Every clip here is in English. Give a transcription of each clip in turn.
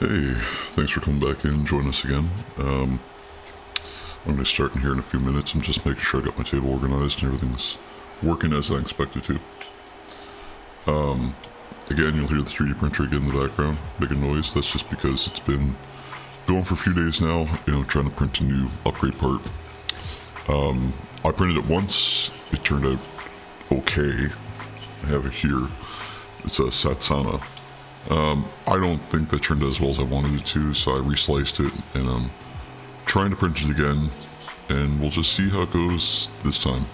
Hey, thanks for coming back in and joining us again. I'm going to start in here in a few minutes. I'm just making sure I got my table organized and everything's working as I expected to. Again, you'll hear the 3D printer again in the background, making noise. That's just because it's been going for a few days now, trying to print a new upgrade part. I printed it once. It turned out okay. I have it here. It's a Satsana. I don't think that turned out as well as I wanted it to, so I resliced it, and I'm trying to print it again, and we'll just see how it goes this time.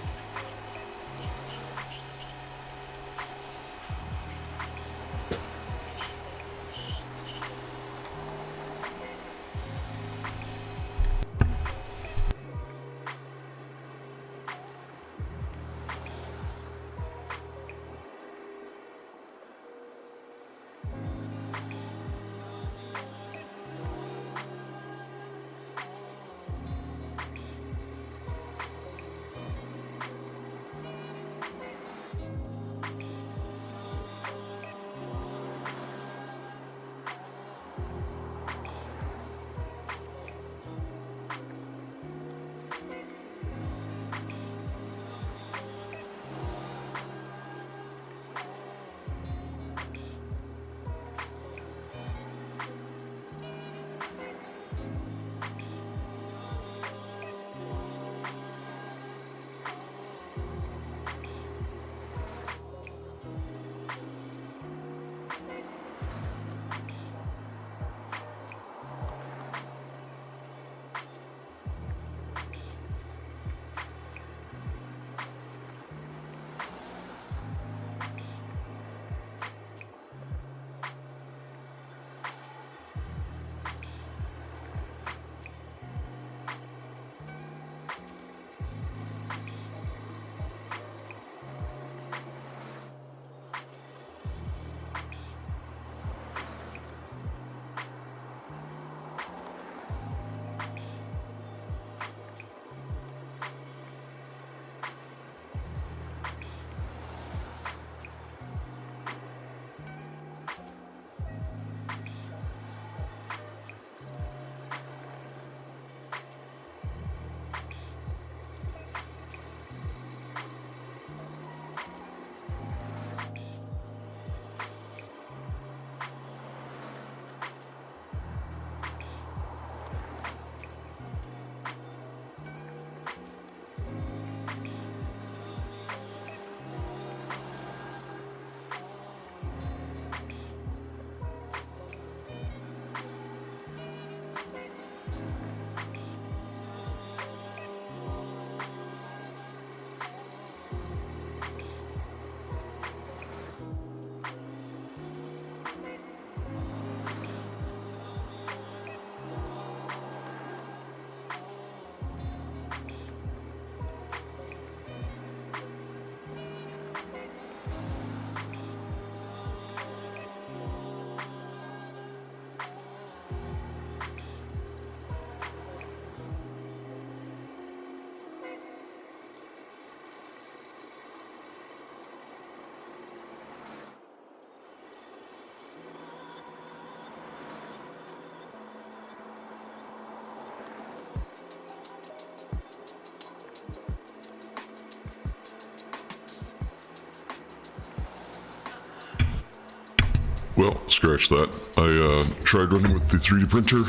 Well, scratch that. I tried running with the 3D printer,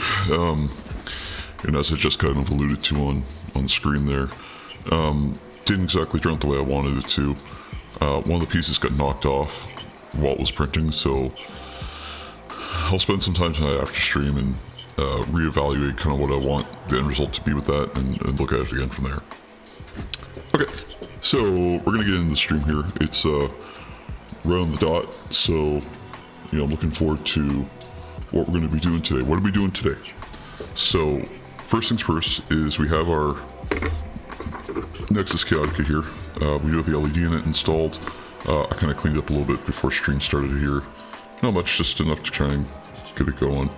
and as I just kind of alluded to on the screen there, didn't exactly turn out the way I wanted it to. One of the pieces got knocked off while it was printing, so I'll spend some time tonight after stream and reevaluate kind of what I want the end result to be with that, and look at it again from there. Okay, so we're going to get into the stream here. It's right on the dot, so I'm looking forward to what we're going to be doing today. What are we doing today? So, first things first is we have our Nexus Chaotica here. We do have the LED in it installed. I kind of cleaned up a little bit before stream started here. Not much, just enough to try and get it going.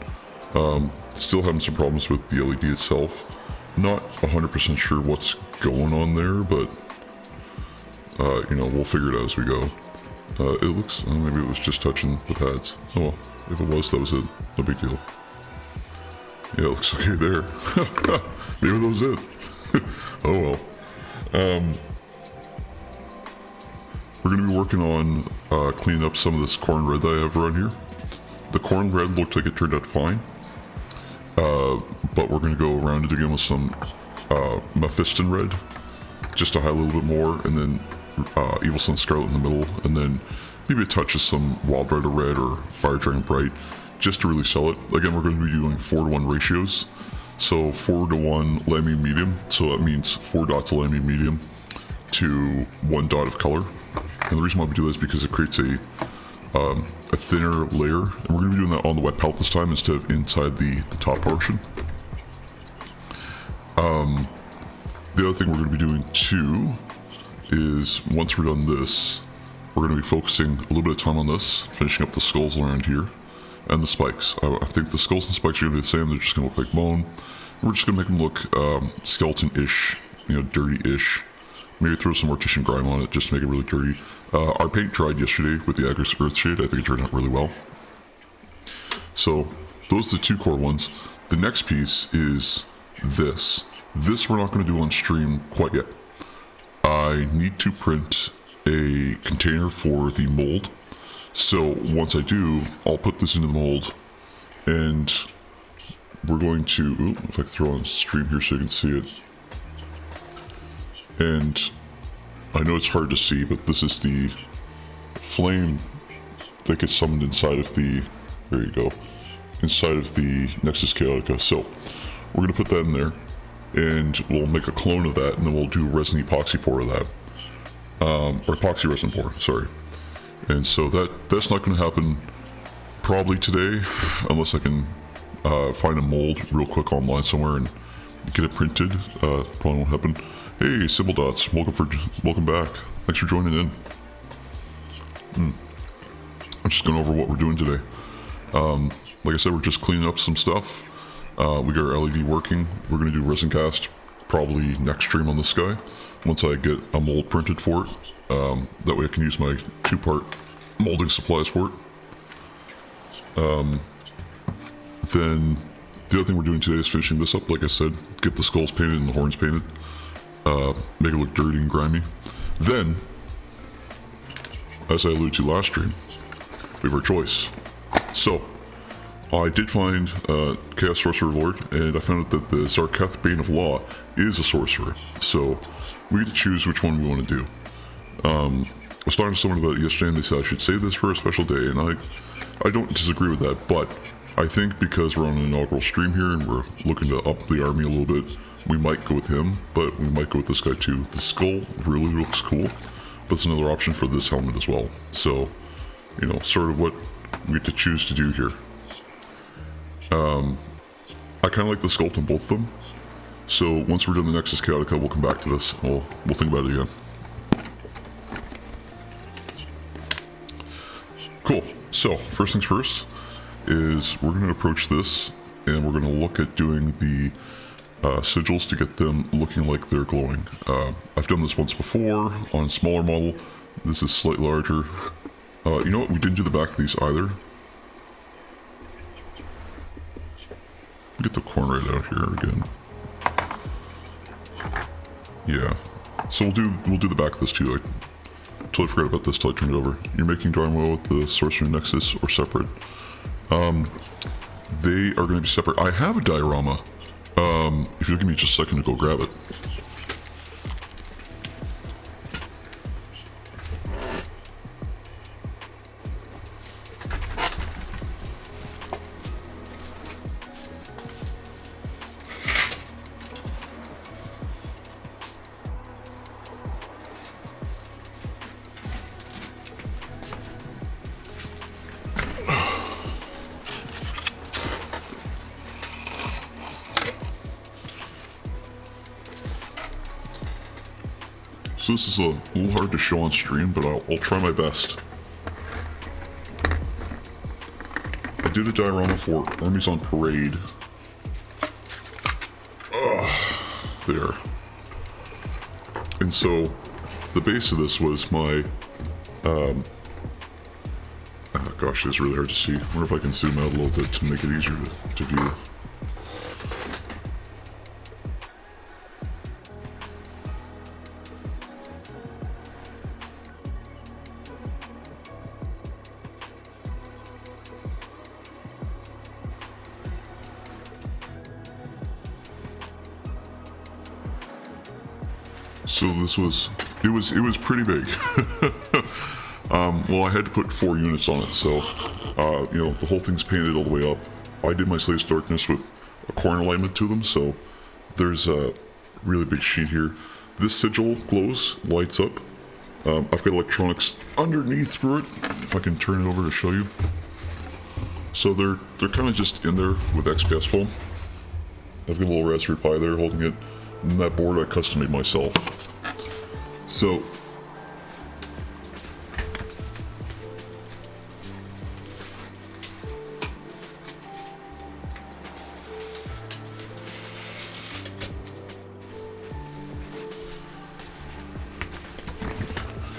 Still having some problems with the LED itself. Not 100% sure what's going on there, but we'll figure it out as we go. It looks, maybe it was just touching the pads. Oh well, if it was, that was it. No big deal. Yeah, it looks okay there. Maybe that was it. Oh well. We're going to be working on cleaning up some of this corn red that I have around here. The corn red looked like it turned out fine. But we're going to go around it again with some Mephiston red, just to highlight a little bit more, and then Evil Sun Scarlet in the middle, and then maybe a touch of some Wild Rider red or Fire Dragon Bright, just to really sell it. Again, we're going to be doing 4:1 ratios. So 4:1 lambing medium, so that means 4 dots of lambing medium to 1 dot of color. And the reason why we do this is because it creates a thinner layer, and we're going to be doing that on the wet palette this time instead of inside the top portion. The other thing we're going to be doing too is once we're done this, we're going to be focusing a little bit of time on this, finishing up the skulls around here and the spikes. I think the skulls and spikes are going to be the same. They're just going to look like bone. We're just going to make them look skeleton-ish, dirty-ish. Maybe throw some mortician grime on it just to make it really dirty. Our paint dried yesterday with the Agris Earthshade. I think it turned out really well. So those are the 2 core ones. The next piece is this. This we're not going to do on stream quite yet. I need to print a container for the mold. So once I do, I'll put this into the mold, and we're going to, if I can throw on stream here so you can see it. And I know it's hard to see, but this is the flame that gets summoned inside of the, there you go, inside of the Nexus Chaotica. So we're going to put that in there, and we'll make a clone of that, and then we'll do resin epoxy pour of that. Or epoxy resin pour, sorry. And so that's not going to happen probably today, unless I can find a mold real quick online somewhere and get it printed. Probably won't happen. Hey, Symbol Dots, welcome back. Thanks for joining in. I'm just going over what we're doing today. Like I said, we're just cleaning up some stuff. We got our LED working. We're going to do resin cast probably next stream on this guy, once I get a mold printed for it. That way I can use my 2-part molding supplies for it. Then the other thing we're doing today is finishing this up. Like I said, get the skulls painted and the horns painted. Make it look dirty and grimy. Then, as I alluded to last stream, we have our choice. So, I did find Chaos Sorcerer Lord, and I found out that the Zarketh Bane of Law is a sorcerer. So, we get to choose which one we want to do. I was talking to someone about it yesterday, and they said I should save this for a special day, and I don't disagree with that, but I think because we're on an inaugural stream here and we're looking to up the army a little bit, we might go with him, but we might go with this guy too. The skull really looks cool, but it's another option for this helmet as well. So, sort of what we get to choose to do here. I kind of like the sculpt on both of them. So once we're done the Nexus Chaotica, we'll come back to this. We'll think about it again. Cool. So first things first is we're going to approach this, and we're going to look at doing the sigils to get them looking like they're glowing. I've done this once before on a smaller model. This is slightly larger. You know what? We didn't do the back of these either. Get the corn right out here again. Yeah. So we'll do the back of this too. I totally forgot about this till I turned it over. You're making drawing well with the Sorcerer Nexus or separate? They are going to be separate. I have a diorama. If you'll give me just a second to go grab it. So this is a little hard to show on stream, but I'll try my best. I did a diorama for Armies on Parade. There. And so, the base of this was my, gosh, it's really hard to see. I wonder if I can zoom out a little bit to make it easier to view. So it was pretty big. Well, I had to put 4 units on it, so, you know, the whole thing's painted all the way up. I did my Slaves Darkness with a corner alignment to them, so there's a really big sheet here. This sigil glows, lights up. I've got electronics underneath through it, if I can turn it over to show you. So they're kind of just in there with XPS foam. I've got a little Raspberry Pi there holding it, and that board I custom made myself. So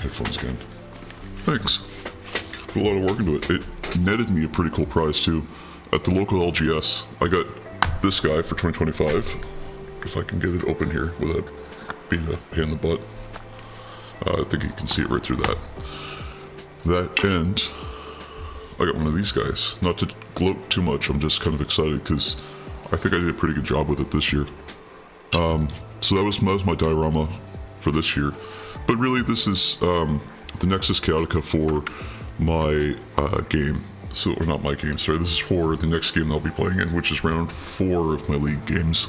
headphones again. Thanks. Put a lot of work into it. It netted me a pretty cool prize too. At the local LGS, I got this guy for 2025. If I can get it open here without being a pain in the butt. I think you can see it right through that. That end, I got one of these guys. Not to gloat too much, I'm just kind of excited because I think I did a pretty good job with it this year. So that was my diorama for this year. But really this is the Nexus Chaotica for my game. So, or not my game, sorry, this is for the next game I'll be playing in, which is round 4 of my League games.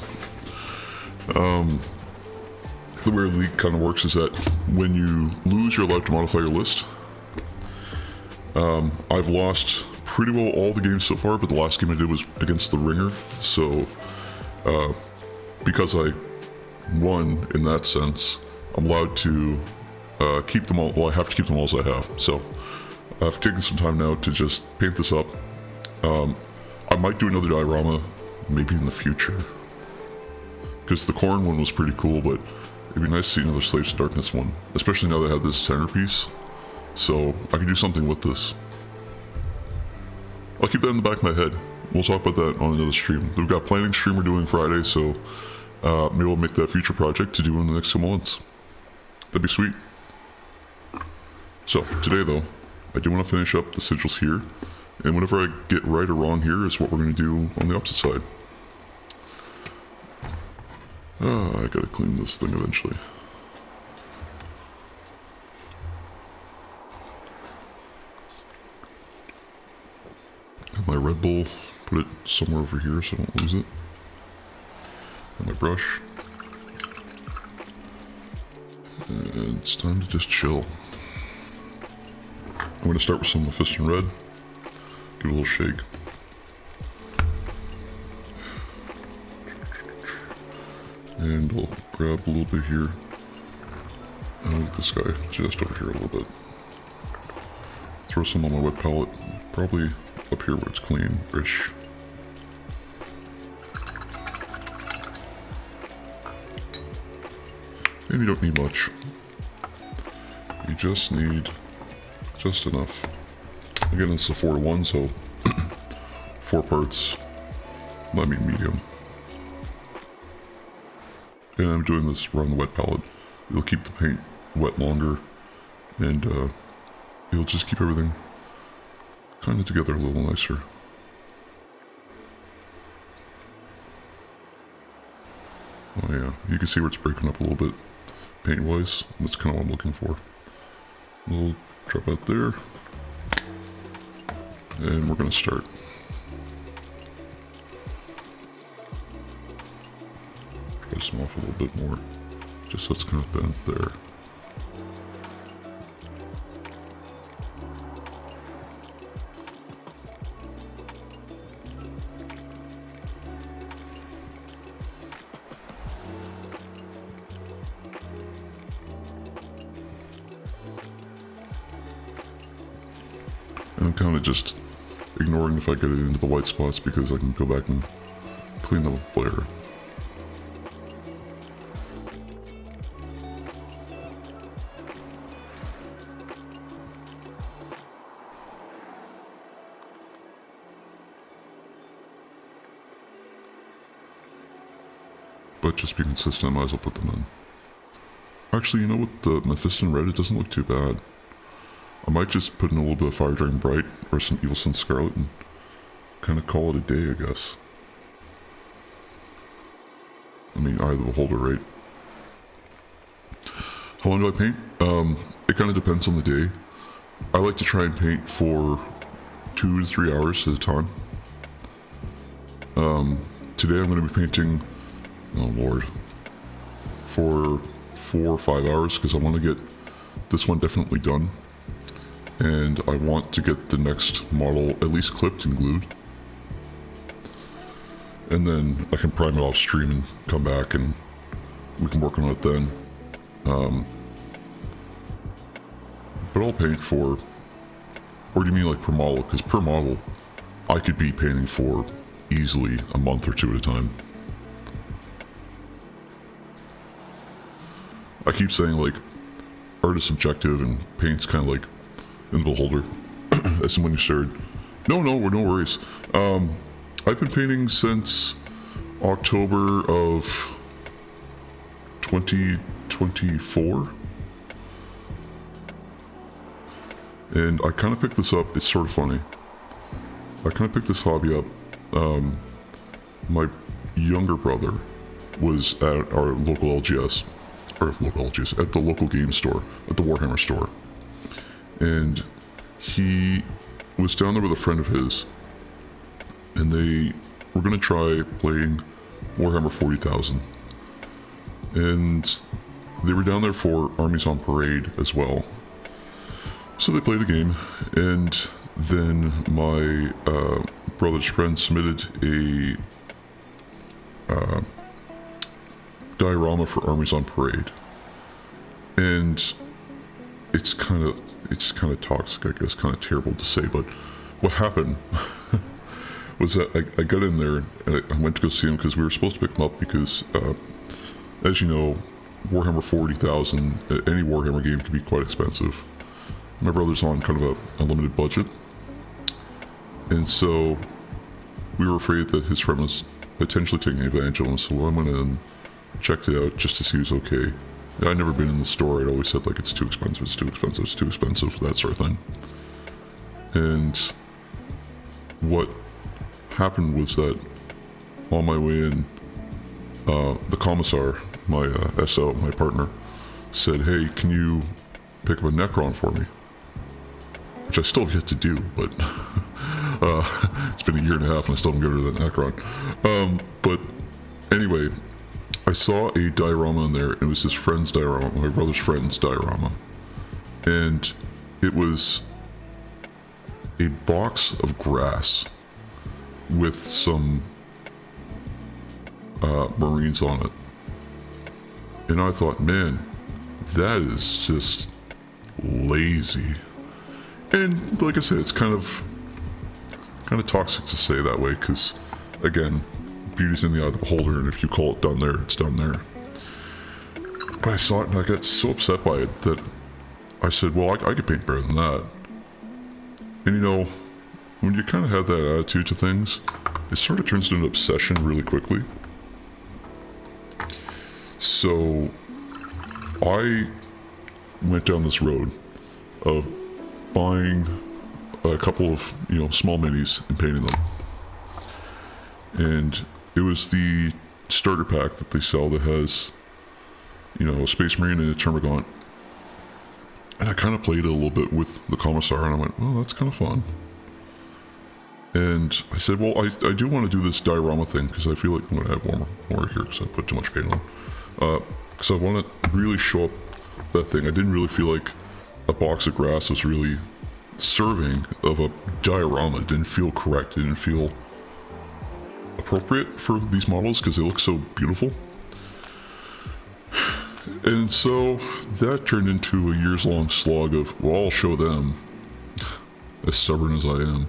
The way League kind of works is that when you lose, you're allowed to modify your list. I've lost pretty well all the games so far, but the last game I did was against the Ringer, so because I won in that sense, I'm allowed to keep them all. Well, I have to keep them all as I have, so I've taken some time now to just paint this up. I might do another diorama maybe in the future, because the corn one was pretty cool, but it'd be nice to see another Slaves of Darkness one, especially now that I have this centerpiece, so I can do something with this. I'll keep that in the back of my head. We'll talk about that on another stream. We've got planning stream we're doing Friday, so maybe we'll make that a future project to do in the next 2 months. That'd be sweet. So, today though, I do want to finish up the sigils here, and whatever I get right or wrong here is what we're going to do on the opposite side. I gotta clean this thing eventually. Have my Red Bull, put it somewhere over here so I don't lose it. And my brush. And it's time to just chill. I'm going to start with some Mephiston Red. Give it a little shake. And we'll grab a little bit here. And I'll get this guy just over here a little bit. Throw some on my wet palette. Probably up here where it's clean-ish. And you don't need much. You just need just enough. Again, it's a 4-to-1, so 4 parts, I mean medium. And I'm doing this around the wet palette. It'll keep the paint wet longer, and it'll just keep everything kind of together a little nicer. Oh yeah, you can see where it's breaking up a little bit paint-wise. That's kind of what I'm looking for. We'll drop out there, and we're going to start. Try some off a little bit more, just so it's kind of bent there. And I'm kind of just ignoring if I get it into the white spots because I can go back and clean them up later. But just be consistent, might as well put them in. Actually, you know what, the Mephiston Red, it doesn't look too bad. I might just put in a little bit of Fire Dragon Bright or some Evil Sun Scarlet and kind of call it a day, I guess. I mean, eye of the beholder, right? How long do I paint? It kind of depends on the day. I like to try and paint for 2 to 3 hours at a time. Today I'm going to be painting, oh lord, for 4 or 5 hours because I want to get this one definitely done. And I want to get the next model at least clipped and glued. And then I can prime it off stream and come back and we can work on it then. But I'll paint for, or do you mean like per model? Because per model, I could be painting for easily a month or 2 at a time. I keep saying like, art is subjective and paint's kind of like in the beholder. As someone who started. No worries. I've been painting since October of 2024. And I kind of picked this up, it's sort of funny. I kind of picked this hobby up. My younger brother was at our local LGS, at the local game store, at the Warhammer store. And he was down there with a friend of his, and they were going to try playing Warhammer 40,000. And they were down there for Armies on Parade as well. So they played a game, and then my brother's friend submitted a diorama for Armies on Parade. And it's kind of toxic, I guess, kind of terrible to say, but what happened was that I got in there and I went to go see him because we were supposed to pick him up because, as you know, Warhammer 40,000, any Warhammer game can be quite expensive. My brother's on kind of a limited budget, and so we were afraid that his friend was potentially taking advantage of him, so I went in and checked it out just to see he was okay. I'd never been in the store. I'd always said like it's too expensive, that sort of thing. And what happened was that on my way in, the commissar, my SO, my partner, said, "Hey, can you pick up a Necron for me?" Which I still have yet to do, but it's been a year and a half and I still haven't got rid of that Necron. But anyway, I saw a diorama in there. It was his friend's diorama, my brother's friend's diorama. And it was a box of grass with some Marines on it. And I thought, man, that is just lazy. And like I said, it's kind of toxic to say that way because, again, beauty's in the eye of the beholder, and if you call it done there, it's done there. But I saw it and I got so upset by it that I said, well, I could paint better than that. And you know, when you kind of have that attitude to things, it sort of turns into an obsession really quickly. So I went down this road of buying a couple of, small minis and painting them. And it was the starter pack that they sell that has, a Space Marine and a Termagant. And I kind of played it a little bit with the Commissar, and I went, well, that's kind of fun. And I said, well, I do want to do this diorama thing, because I feel like I'm going to have more here, because I put too much paint on. Because I want to really show up that thing. I didn't really feel like a box of grass was really serving of a diorama. It didn't feel correct. It didn't feel appropriate for these models because they look so beautiful. And so that turned into a years-long slog of, well, I'll show them, as stubborn as I am.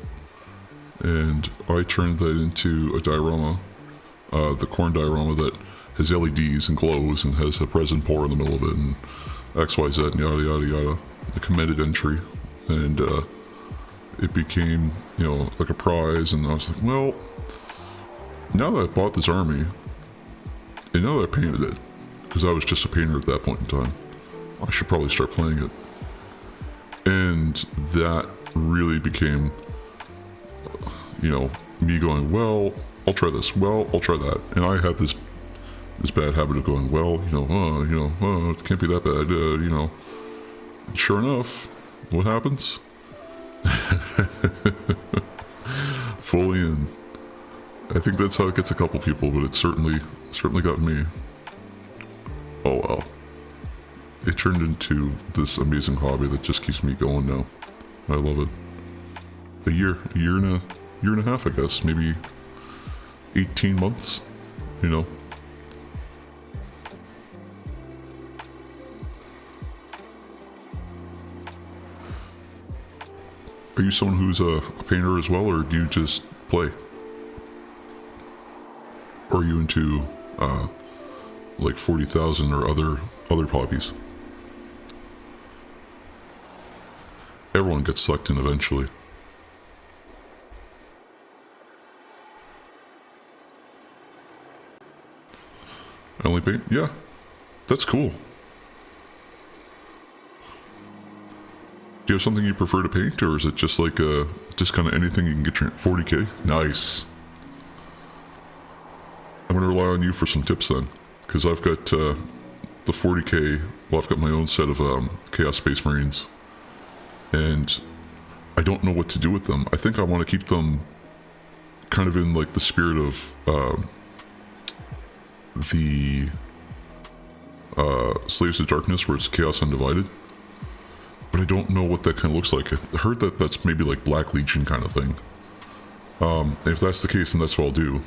And I turned that into a diorama, the corn diorama that has LEDs and glows and has a resin pour in the middle of it and XYZ and yada yada yada, the commended entry. And it became, like a prize, and I was like, well, now that I bought this army, and now that I painted it, because I was just a painter at that point in time, I should probably start playing it. And that really became, me going, well, I'll try this, well, I'll try that. And I had this this bad habit of going, well, it can't be that bad, Sure enough, what happens? Fully in. I think that's how it gets a couple people, but it certainly got me. Oh well. It turned into this amazing hobby that just keeps me going now. I love it. A year and a half, I guess, maybe 18 months, Are you someone who's a painter as well, or do you just play? Or are you into like 40,000 or other hobbies? Everyone gets sucked in eventually. I only paint? Yeah, that's cool. Do you have something you prefer to paint, or is it just like just kind of anything you can get your 40k? Nice. I'm gonna rely on you for some tips then, because I've got the 40k. Well, I've got my own set of Chaos Space Marines, and I don't know what to do with them. I think I want to keep them kind of in like the spirit of the Slaves of Darkness, where it's Chaos Undivided. But I don't know what that kind of looks like. I heard that that's maybe like Black Legion kind of thing. If that's the case, then that's what I'll do.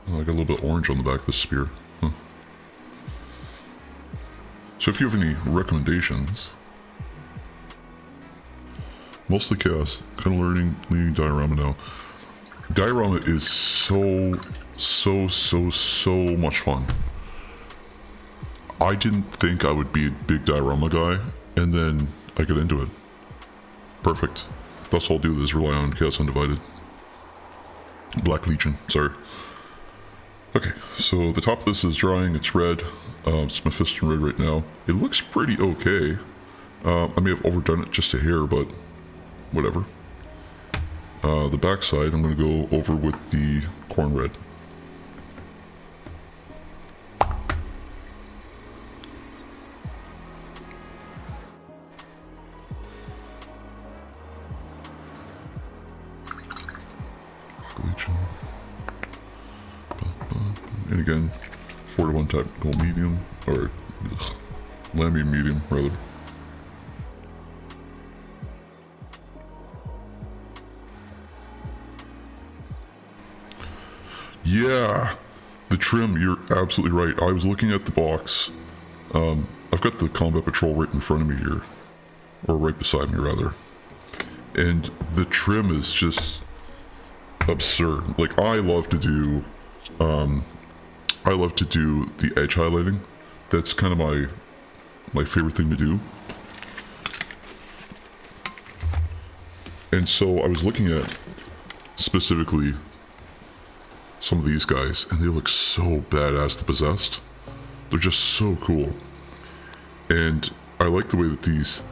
Oh, I got a little bit orange on the back of the spear. Huh. So if you have any recommendations... Mostly Chaos. Kind of leaning Diorama now. Diorama is so much fun. I didn't think I would be a big diorama guy, and then I get into it. Perfect. That's all I'll do is rely on Chaos Undivided. Black Legion, sorry. Okay, so the top of this is drying, it's red. It's Mephiston red right now. It looks pretty okay. I may have overdone it just a hair, but whatever. The back side, I'm going to go over with the corn red. And again, 4-to-1 tactical medium, or Lamy medium, rather. Yeah, the trim, you're absolutely right. I was looking at the box. I've got the Combat Patrol right in front of me here, or right beside me, rather. And the trim is just absurd. Like, I love to do the edge highlighting. That's kind of my favorite thing to do. And so I was looking at specifically some of these guys, and they look so badass, the Possessed. They're just so cool. And I like the way that these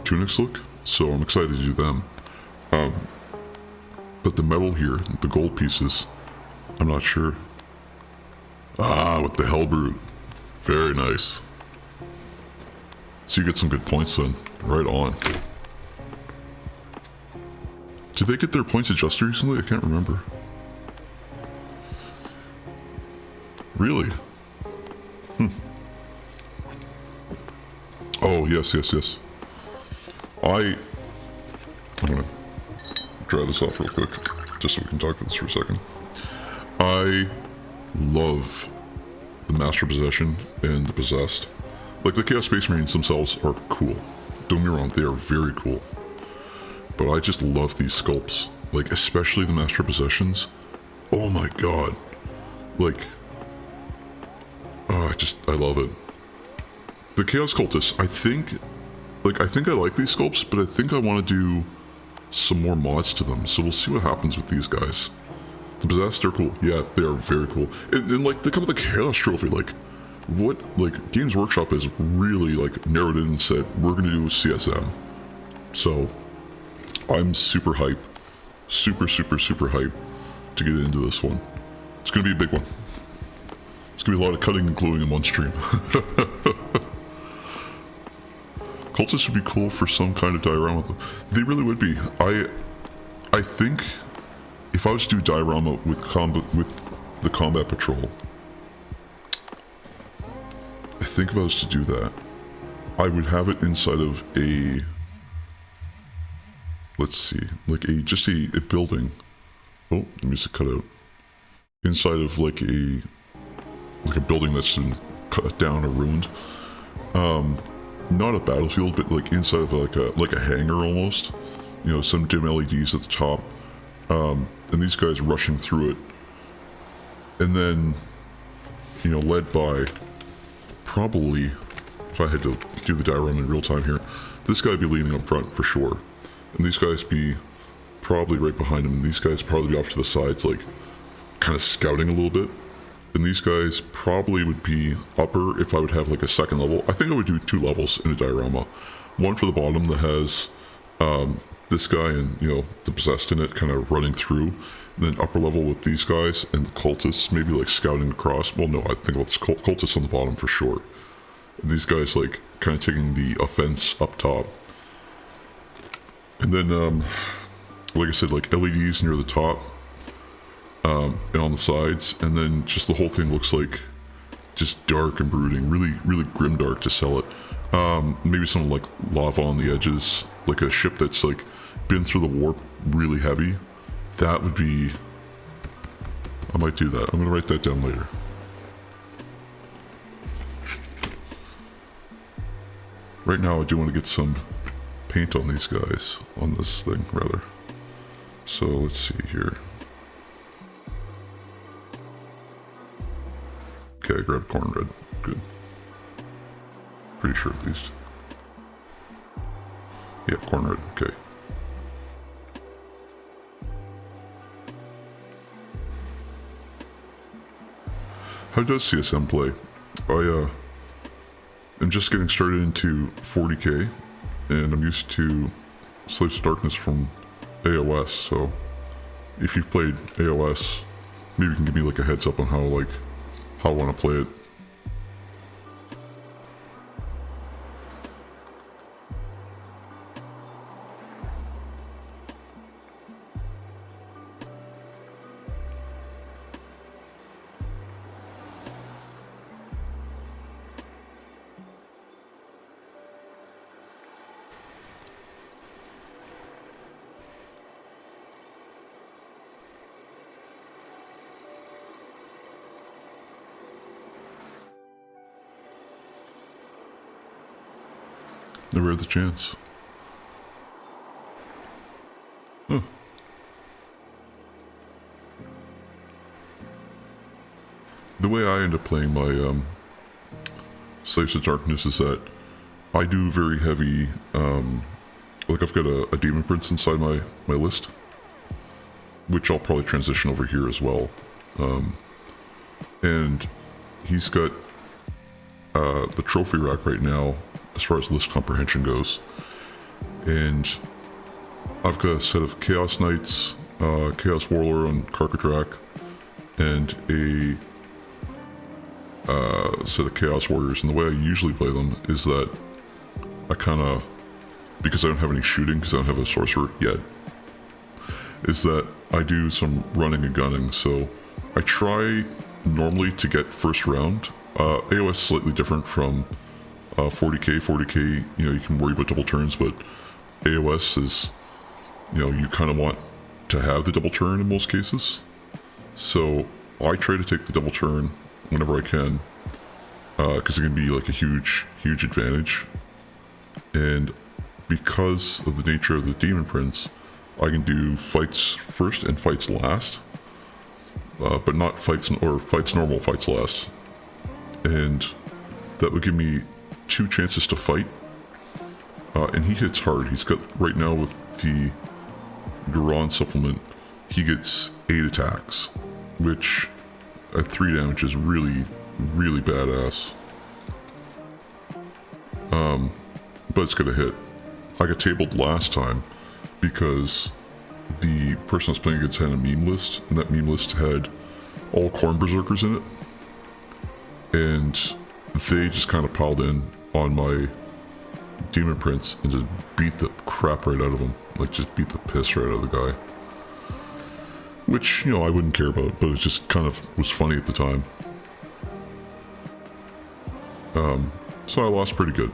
tunics look, so I'm excited to do them. But the metal here, the gold pieces, I'm not sure. With the Hellbrute. Very nice. So you get some good points then. Right on. Did they get their points adjusted recently? I can't remember. Really? Oh, yes. I'm gonna dry this off real quick, just so we can talk about this for a second. I love the Master Possession and the Possessed. Like, the Chaos Space Marines themselves are cool. Don't get me wrong, they are very cool. But I just love these sculpts. Like, especially the Master Possessions. Oh my god. Like, I love it. The Chaos Cultists, I think I like these sculpts, but I think I want to do some more mods to them. So we'll see what happens with these guys. The Possessed are cool. Yeah, they are very cool. And like, they come with a Chaos Trophy. Like, what, like, Games Workshop has really, like, narrowed in and said, we're going to do CSM. So, I'm super hype. Super hype. to get into this one. It's gonna be a big one. It's gonna be a lot of cutting and gluing in one stream. Cultists would be cool for some kind of diorama. They really would be. I think if I was to do diorama with the combat patrol, I think if I was to do that, I would have it inside of a, let's see, like just a building. Oh, the music cut out. Inside of like a building that's been cut down or ruined. Not a battlefield, but like inside of like a hangar almost. You know, some dim LEDs at the top. And these guys rushing through it. And then, you know, led by probably, if I had to do the diorama in real time here, this guy would be leaning up front for sure. And these guys be probably right behind him. And these guys probably be off to the sides, like kind of scouting a little bit. And these guys probably would be upper if I would have like a second level. I think I would do 2 levels in a diorama. One for the bottom that has this guy and, you know, the possessed in it kind of running through. And then upper level with these guys and the cultists maybe like scouting across. Well, no, I think it's cultists on the bottom for sure. And these guys like kind of taking the offense up top. And then, like I said, like LEDs near the top. And on the sides, and then just the whole thing looks like just dark and brooding, really grimdark to sell it. Maybe some like lava on the edges, like a ship that's like been through the warp really heavy. That would be, I might do that. I'm gonna write that down later. Right now I do want to get some paint on these guys, on this thing rather. So let's see here. Okay, I grabbed corn red. Good. Pretty sure at least. Yeah, corn red. Okay. How does CSM play? I'm just getting started into 40k, and I'm used to Slaves of Darkness from AoS, so if you've played AoS, maybe you can give me like a heads up on how I want to play it. Never had the chance. Huh. The way I end up playing my Slaves of Darkness is that I do very heavy, like I've got a Demon Prince inside my list, which I'll probably transition over here as well. And he's got the trophy rack right now as far as list comprehension goes, and I've got a set of Chaos Knights, Chaos Warlord on Karkadrak, and a set of Chaos Warriors. And the way I usually play them is that I kind of, because I don't have any shooting, because I don't have a sorcerer yet, is that I do some running and gunning. So I try normally to get first round. AoS is slightly different from 40k. 40k, you know, you can worry about double turns, but AoS is, you know, you kind of want to have the double turn in most cases. So I try to take the double turn whenever I can, because it can be like a huge advantage. And because of the nature of the Demon Prince, I can do fights first and fights last, but not fights normal, fights last. And that would give me 2 chances to fight, and he hits hard. He's got, right now with the Duran supplement, he gets 8 attacks, which at 3 damage is really badass. But it's gonna hit. I got tabled last time because the person I was playing against had a meme list, and that meme list had all corn berserkers in it. And they just kind of piled in on my demon prince and just beat the crap right out of him. Like, just beat the piss right out of the guy. Which, you know, I wouldn't care about, but it just kind of was funny at the time. So I lost pretty good.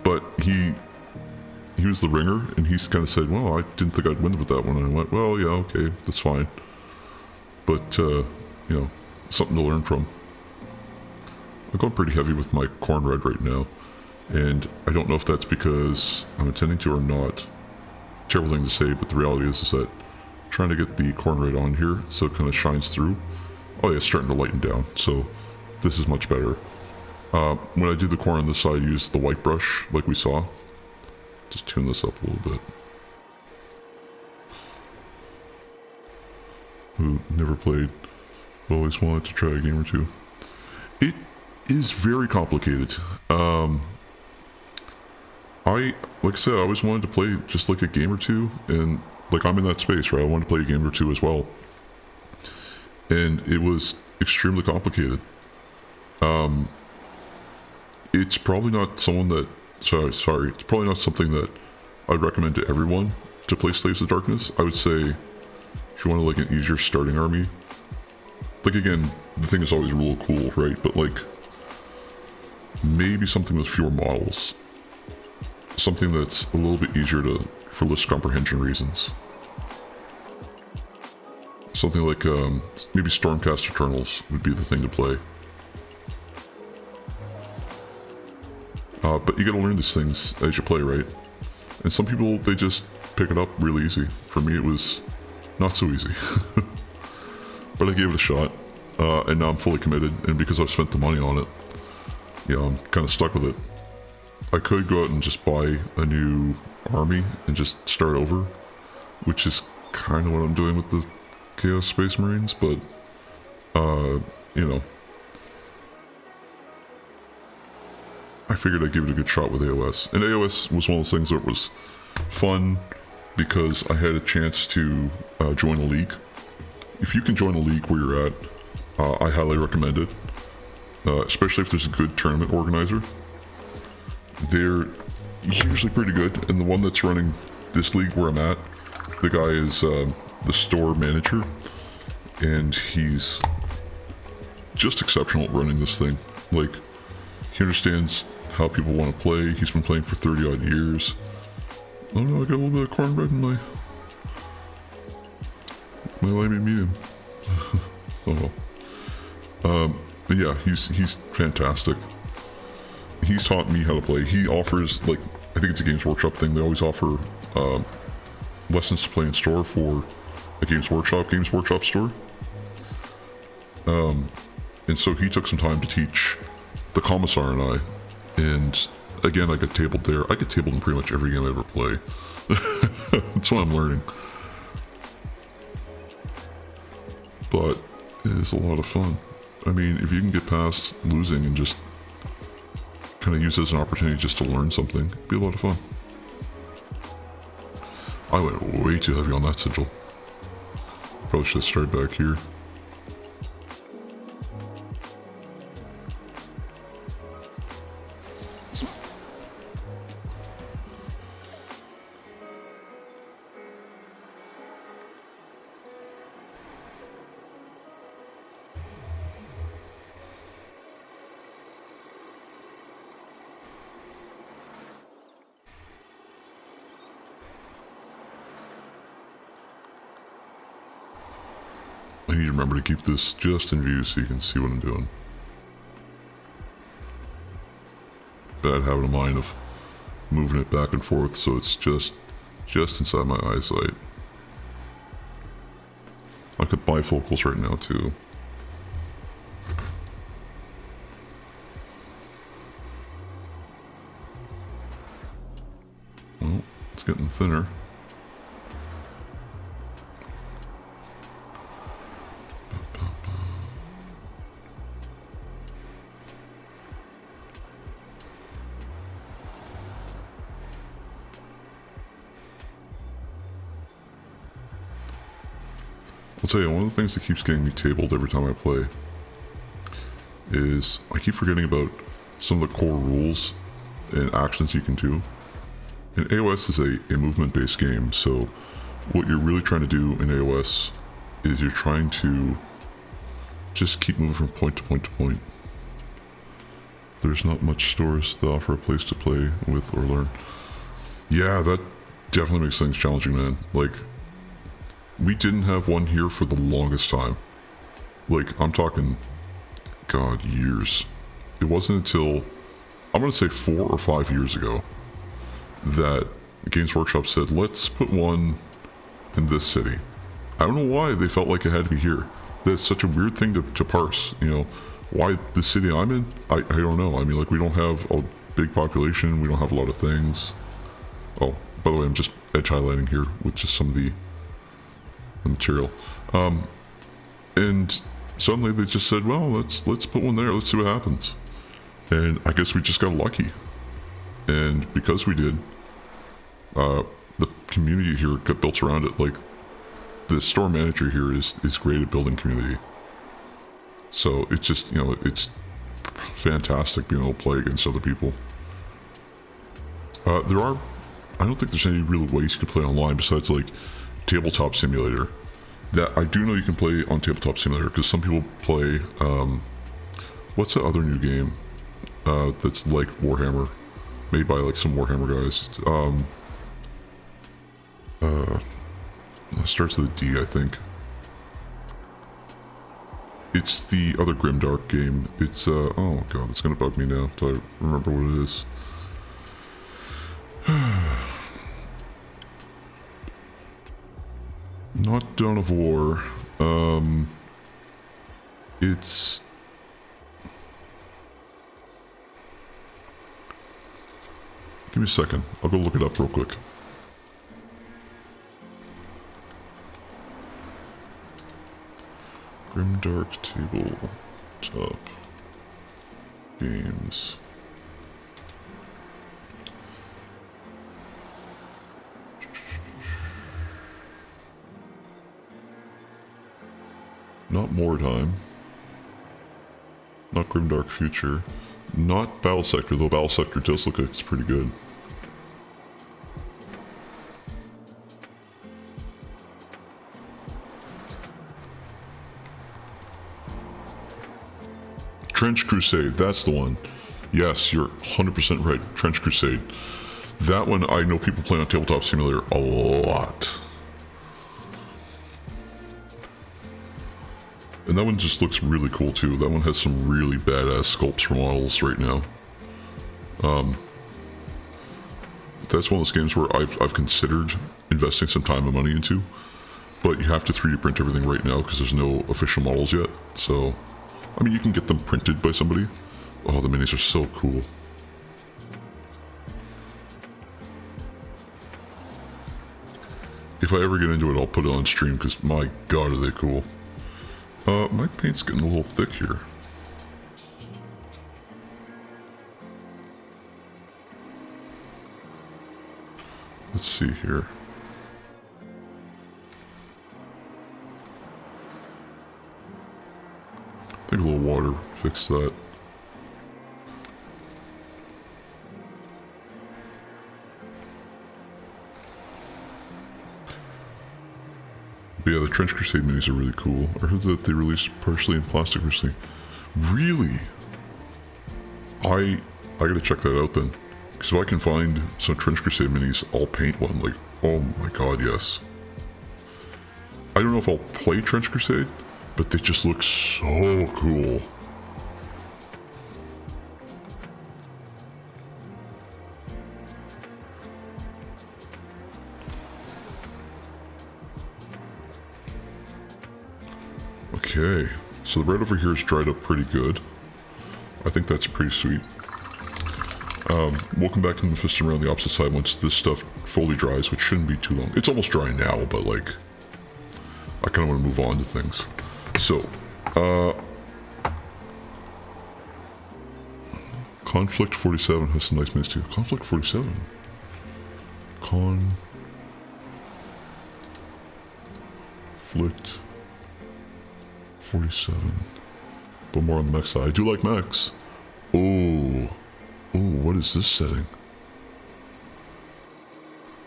But he was the ringer, and he kind of said, well, I didn't think I'd win with that one. And I went, well, yeah, okay, that's fine. But, you know, something to learn from. I'm going pretty heavy with my corn red right now. And I don't know if that's because I'm intending to or not. Terrible thing to say, but the reality is that I'm trying to get the corn red on here so it kind of shines through. Oh yeah, it's starting to lighten down, so this is much better. When I do the corn on this side, I use the white brush like we saw. Just tune this up a little bit. Who never played, but always wanted to try a game or two. It is very complicated. Like I said, I always wanted to play just like a game or two, and like I'm in that space, right? I wanted to play a game or two as well. And it was extremely complicated. It's probably not someone that, sorry, it's probably not something that I'd recommend to everyone to play Slaves of Darkness. I would say, if you want like an easier starting army, like again, the thing is always real cool, right? But like, maybe something with fewer models. Something that's a little bit easier for list comprehension reasons. Something like, maybe Stormcast Eternals would be the thing to play. But you gotta learn these things as you play, right? And some people, they just pick it up real easy. For me, it was not so easy. But I gave it a shot, and now I'm fully committed, and because I've spent the money on it, yeah, I'm kind of stuck with it. I could go out and just buy a new army and just start over, which is kind of what I'm doing with the Chaos Space Marines, but, you know, I figured I'd give it a good shot with AoS. And AoS was one of those things that was fun because I had a chance to join a league. If you can join a league where you're at, I highly recommend it, especially if there's a good tournament organizer. They're usually pretty good, and the one that's running this league where I'm at, the guy is the store manager, and he's just exceptional at running this thing. Like, he understands how people want to play. He's been playing for 30 odd years. Oh no, I got a little bit of cornbread in my lamey medium. Oh well. But yeah, he's fantastic. He's taught me how to play. He offers, like, I think it's a Games Workshop thing. They always offer lessons to play in store for a Games Workshop store. And so he took some time to teach the Commissar and I. And again, I got tabled there. I get tabled in pretty much every game I ever play. That's what I'm learning. But it is a lot of fun. I mean, if you can get past losing and just kind of use it as an opportunity just to learn something, it'd be a lot of fun. I went way too heavy on that sigil. Probably should have started back here. I need to remember to keep this just in view so you can see what I'm doing. Bad habit of mine of moving it back and forth so it's just inside my eyesight. I could bifocals right now too. Well, it's getting thinner. I'll tell you, one of the things that keeps getting me tabled every time I play is I keep forgetting about some of the core rules and actions you can do. And AoS is a movement-based game, so what you're really trying to do in AoS is you're trying to just keep moving from point to point to point. There's not much stores that offer a place to play with or learn. Yeah, that definitely makes things challenging, man. Like, we didn't have one here for the longest time. Like, I'm talking, God, years. It wasn't until, I'm gonna say 4 or 5 years ago, that Games Workshop said, let's put one in this city. I don't know why they felt like it had to be here. That's such a weird thing to parse, you know. Why the city I'm in? I don't know. I mean, like, we don't have a big population, we don't have a lot of things. Oh, by the way, I'm just edge highlighting here with just some of the material. And suddenly they just said, well, let's put one there, let's see what happens. And I guess we just got lucky. And because we did, the community here got built around it. Like, the store manager here is great at building community. So it's just, you know, it's fantastic being able to play against other people. I don't think there's any real ways you can play online besides like Tabletop Simulator. That I do know you can play on Tabletop Simulator because some people play, what's the other new game that's like Warhammer, made by like some Warhammer guys. It starts with a D, I think. It's the other Grimdark game. It's, oh god, that's gonna bug me now until I remember what it is. Not Dawn of War. It's... Give me a second. I'll go look it up real quick. Grimdark Tabletop Games. Not More Time. Not Grimdark Future. Not Battle Sector, though Battle Sector does look like it's pretty good. Trench Crusade, that's the one. Yes, you're 100% right. Trench Crusade. That one I know people play on Tabletop Simulator a lot. And that one just looks really cool too. That one has some really badass sculpts for models right now. That's one of those games where I've considered investing some time and money into, but you have to 3D print everything right now because there's no official models yet. So, I mean, you can get them printed by somebody. Oh, the minis are so cool. If I ever get into it, I'll put it on stream because my god are they cool. My paint's getting a little thick here. Let's see here. I think a little water fix that. But yeah, the Trench Crusade minis are really cool. I heard that they released partially in plastic recently. Really? I gotta check that out then. Because if I can find some Trench Crusade minis, I'll paint one. Like, oh my god, yes. I don't know if I'll play Trench Crusade, but they just look so cool. Okay, so the red over here is dried up pretty good. I think that's pretty sweet. We'll come back to the Mephisto around the opposite side once this stuff fully dries, which shouldn't be too long. It's almost dry now, but like, I kind of want to move on to things. So, Conflict 47 has some nice minis too. Conflict 47? Conflict 47. But more on the mech side. I do like mechs. Oh. Oh, what is this setting?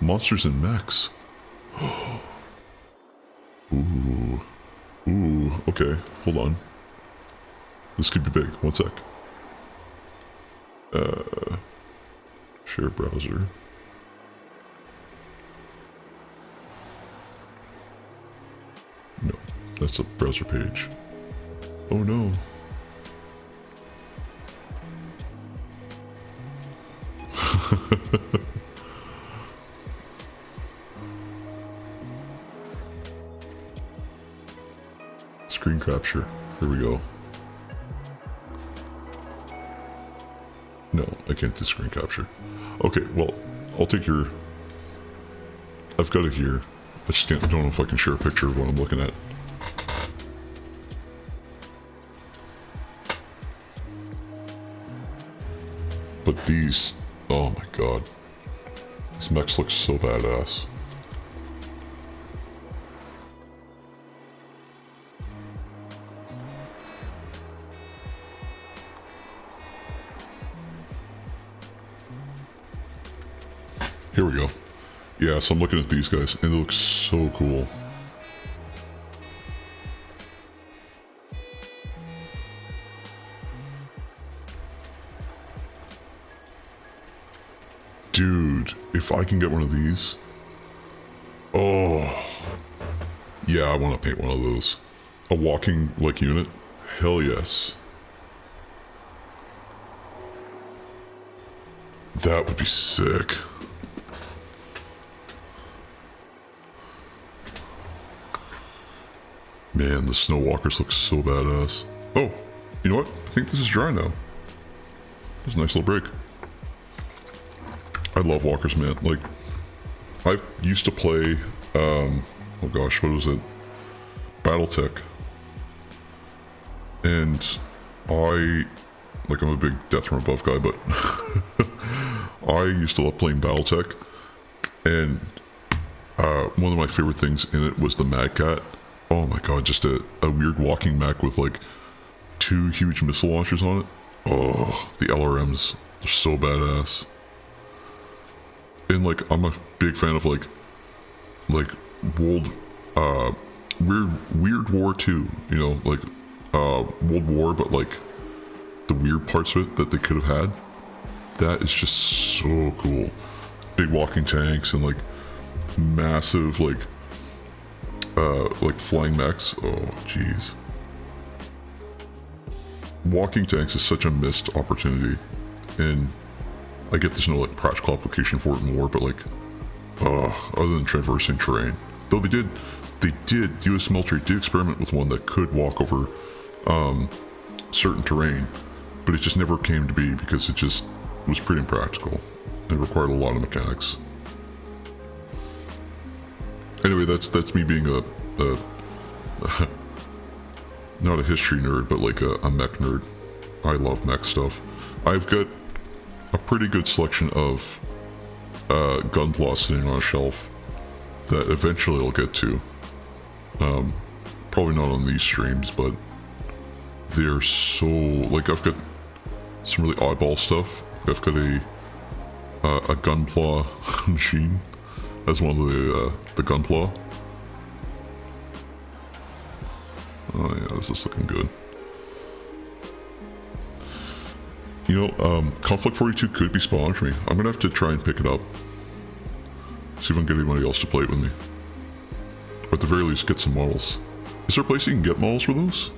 Monsters and mechs. Ooh. Ooh, okay. Hold on. This could be big. One sec. Share browser. No, that's a browser page. Oh no. Screen capture. Here we go. No, I can't do screen capture. Okay, well, I'll take your... I've got it here. I just don't know if I can share a picture of what I'm looking at. But these... Oh my god. These mechs look so badass. Here we go. Yeah, so I'm looking at these guys, and they look so cool. Dude, if I can get one of these... Oh. Yeah, I want to paint one of those. A walking, like, unit? Hell yes. That would be sick. Man, the snow walkers look so badass. Oh, you know what? I think this is dry now. This is a nice little break. I love walkers, man. Like, I used to play, oh gosh, what was it? Battletech. And I'm a big Death from Above guy, but I used to love playing Battletech. And one of my favorite things in it was the Mad Cat. Oh my god, just a weird walking mech with like 2 huge missile launchers on it. Oh, the LRMs are so badass. And like, I'm a big fan of like World, Weird War 2, you know, like, World War, but like, the weird parts of it that they could have had. That is just so cool. Big walking tanks and like, massive like flying mechs. Oh, jeez. Walking tanks is such a missed opportunity, and I get there's no like practical application for it in war, but like, other than traversing terrain. Though they did, U.S. military did experiment with one that could walk over certain terrain, but it just never came to be because it just was pretty impractical and required a lot of mechanics. Anyway, that's me being a not a history nerd, but like a mech nerd. I love mech stuff. I've got a pretty good selection of gunpla sitting on a shelf that eventually I'll get to. Probably not on these streams, but they're so, like, I've got some really oddball stuff. I've got a gunpla machine as one of the gunpla. Oh yeah, this is looking good. You know, Conflict 42 could be spawned for me. I'm gonna have to try and pick it up. See if I can get anybody else to play it with me. Or at the very least, get some models. Is there a place you can get models for those?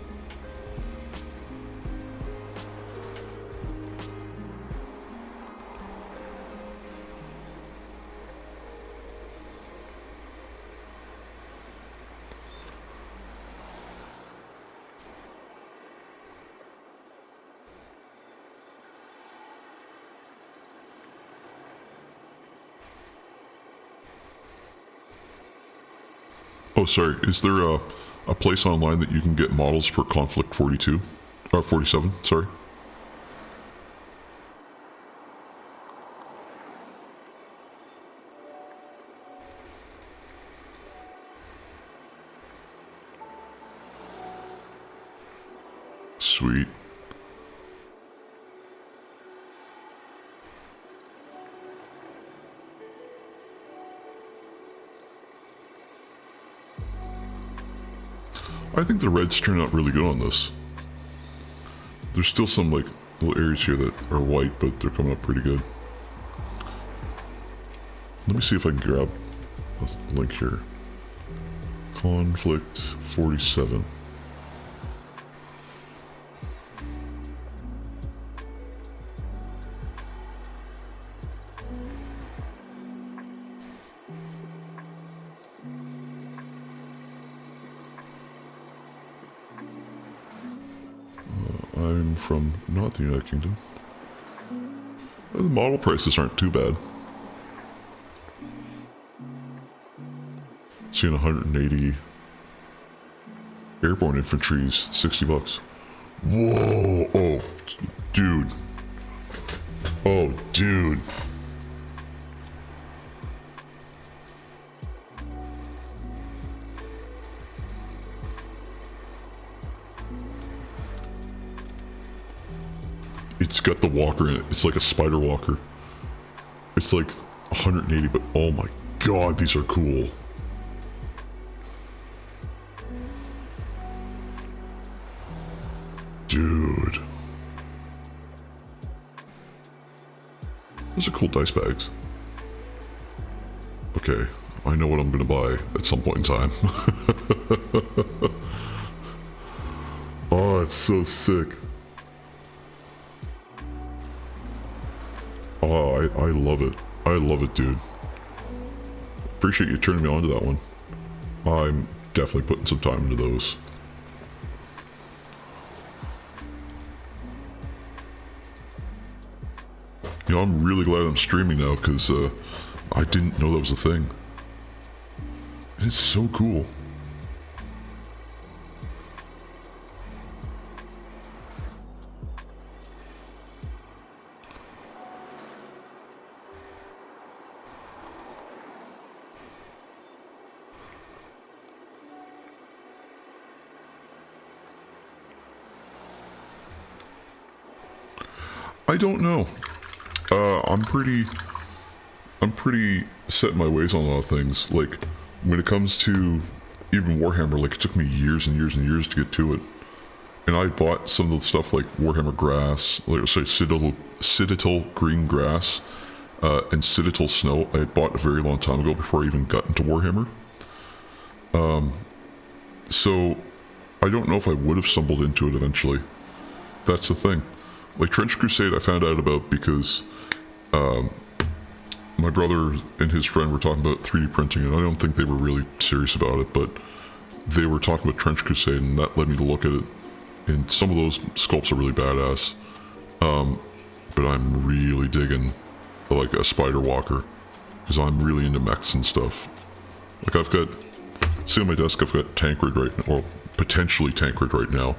Oh, sorry. Is there a place online that you can get models for Conflict 42? 47, sorry. Sweet. I think the reds turn out really good on this. There's still some like little areas here that are white, but they're coming up pretty good. Let me see if I can grab a link here. Conflict 47. I'm from not the United Kingdom. The model prices aren't too bad. Seeing 180 airborne infantry's 60 bucks. Whoa! Oh, dude. Oh, dude. It's got the walker in it. It's like a spider walker. It's like 180, but oh my god, these are cool. Dude. Those are cool dice bags. Okay, I know what I'm gonna buy at some point in time. Oh, it's so sick. Oh, I love it. I love it, dude. Appreciate you turning me on to that one. I'm definitely putting some time into those. You know, I'm really glad I'm streaming now because I didn't know that was a thing. And it's so cool. I don't know. I'm pretty set in my ways on a lot of things. Like, when it comes to even Warhammer, like, it took me years and years and years to get to it. And I bought some of the stuff like Warhammer Grass, like, sorry, Citadel Green Grass, and Citadel Snow. I had bought a very long time ago before I even got into Warhammer. So, I don't know if I would have stumbled into it eventually. That's the thing. Like Trench Crusade I found out about because my brother and his friend were talking about 3D printing, and I don't think they were really serious about it, but they were talking about Trench Crusade, and that led me to look at it, and some of those sculpts are really badass. But I'm really digging like a Spider Walker, because I'm really into mechs and stuff. Like I've got, see on my desk, I've got Tancred right now, or potentially Tancred right now.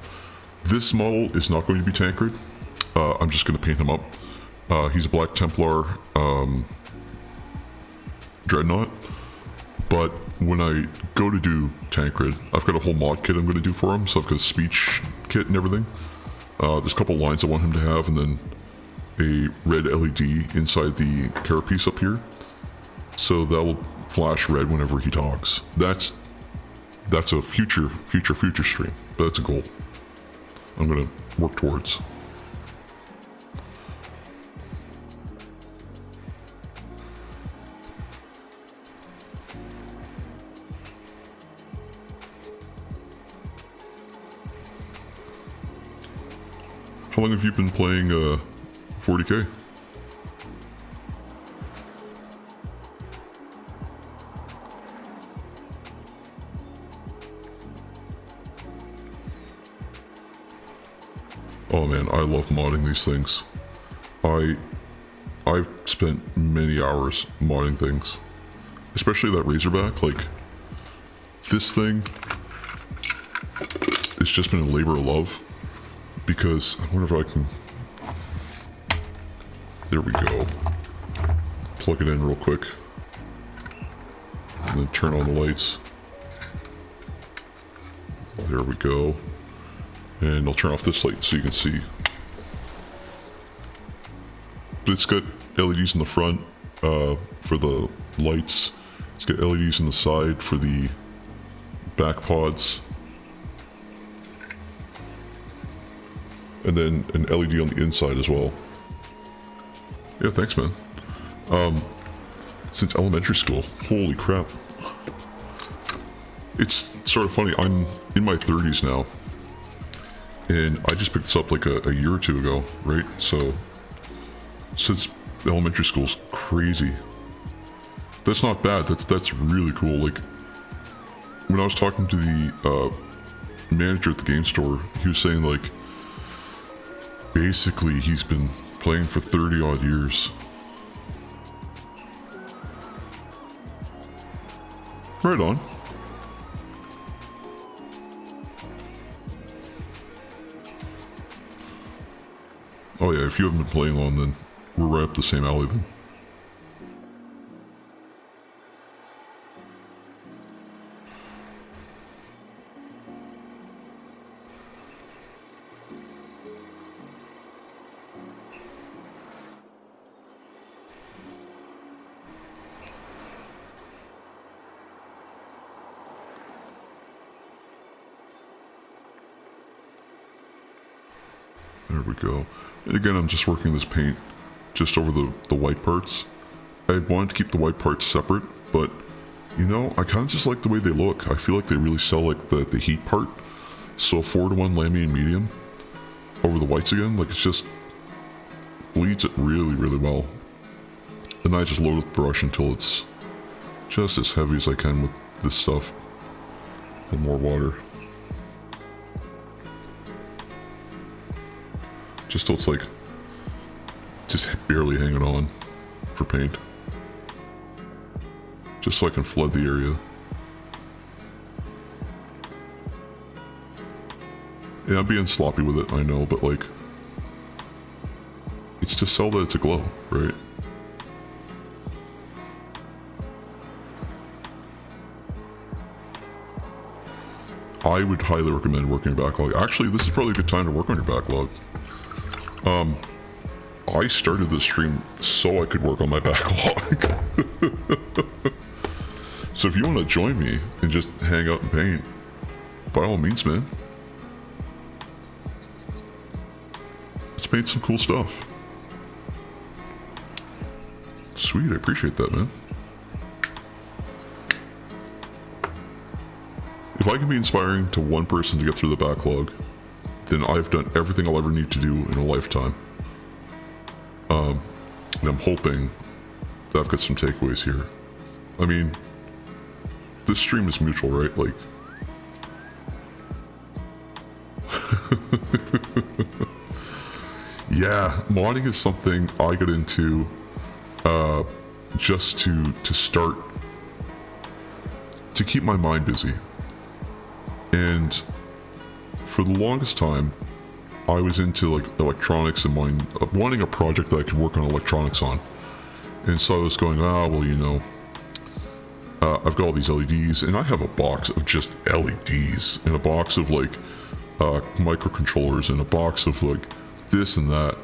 This model is not going to be Tancred. I'm just going to paint him up. He's a Black Templar Dreadnought. But when I go to do Tancred, I've got a whole mod kit I'm going to do for him. So I've got a speech kit and everything. There's a couple lines I want him to have, and then a red LED inside the carapace up here. So that will flash red whenever he talks. That's a future stream. But that's a goal I'm going to work towards. How long have you been playing 40K? Oh man, I love modding these things. I've spent many hours modding things. Especially that Razorback, like this thing, it's just been a labor of love. Because I wonder if I can, there we go, plug it in real quick and then turn on the lights. There we go. And I'll turn off this light so you can see. But it's got LEDs in the front for the lights. It's got LEDs in the side for the back pods. And then an LED on the inside as well. Yeah, thanks, man. Since elementary school. Holy crap. It's sort of funny. I'm in my 30s now. And I just picked this up like a year or two ago, right? So, since elementary school's crazy. That's not bad. That's really cool. Like, when I was talking to the manager at the game store, he was saying like, basically he's been playing for 30 odd years. Right on. Oh yeah, if you haven't been playing long, then we're right up the same alley then. There we go. And again, I'm just working this paint just over the white parts. I wanted to keep the white parts separate, but you know, I kind of just like the way they look. I feel like they really sell like the heat part. So 4:1 Lamy and medium over the whites again, like it's just bleeds it really, really well. And I just load with the brush until it's just as heavy as I can with this stuff. And more water. Just till it's like, just barely hanging on for paint. Just so I can flood the area. Yeah, I'm being sloppy with it, I know, but like, it's to sell that it's a glow, right? I would highly recommend working your backlog. Actually, this is probably a good time to work on your backlog. I started this stream so I could work on my backlog. So if you want to join me and just hang out and paint, by all means, man. Let's paint some cool stuff. Sweet, I appreciate that, man. If I can be inspiring to one person to get through the backlog, then I've done everything I'll ever need to do in a lifetime. And I'm hoping that I've got some takeaways here. I mean, this stream is mutual, right? Like, yeah, modding is something I got into just to start to keep my mind busy. And for the longest time, I was into like electronics and wanting a project that I could work on electronics on. And so I was going, well, you know, I've got all these LEDs, and I have a box of just LEDs, and a box of like microcontrollers, and a box of like this and that.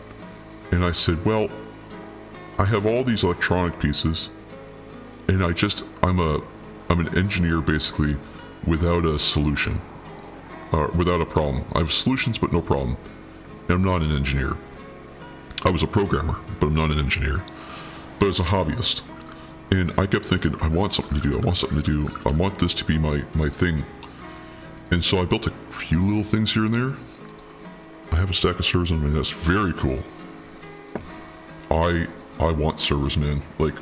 And I said, well, I have all these electronic pieces, and I'm an engineer basically without a solution. Without a problem. I have solutions, but no problem. And I'm not an engineer. I was a programmer, but I'm not an engineer. But as a hobbyist. And I kept thinking, I want something to do. I want something to do. I want this to be my thing. And so I built a few little things here and there. I have a stack of servers on my desk. Very cool. I want servers, man. Like,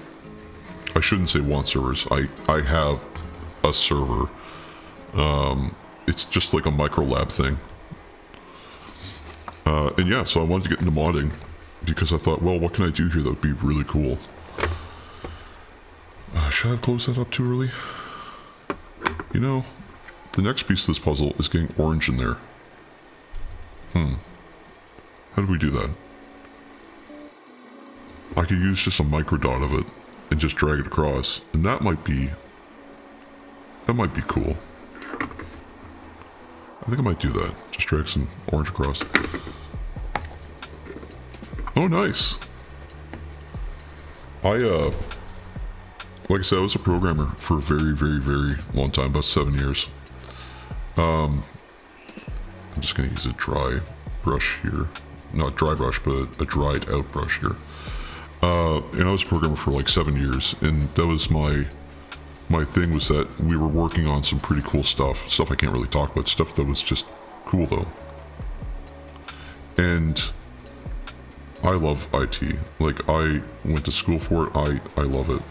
I shouldn't say want servers. I have a server. It's just like a micro lab thing. And yeah, so I wanted to get into modding because I thought, well, what can I do here that would be really cool? Should I have closed that up too early? You know, the next piece of this puzzle is getting orange in there. How do we do that? I could use just a micro dot of it and just drag it across, and that might be cool. I think I might do that. Just drag some orange across. Oh, nice. Like I said, I was a programmer for a very, very, very long time, about 7 years. I'm just gonna use a dry brush here. Not dry brush, but a dried out brush here. And I was a programmer for like 7 years, and that was my thing, was that we were working on some pretty cool stuff I can't really talk about, stuff that was just cool though. And I love IT. Like, I went to school for it. I love it.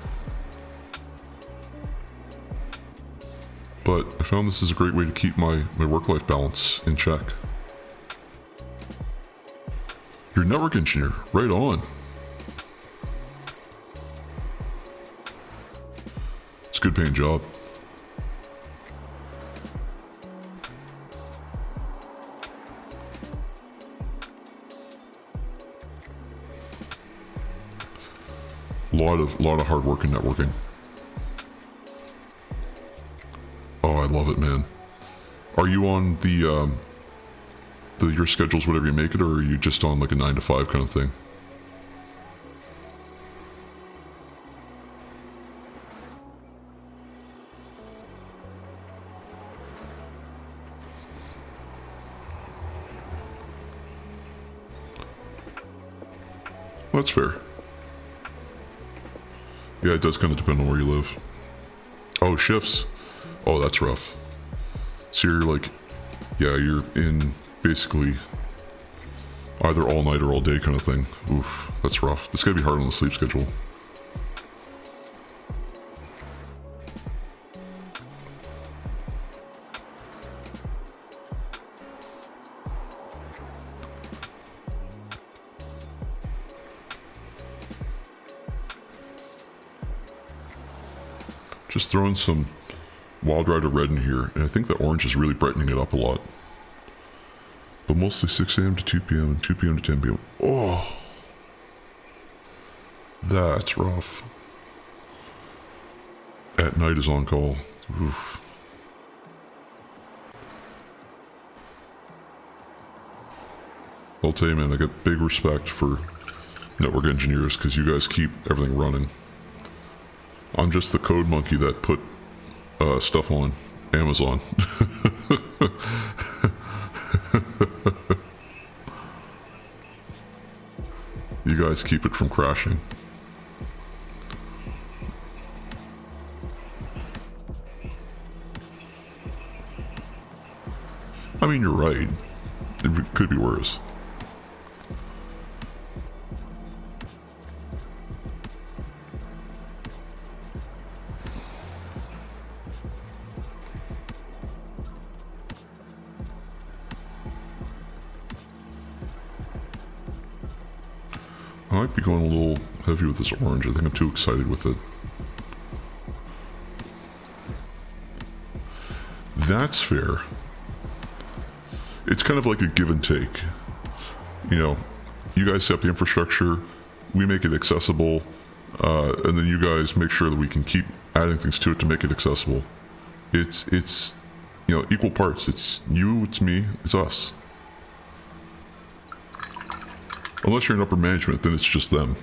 But I found this is a great way to keep my work-life balance in check. You're a network engineer, right on. It's a good paying job. Lot of hard work in networking. Oh, I love it, man. Are you on the your schedule's whatever you make it, or are you just on like a 9 to 5 kind of thing? Well, that's fair. Yeah, it does kind of depend on where you live. Oh, shifts. Oh, that's rough. So you're like, yeah, you're in basically either all night or all day kind of thing. Oof, that's rough. That's gotta be hard on the sleep schedule. Just throwing some Wild Rider Red in here, and I think the orange is really brightening it up a lot. But mostly 6 a.m. to 2 p.m. and 2 p.m. to 10 p.m. Oh, that's rough. At night is on call. Oof. I'll tell you, man, I got big respect for network engineers because you guys keep everything running. I'm just the code monkey that put stuff on Amazon. You guys keep it from crashing. I mean, you're right. It could be worse. I might be going a little heavy with this orange. I think I'm too excited with it. That's fair. It's kind of like a give and take. You know, you guys set up the infrastructure, we make it accessible, and then you guys make sure that we can keep adding things to it to make it accessible. It's you know, equal parts. It's you, it's me, it's us. Unless you're in upper management, then it's just them.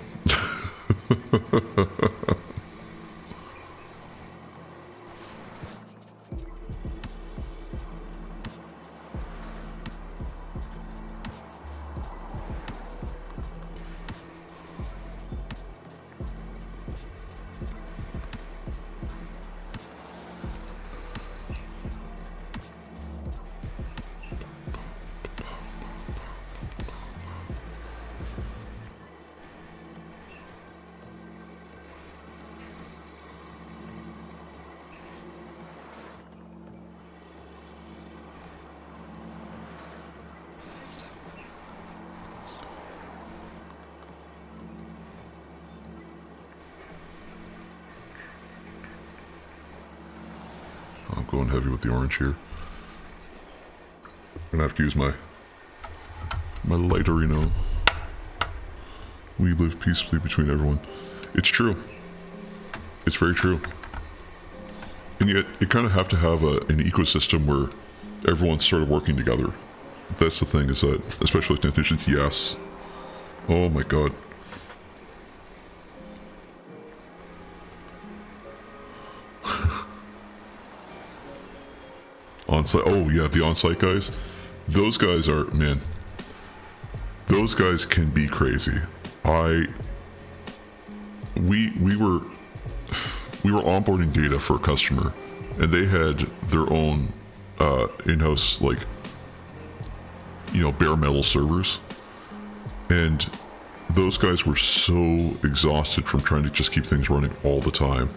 I'm going heavy with the orange here. I'm gonna have to use my lighter, you know. We live peacefully between everyone. It's true. It's very true. And yet, you kind of have to have an ecosystem where everyone's sort of working together. That's the thing, is that, especially with technicians, yes. Oh my god. On-site, oh yeah, the on-site guys. Those guys are, man, those guys can be crazy. We were onboarding data for a customer, and they had their own in-house, like, bare metal servers, and those guys were so exhausted from trying to just keep things running all the time.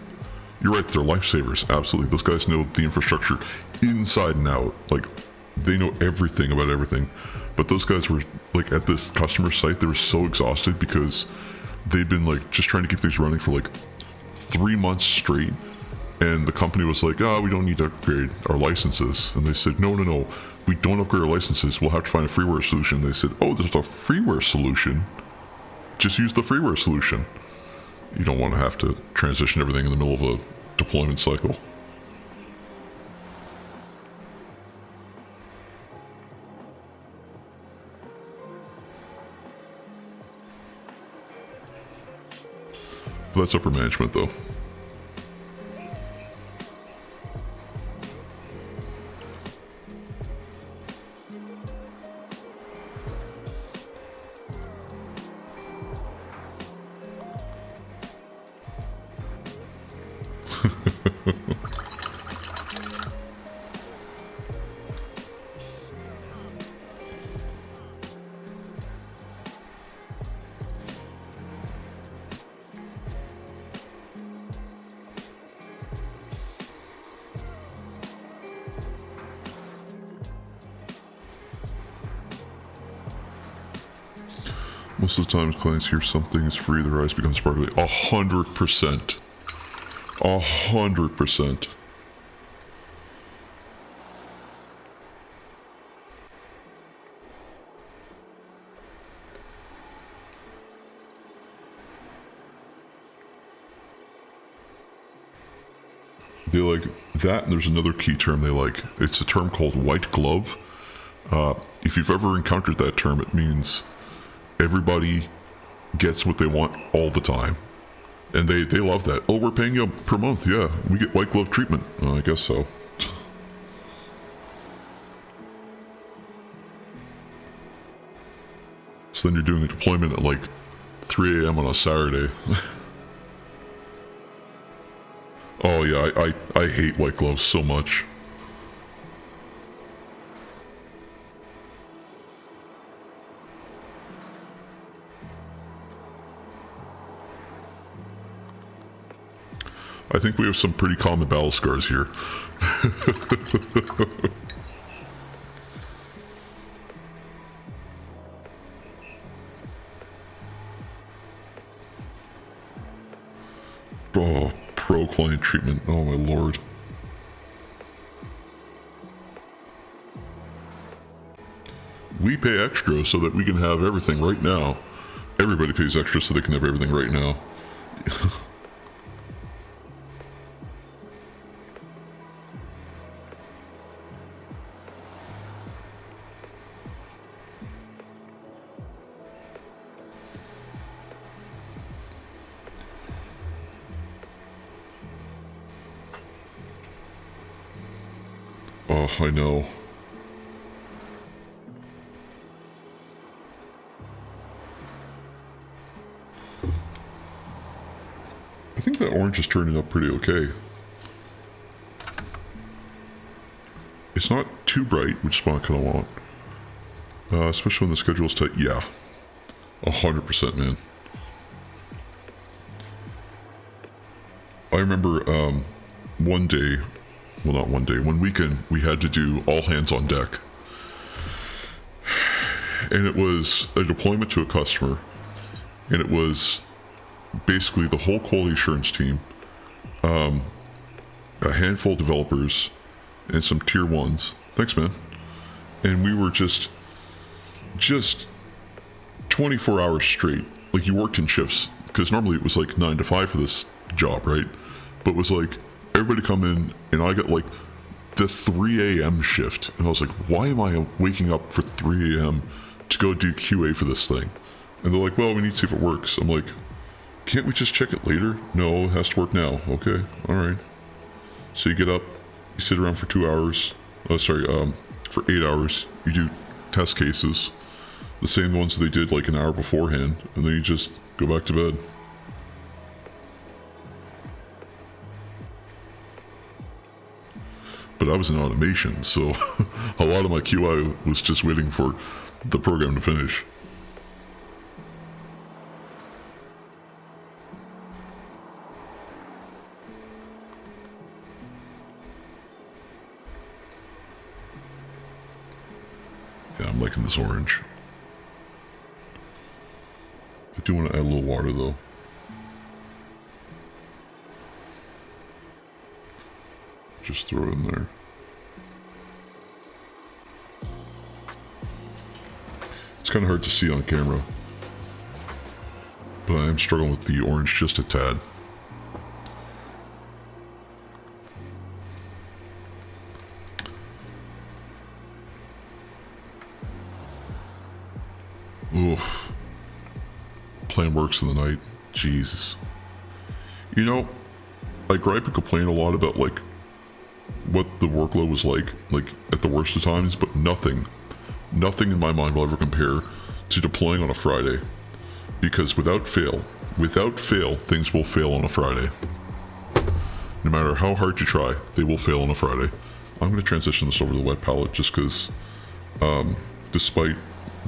You're right, they're lifesavers, absolutely. Those guys know the infrastructure inside and out. Like, they know everything about everything. But those guys were, like, at this customer site, they were so exhausted because they'd been, like, just trying to keep things running for, like, 3 months straight. And the company was like, we don't need to upgrade our licenses. And they said, no, we don't upgrade our licenses. We'll have to find a freeware solution. They said, there's a freeware solution. Just use the freeware solution. You don't want to have to transition everything in the middle of a deployment cycle. But that's upper management, though. Most of the time, clients hear something is free, their eyes become sparkly. 100%. 100%. They like that, and there's another key term they like. It's a term called white glove. If you've ever encountered that term, it means everybody gets what they want all the time. And they love that. Oh, we're paying you per month. Yeah, we get white glove treatment. I guess so. So then you're doing a deployment at like 3 a.m. on a Saturday. Oh yeah, I hate white gloves so much. I think we have some pretty common battle scars here. Oh, pro client treatment. Oh my lord. We pay extra so that we can have everything right now. Everybody pays extra so they can have everything right now. Oh, I know. I think that orange is turning out pretty okay. It's not too bright, which is what I kind of want. Especially when the schedule is tight. Yeah. 100%, man. I remember one day, well not one day, one weekend we had to do all hands on deck. And it was a deployment to a customer. And it was basically the whole quality assurance team, a handful of developers, and some tier ones. Thanks, man. And we were just 24 hours straight. Like, you worked in shifts, because normally it was like 9 to 5 for this job, right? But it was like, everybody come in, and I got like the 3 a.m. shift. And I was like, why am I waking up for 3 a.m. to go do QA for this thing? And they're like, well, we need to see if it works. I'm like, can't we just check it later? No, it has to work now. Okay, alright. So you get up, you sit around for 2 hours. For 8 hours. You do test cases. The same ones they did like an hour beforehand. And then you just go back to bed. But I was in automation, so a lot of my QI was just waiting for the program to finish. Yeah, I'm liking this orange. I do want to add a little water though. Just throw it in there. It's kind of hard to see on camera, but I am struggling with the orange just a tad. Oof. Plan works in the night. Jesus. You know, I gripe and complain a lot about like what the workload was like at the worst of times, but nothing in my mind will ever compare to deploying on a Friday. Because without fail, things will fail on a Friday. No matter how hard you try, they will fail on a Friday. I'm going to transition this over to the wet palette just because, despite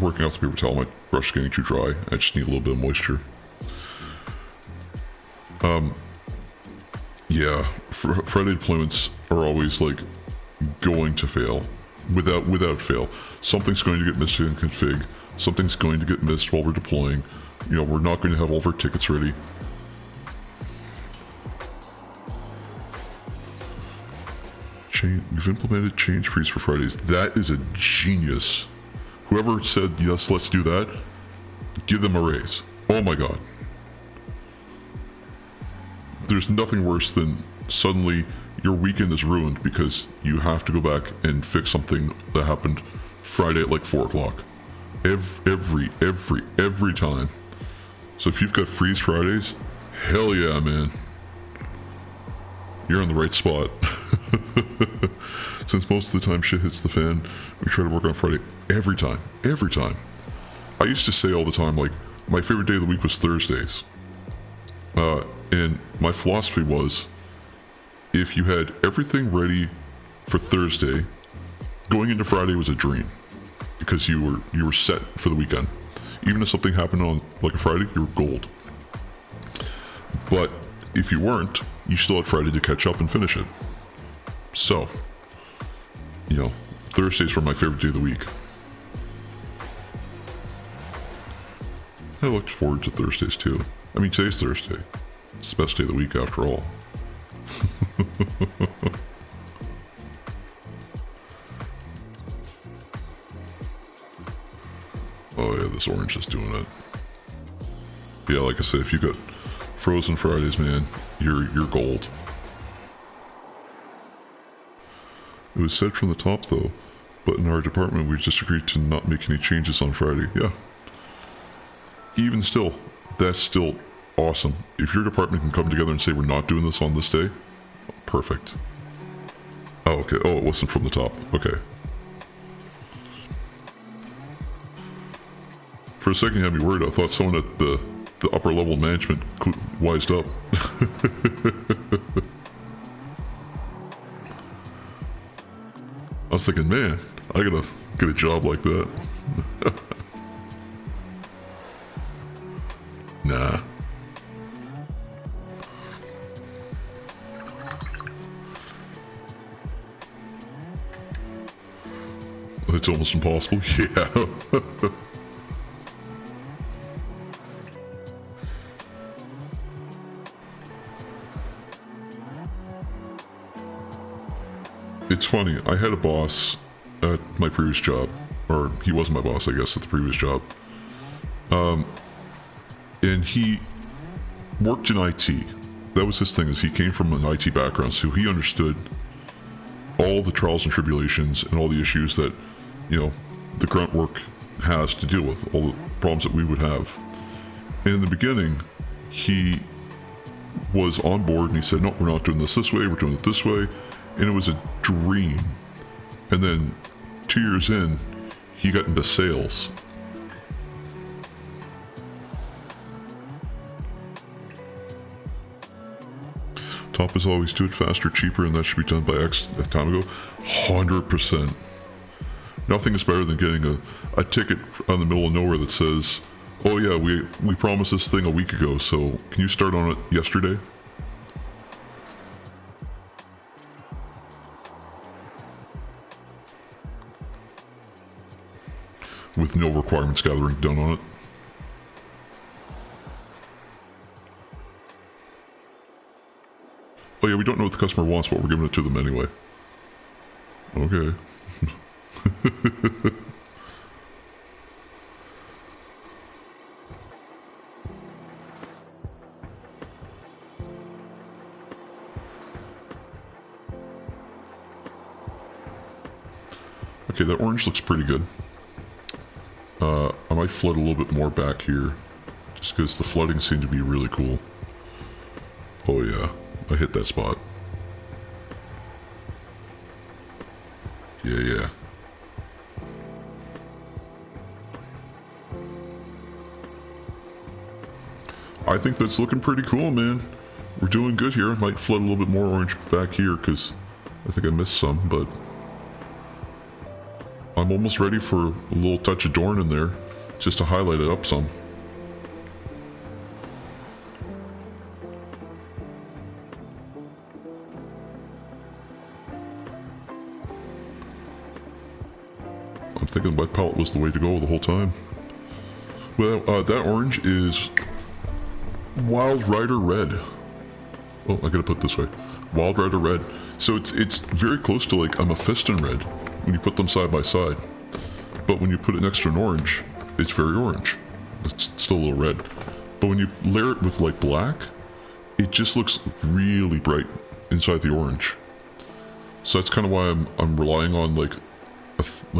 working off the paper towel, my brush is getting too dry. I just need a little bit of moisture. Yeah, Friday deployments are always like going to fail. Without fail. Something's going to get missed in config. Something's going to get missed while we're deploying. You know, we're not going to have all of our tickets ready. We've implemented change freeze for Fridays. That is a genius. Whoever said, yes, let's do that, give them a raise. Oh my god. There's nothing worse than suddenly your weekend is ruined because you have to go back and fix something that happened Friday at like 4 o'clock. Every time. So if you've got freeze Fridays, hell yeah, man. You're in the right spot. Since most of the time shit hits the fan, we try to work on Friday every time. I used to say all the time, like, my favorite day of the week was Thursdays. And my philosophy was, if you had everything ready for Thursday, going into Friday was a dream. Because you were set for the weekend. Even if something happened on like a Friday, you were gold. But if you weren't, you still had Friday to catch up and finish it. So, you know, Thursdays were my favorite day of the week. I looked forward to Thursdays too. I mean, today's Thursday. It's the best day of the week after all. Oh yeah, this orange is doing it. Yeah, like I said, if you got frozen Fridays, man, you're gold. It was said from the top though, but in our department we just agreed to not make any changes on Friday. Yeah. Even still, that's still awesome. If your department can come together and say we're not doing this on this day, perfect. Oh, okay. Oh, it wasn't from the top. Okay. For a second you had me worried. I thought someone at the upper level management wised up. I was thinking, man, I gotta get a job like that. Nah. It's almost impossible. Yeah. It's funny, I had a boss at my previous job, or he wasn't my boss, I guess, at the previous job. And he worked in IT. That was his thing, is he came from an IT background, so he understood all all the trials and tribulations and all the issues that, you know, the grunt work has to deal with, all the problems that we would have. And in the beginning, he was on board and he said, no, we're not doing this way, we're doing it this way. And it was a dream. And then 2 years in, he got into sales. Top is always do it faster, cheaper, and that should be done by X time ago. 100%. Nothing is better than getting a ticket on the middle of nowhere that says, oh yeah, we promised this thing a week ago, so can you start on it yesterday? With no requirements gathering done on it. Oh yeah, we don't know what the customer wants, but we're giving it to them anyway. Okay. Okay, that orange looks pretty good. I might flood a little bit more back here, just because the flooding seemed to be really cool. Oh yeah, I hit that spot. Yeah. I think that's looking pretty cool, man. We're doing good here. I might flood a little bit more orange back here, because I think I missed some, but I'm almost ready for a little touch of Dorn in there, just to highlight it up some. I'm thinking wet palette was the way to go the whole time. Well, that orange is Wild Rider Red. Oh, I gotta put it this way. Wild Rider Red. So it's very close to like a Mephiston Red when you put them side by side. But when you put it next to an orange, it's very orange. It's still a little red. But when you layer it with like black, it just looks really bright inside the orange. So that's kind of why I'm relying on like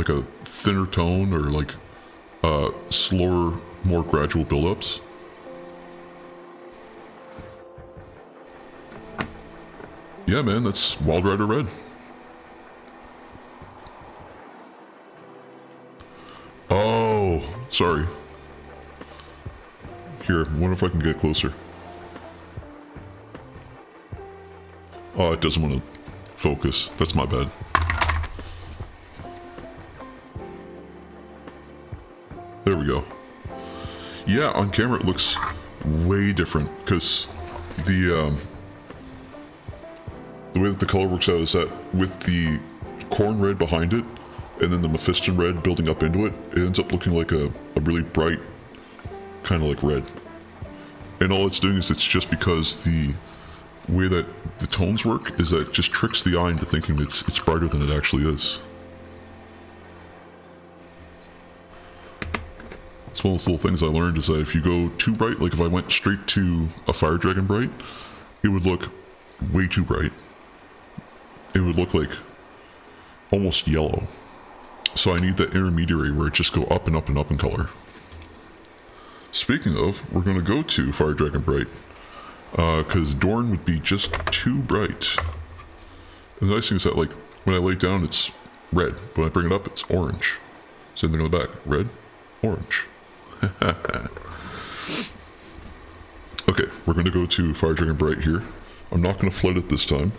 a thinner tone or like slower, more gradual build-ups. Yeah, man, that's Wild Rider Red. Oh, sorry. Here, I wonder if I can get closer. Oh, it doesn't want to focus. That's my bad. There we go. Yeah, on camera it looks way different because the way that the color works out is that with the corn red behind it and then the Mephiston red building up into it, it ends up looking like a really bright kind of like red. And all it's doing is it's just because the way that the tones work is that it just tricks the eye into thinking it's brighter than it actually is. It's one of those little things I learned is that if you go too bright, like if I went straight to a Fire Dragon bright, it would look way too bright. It would look like almost yellow. So I need that intermediary where it just go up and up and up in color. Speaking of, we're going to go to Fire Dragon Bright because Dorn would be just too bright. And the nice thing is that like when I lay it down it's red, but when I bring it up it's orange. Same thing on the back, red, orange. Okay, we're going to go to Fire Dragon Bright here. I'm not going to flood it this time.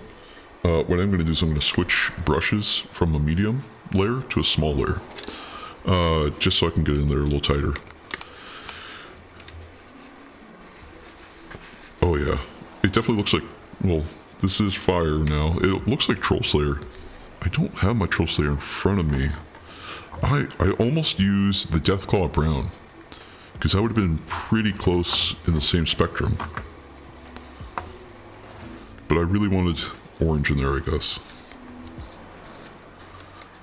What I'm going to do is I'm going to switch brushes from a medium layer to a small layer. Just so I can get in there a little tighter. Oh yeah, it definitely looks like, well, this is fire now. It looks like Troll Slayer. I don't have my Troll Slayer in front of me. I almost used the Deathclaw Brown, because that would have been pretty close in the same spectrum. But I really wanted orange in there, I guess.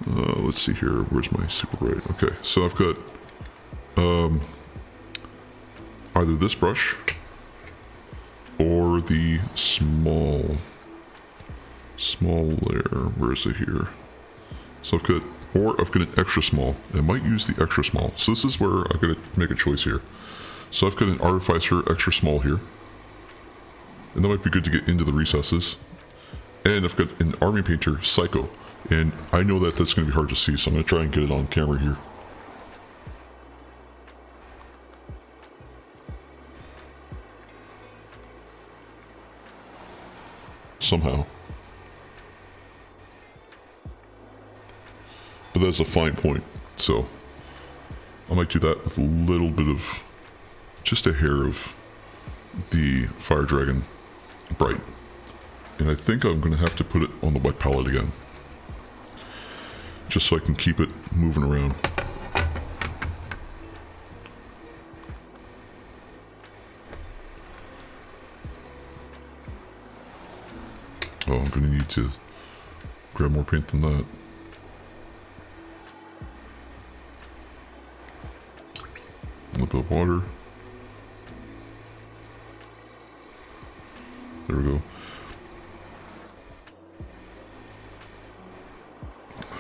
Let's see here, where's my super bright? Okay, so I've got either this brush or the small Small layer, where is it here? So I've got an extra small. I might use the extra small. So this is where I've got to make a choice here. So I've got an Artificer extra small here. And that might be good to get into the recesses. And I've got an Army Painter Psycho. And I know that that's going to be hard to see, so I'm going to try and get it on camera here. Somehow. But that's a fine point, so I might do that with a little bit of, just a hair of the Fire Dragon Bright. And I think I'm going to have to put it on the wet palette again, just so I can keep it moving around. Oh, I'm going to need to grab more paint than that. A little bit of water. There we go.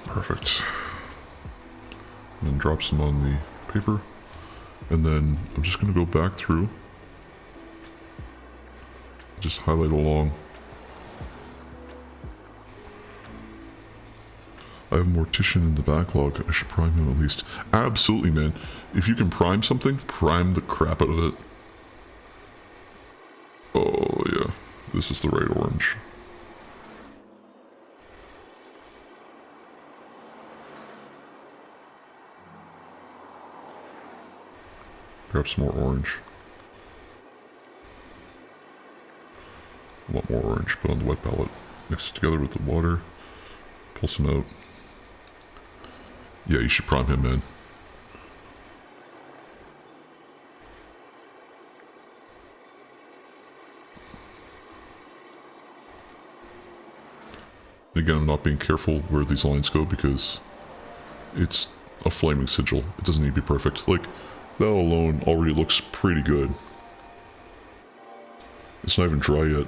Perfect. And then drop some on the paper. And then I'm just going to go back through. Just highlight along. I have Mortician in the backlog. I should prime him at least. Absolutely, man. If you can prime something, prime the crap out of it. Oh, yeah. This is the right orange. Grab some more orange. A lot more orange, put on the wet palette. Mix it together with the water. Pull some out. Yeah, you should prime him, man. Again, I'm not being careful where these lines go because it's a flaming sigil. It doesn't need to be perfect. Like, that alone already looks pretty good. It's not even dry yet.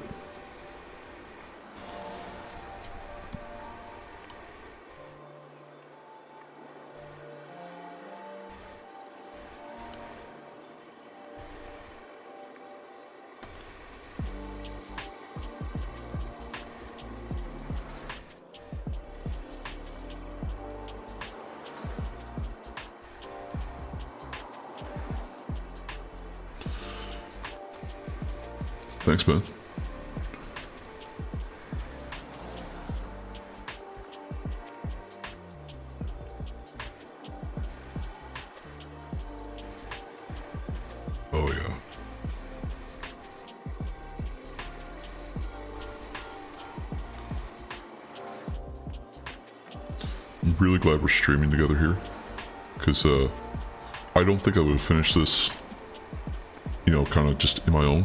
Thanks, man. Oh, yeah. I'm really glad we're streaming together here. Because, I don't think I would have finished this, you know, kind of just in my own.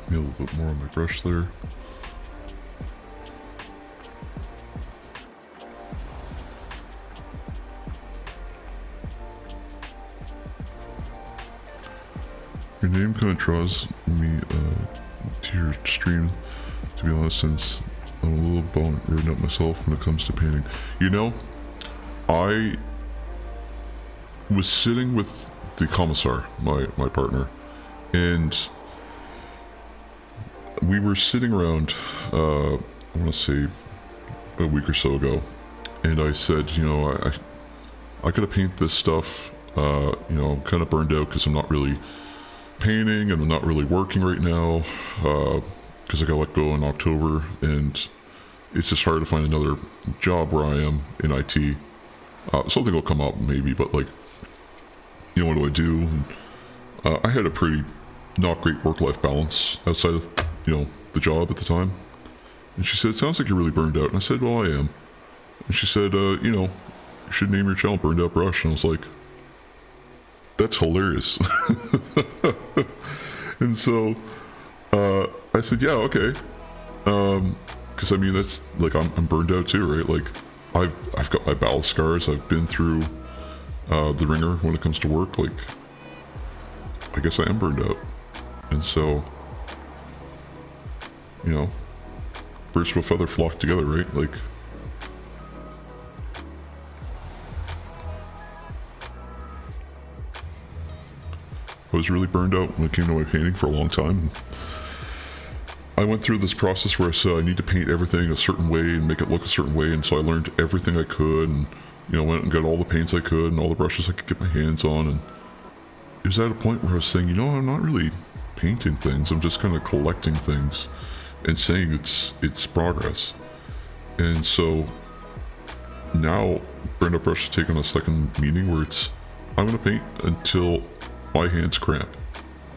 A little bit more on my brush there. Your name kind of draws me to your stream, to be honest, since I'm a little bone written up myself when it comes to painting. You know, I was sitting with the commissar, my partner, and we were sitting around, I want to say a week or so ago, and I said, you know, I gotta paint this stuff. You know, I'm kind of burned out because I'm not really painting and I'm not really working right now because I got let go in October, and it's just hard to find another job where I am in IT. Something will come up maybe, but like, you know, what do I do? And, I had a pretty not great work-life balance outside of, you know, the job at the time. And she said, it sounds like you're really burned out. And I said, well, I am. And she said, you know, you should name your channel Burned Out Brush. And I was like, that's hilarious. And so I said, yeah, okay. Because I mean, that's like, I'm burned out too, right? Like, I've got my battle scars. I've been through the ringer when it comes to work. Like, I guess I am burned out. And so, you know, birds of a feather flock together, right? Like, I was really burned out when it came to my painting for a long time. I went through this process where I said I need to paint everything a certain way and make it look a certain way, and so I learned everything I could, and, you know, went and got all the paints I could and all the brushes I could get my hands on, and it was at a point where I was saying, you know, I'm not really painting things, I'm just kind of collecting things and saying it's progress. And so now Burned Out Brush has taken a second meaning where it's, I'm going to paint until my hands cramp.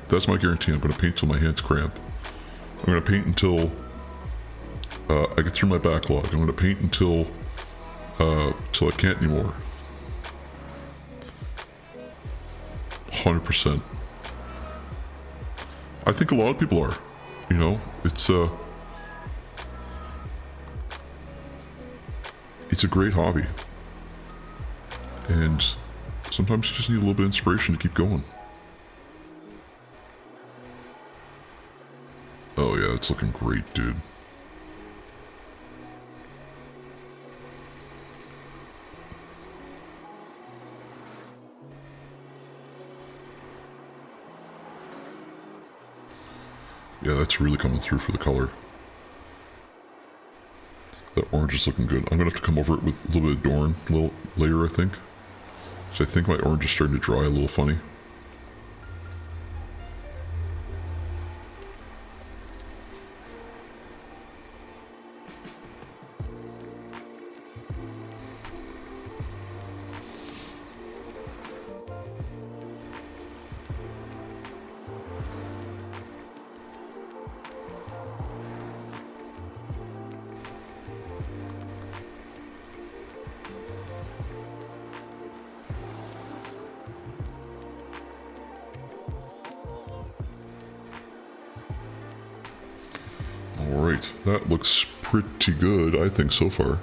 That's my guarantee. I'm going to paint till my hands cramp. I'm going to paint until I get through my backlog. I'm going to paint until I can't anymore. 100%. I think a lot of people are. You know, it's a great hobby, and sometimes you just need a little bit of inspiration to keep going. Oh yeah, it's looking great, dude. Yeah, that's really coming through for the color. That orange is looking good. I'm gonna have to come over it with a little bit of Dorn, a little layer, I think. So I think my orange is starting to dry a little funny. Alright, that looks pretty good, I think, so far.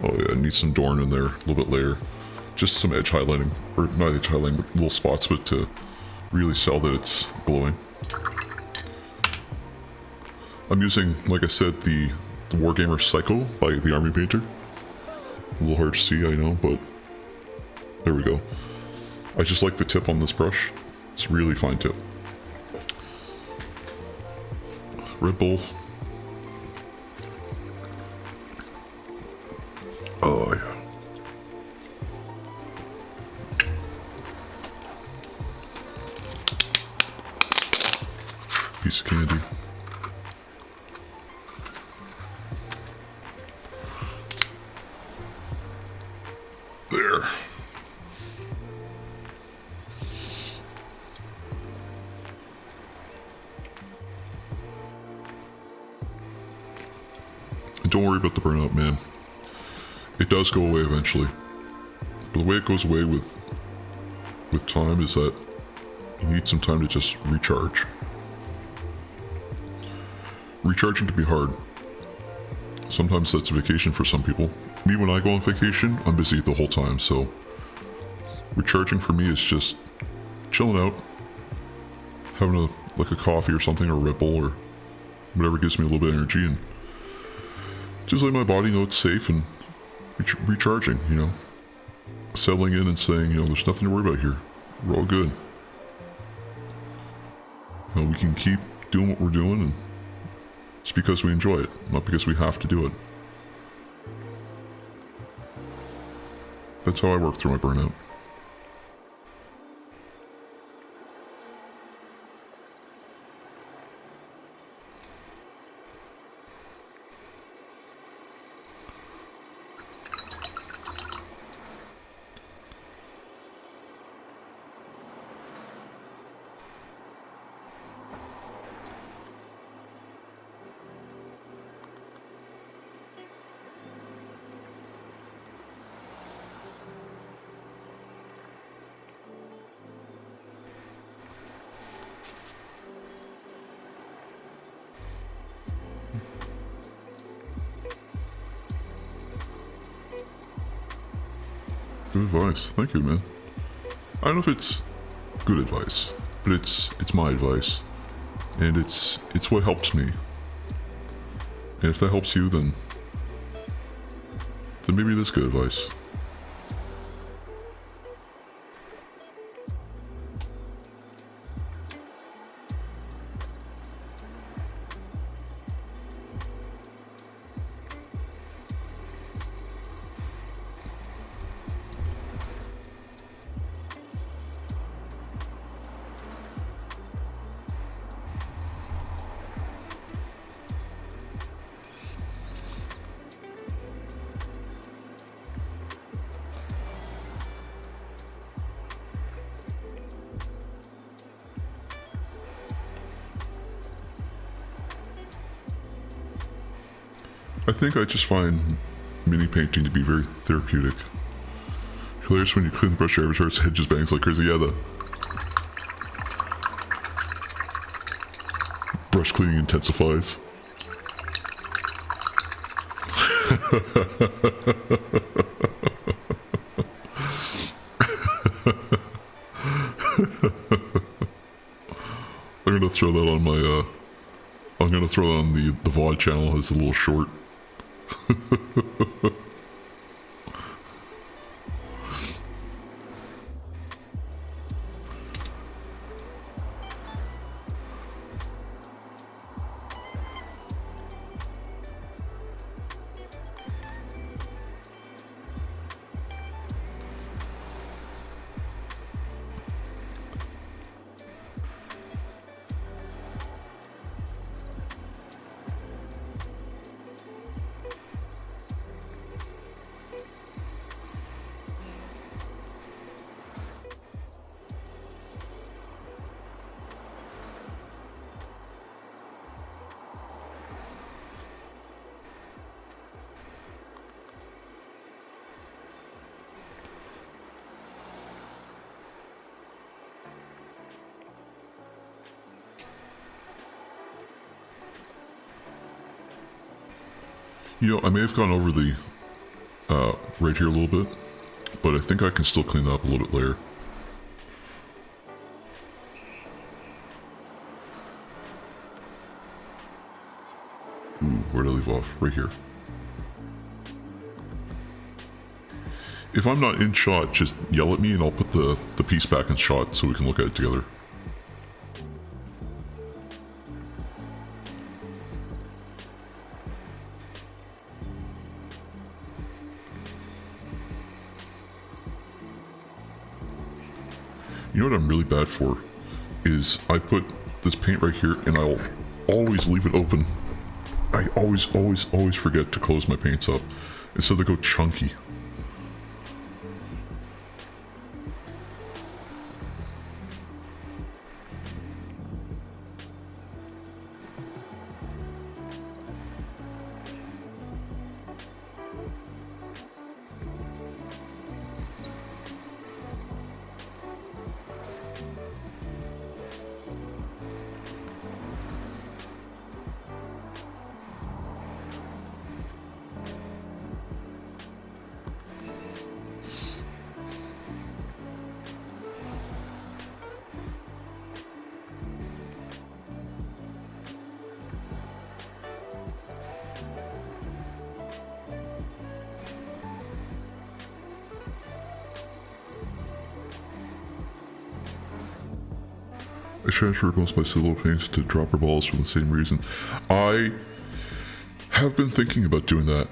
Oh yeah, I need some Dorn in there, a little bit later. Just some edge highlighting, or not edge highlighting, but little spots, but to really sell that it's glowing. I'm using, like I said, the Wargamer Psycho by the Army Painter. A little hard to see, I know, but there we go. I just like the tip on this brush. It's a really fine tip. Red Bull. Oh yeah. Piece of candy. There. And don't worry about the burnout, man. It does go away eventually. But the way it goes away with time is that you need some time to just recharge. Recharging can be hard. Sometimes that's a vacation for some people. Me, when I go on vacation, I'm busy the whole time, so recharging for me is just chilling out, having a coffee or something, or a Red Bull, or whatever gives me a little bit of energy, and just letting my body know it's safe and recharging, you know. Settling in and saying, you know, there's nothing to worry about here. We're all good. You know, we can keep doing what we're doing, and It's because we enjoy it, not because we have to do it. That's how I work through my burnout. Good advice. Thank you, man. I don't know if it's good advice, but it's my advice. And it's what helps me. And if that helps you, then maybe it is good advice. I think I just find mini painting to be very therapeutic. Hilarious when you clean the brush, your avatar's head just bangs like crazy. Yeah, the brush cleaning intensifies. I'm gonna throw that on my I'm gonna throw that on the VOD channel as a little short. You know, I may have gone over the, right here a little bit, but I think I can still clean that up a little bit later. Ooh, where did I leave off? Right here. If I'm not in shot, just yell at me and I'll put the piece back in shot so we can look at it together. You know what I'm really bad for? Is I put this paint right here and I'll always leave it open. I always forget to close my paints up. And so they go chunky. I transferred most of my solo paints to dropper balls for the same reason. I have been thinking about doing that,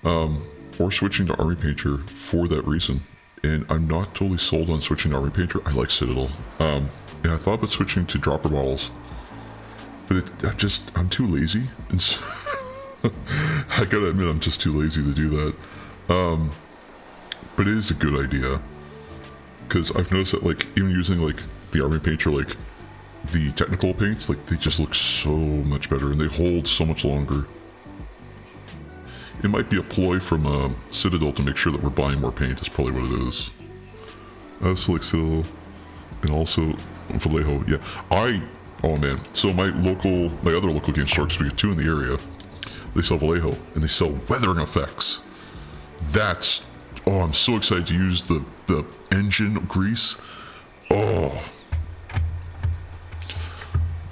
or switching to Army Painter for that reason. And I'm not totally sold on switching to Army Painter. I like Citadel. And I thought about switching to dropper models, but I'm too lazy. And so I gotta admit, I'm just too lazy to do that. But it is a good idea, because I've noticed that, like, even using like the Army Painter, like the technical paints, like they just look so much better and they hold so much longer. It might be a ploy from Citadel to make sure that we're buying more paint. That's probably what it is. I also like Citadel, and also Vallejo. Yeah, oh man. So my other local game store, because we get two in the area, they sell Vallejo and they sell weathering effects. I'm so excited to use the engine grease. Oh,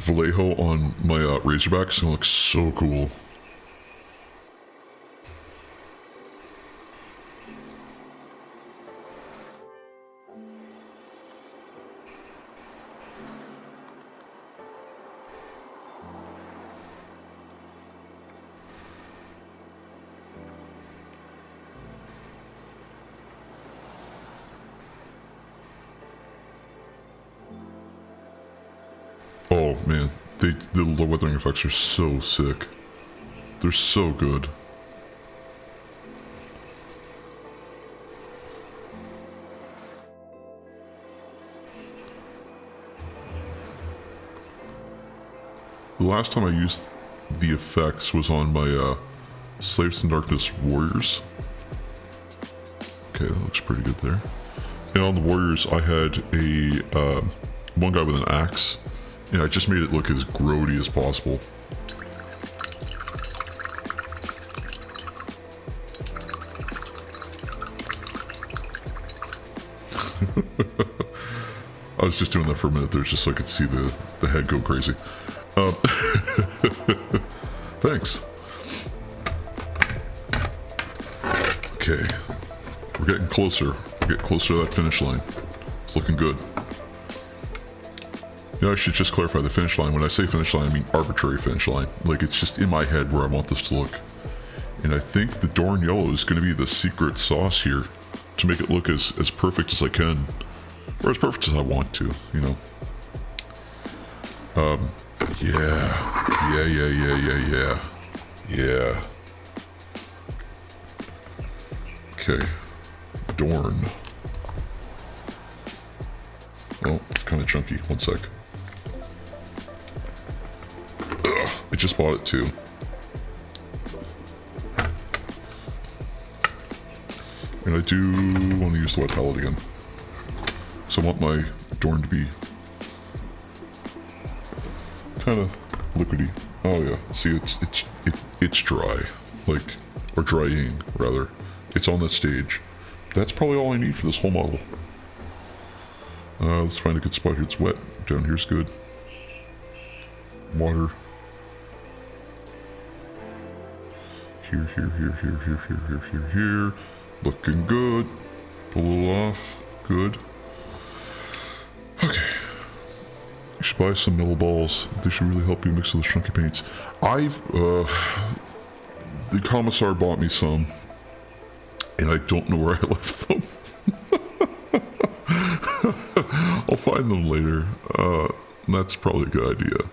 Vallejo on my Razorback is gonna look so cool. Oh man, the low weathering effects are so sick. They're so good. The last time I used the effects was on my Slaves in Darkness Warriors. Okay, that looks pretty good there. And on the Warriors, I had a one guy with an axe, and I just made it look as grody as possible. I was just doing that for a minute there, just so I could see the head go crazy. Thanks. Okay, we're getting closer. We're getting closer to that finish line. It's looking good. You know, I should just clarify the finish line. When I say finish line, I mean arbitrary finish line. Like, it's just in my head where I want this to look. And I think the Dorn Yellow is going to be the secret sauce here to make it look as perfect as I can. Or as perfect as I want to, you know. Yeah. Okay. Dorn. Oh, it's kind of chunky. One sec. Ugh, I just bought it too. And I do want to use the wet palette again. So I want my Dorn to be kind of liquidy. Oh yeah, see, it's dry, like, or drying rather. It's on that stage. That's probably all I need for this whole model. Let's find a good spot here. It's wet. Down here's good. Water. Here. Looking good. Pull a little off. Good. Okay. You should buy some Mellow Balls. They should really help you mix those chunky paints. The commissar bought me some, and I don't know where I left them. I'll find them later. That's probably a good idea.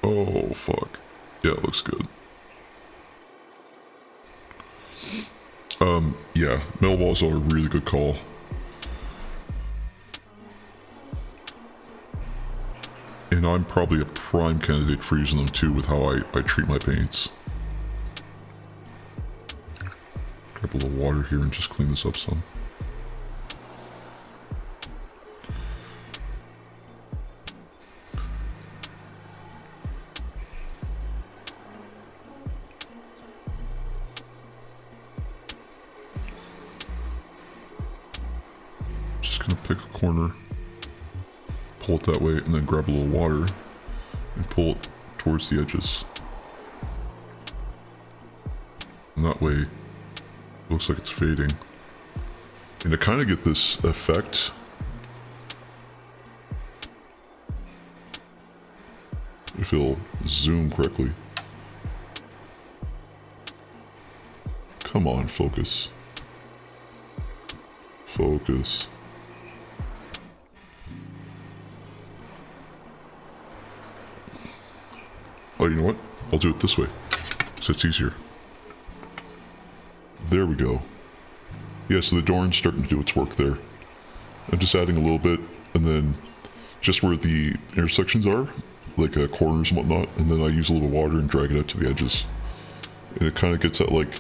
Oh, fuck. Yeah, it looks good. Yeah, Mellow Balls are a really good call. And I'm probably a prime candidate for using them too with how I treat my paints. Grab a little water here and just clean this up some. Just gonna pick a corner, pull it that way, and then grab a little water and pull it towards the edges. And that way, it looks like it's fading. And to kind of get this effect, if it'll zoom correctly, Come on, focus. Focus. Oh, you know what? I'll do it this way, so it's easier. There we go. Yeah, so the Dorn's starting to do its work there. I'm just adding a little bit, and then just where the intersections are, like corners and whatnot, and then I use a little water and drag it out to the edges. And it kind of gets that, like,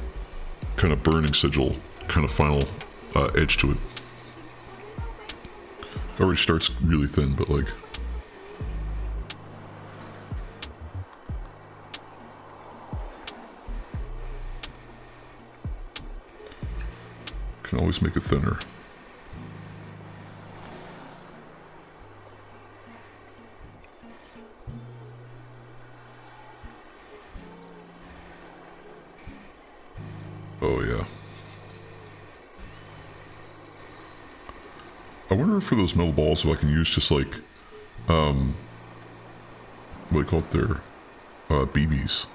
kind of burning sigil, kind of final edge to it. Already starts really thin, but like... Can always make it thinner. Oh yeah. I wonder if for those metal balls if I can use just like, what do you call it there? BBs.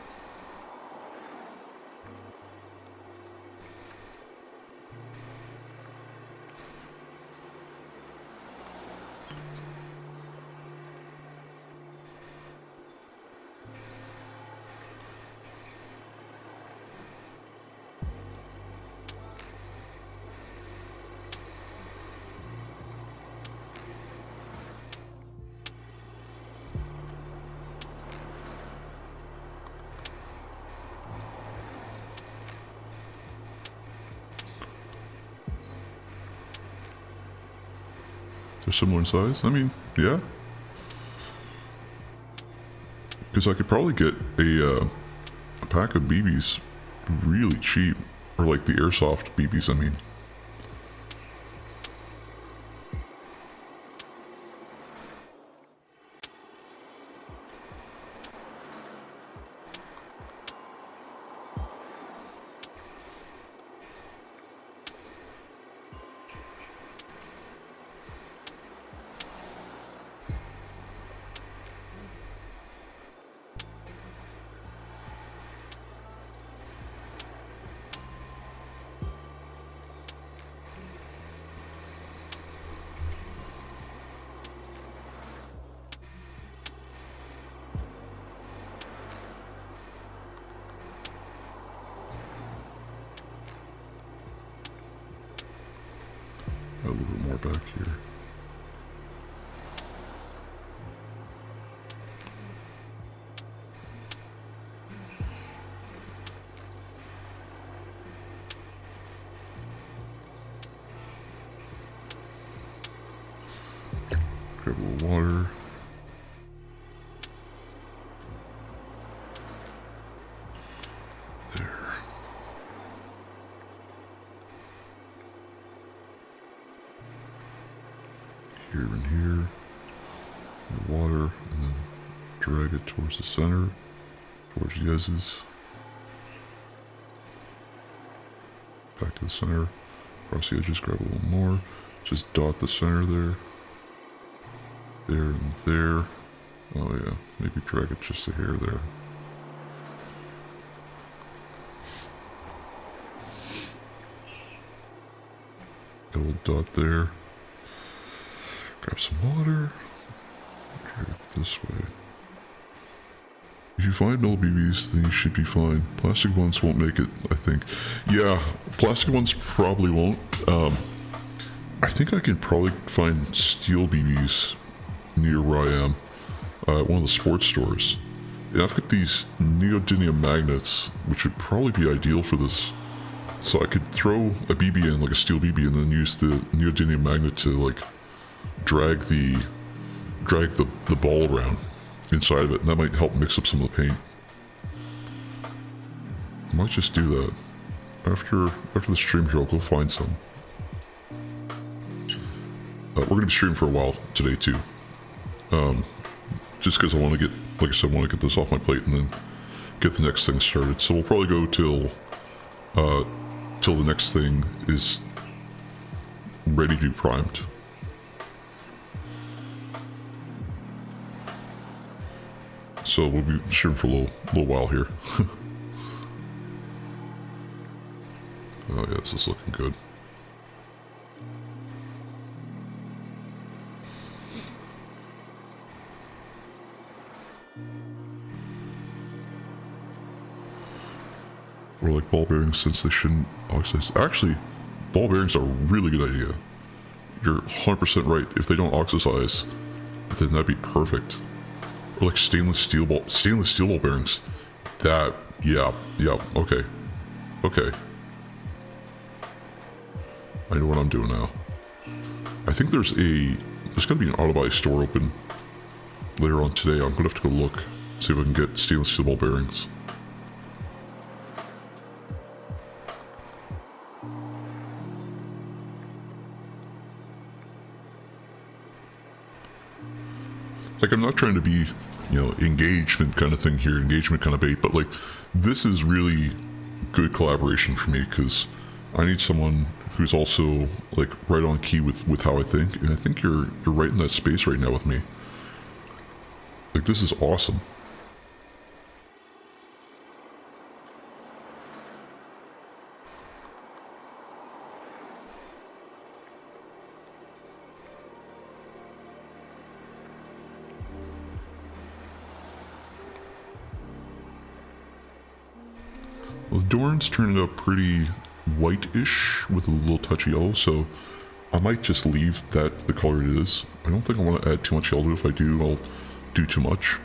They're similar in size? I mean, yeah. Because I could probably get a pack of BBs really cheap. Or like the airsoft BBs, I mean. A little bit more back here. Grab a little water. There. Here and here, the water, and then drag it towards the center, towards Yez's. Back to the center, across the edges, grab a little more, just dot the center there, and there. Oh yeah, maybe drag it just a hair there. A little dot there. Grab some water. Drag it this way. If you find metal BBs, then you should be fine. Plastic ones won't make it, I think. Yeah, plastic ones probably won't. I think I can probably find steel BBs near where I am. At one of the sports stores. And I've got these neodymium magnets, which would probably be ideal for this. So I could throw a BB in, like a steel BB, and then use the neodymium magnet to like drag the ball around inside of it, and that might help mix up some of the paint. I might just do that. After the stream here, I'll go find some. We're going to be streaming for a while today too. Just because I want to get, like I said, I want to get this off my plate and then get the next thing started. So we'll probably go till the next thing is ready to be primed. So we'll be streaming for a little while here. Oh yeah, this is looking good. Or like ball bearings, since they shouldn't oxidize. Actually, ball bearings are a really good idea. You're 100% right. If they don't oxidize, then that'd be perfect. Or like stainless steel ball bearings. That, yeah, okay. Okay. I know what I'm doing now. I think there's gonna be an auto body store open later on today. I'm gonna have to go look, see if I can get stainless steel ball bearings. Like, I'm not trying to be, you know, engagement kind of thing here, engagement kind of bait, but like, this is really good collaboration for me, because I need someone who's also like right on key with how I think, and I think you're right in that space right now with me. Like, this is awesome. Well, the Doran's turning out pretty white-ish with a little touch of yellow, so I might just leave that the color it is. I don't think I want to add too much yellow. If I do, I'll do too much.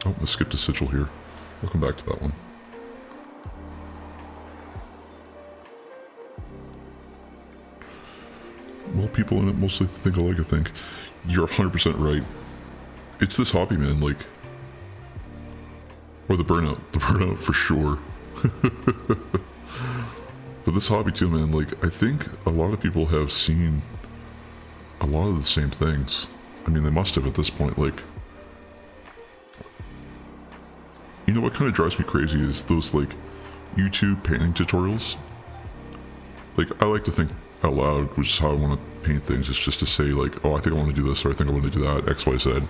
Oh, I skipped a sigil here. I'll come back to that one. Well, people in it mostly think alike, I think. You're 100% right. It's this hobby, man, like... Or the burnout for sure. But this hobby too, man, like, I think a lot of people have seen a lot of the same things. I mean, they must have at this point, like... You know what kind of drives me crazy is those, like, YouTube painting tutorials. Like, I like to think out loud, which is how I want to paint things. It's just to say, like, oh, I think I want to do this, or I think I want to do that, X, Y, Z.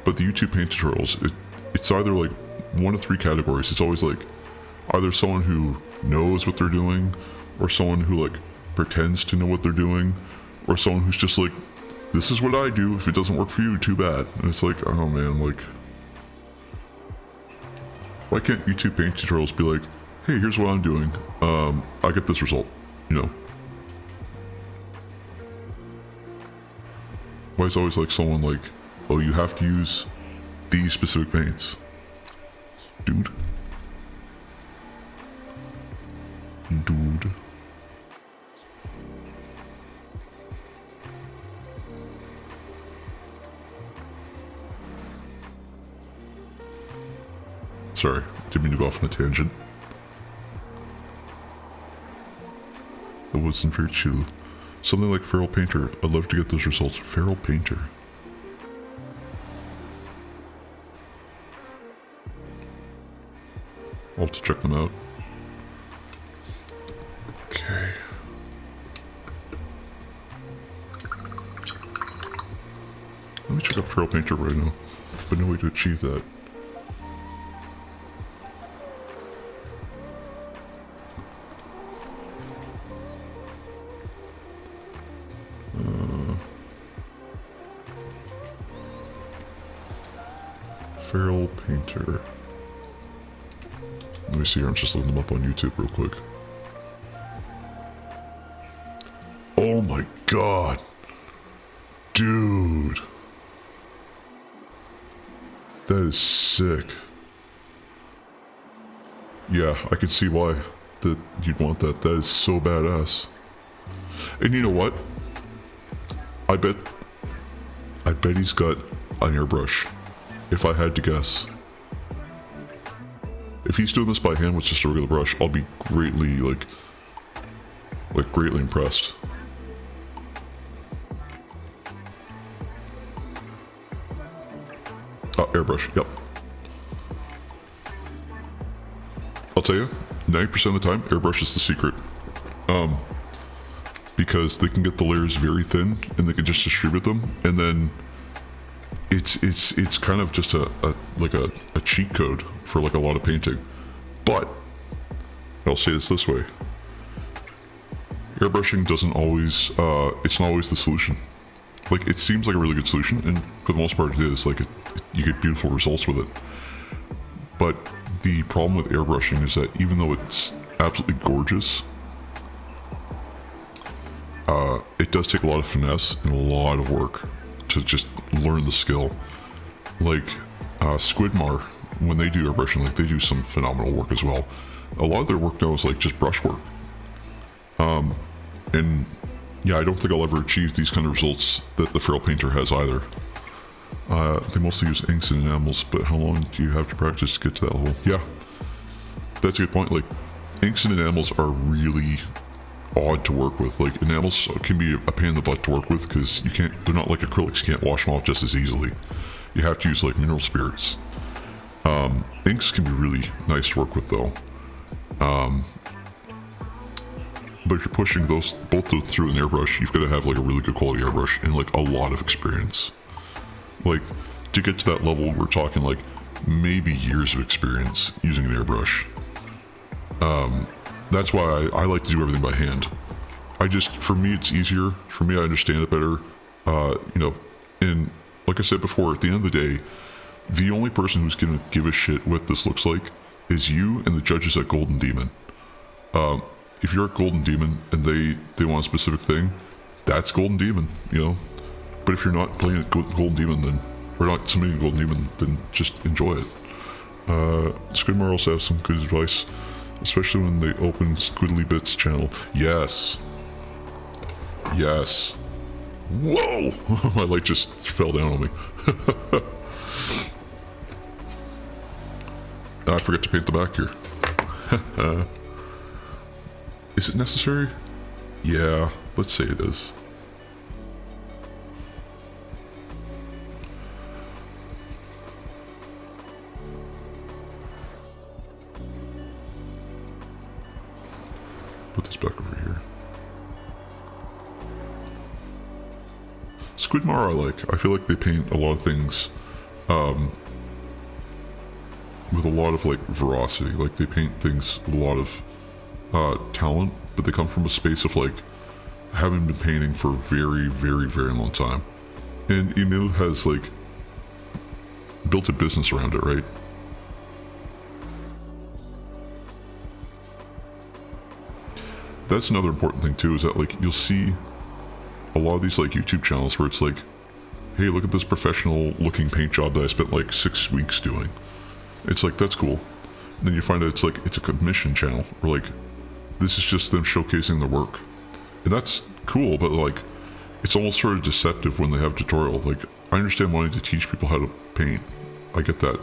But the YouTube paint tutorials, it's either, like, one of three categories. It's always, like, either someone who knows what they're doing, or someone who, like, pretends to know what they're doing, or someone who's just like, this is what I do, if it doesn't work for you, too bad. And it's like, oh man, like... Why can't YouTube paint tutorials be like, hey, here's what I'm doing, I get this result, you know? Why is always like someone like, oh, you have to use these specific paints? Dude. Sorry, didn't mean to go off on a tangent. It wasn't very chill. Something like Feral Painter. I'd love to get those results. Feral Painter. I'll have to check them out. Okay. Let me check out Feral Painter right now. But no way to achieve that. Feral Painter. Let me see here, I'm just looking them up on YouTube real quick. Oh my god! Dude! That is sick. Yeah, I can see why that you'd want that. That is so badass. And you know what? I bet he's got an airbrush. If I had to guess. If he's doing this by hand with just a regular brush, I'll be greatly, like greatly impressed. Oh, airbrush, yep. I'll tell you, 90% of the time, airbrush is the secret. Because they can get the layers very thin, and they can just distribute them, and then it's kind of just a cheat code for like a lot of painting. But I'll say this way. Airbrushing doesn't always, it's not always the solution. Like, it seems like a really good solution, and for the most part it is. Like, you get beautiful results with it. But the problem with airbrushing is that even though it's absolutely gorgeous, it does take a lot of finesse and a lot of work to just learn the skill. Like, Squidmar, when they do airbrushing, like, they do some phenomenal work as well. A lot of their work now is like just brush work. And yeah, I don't think I'll ever achieve these kind of results that the Feral Painter has either. They mostly use inks and enamels, but how long do you have to practice to get to that level? Yeah, that's a good point. Like, inks and enamels are really odd to work with. Like, enamels can be a pain in the butt to work with because they're not like acrylics, you can't wash them off just as easily. You have to use like mineral spirits. Inks can be really nice to work with though. But if you're pushing both through an airbrush, you've got to have like a really good quality airbrush and like a lot of experience. Like, to get to that level, we're talking like maybe years of experience using an airbrush. That's why I like to do everything by hand. For me, it's easier. For me, I understand it better. And like I said before, at the end of the day, the only person who's going to give a shit what this looks like is you and the judges at Golden Demon. If you're at Golden Demon and they want a specific thing, that's Golden Demon, But if you're not playing at Golden Demon, or not submitting Golden Demon, then just enjoy it. Squidmar also has some good advice, especially when they open Squiddly Bits channel. Yes. Yes. Whoa! My light just fell down on me. I forgot to paint the back here. Is it necessary? Yeah, let's say it is. Put this back over here. Squidmar I like. I feel like they paint a lot of things with a lot of like veracity. Like, they paint things with a lot of talent, but they come from a space of like having been painting for a very, very, very long time. And Emil has like built a business around it, right? That's another important thing too, is that like you'll see a lot of these like YouTube channels where it's like, hey, look at this professional looking paint job that I spent like 6 weeks doing. It's like, that's cool. And then you find out it's a commission channel where like, this is just them showcasing their work. And that's cool, but like, it's almost sort of deceptive when they have tutorial. Like, I understand wanting to teach people how to paint. I get that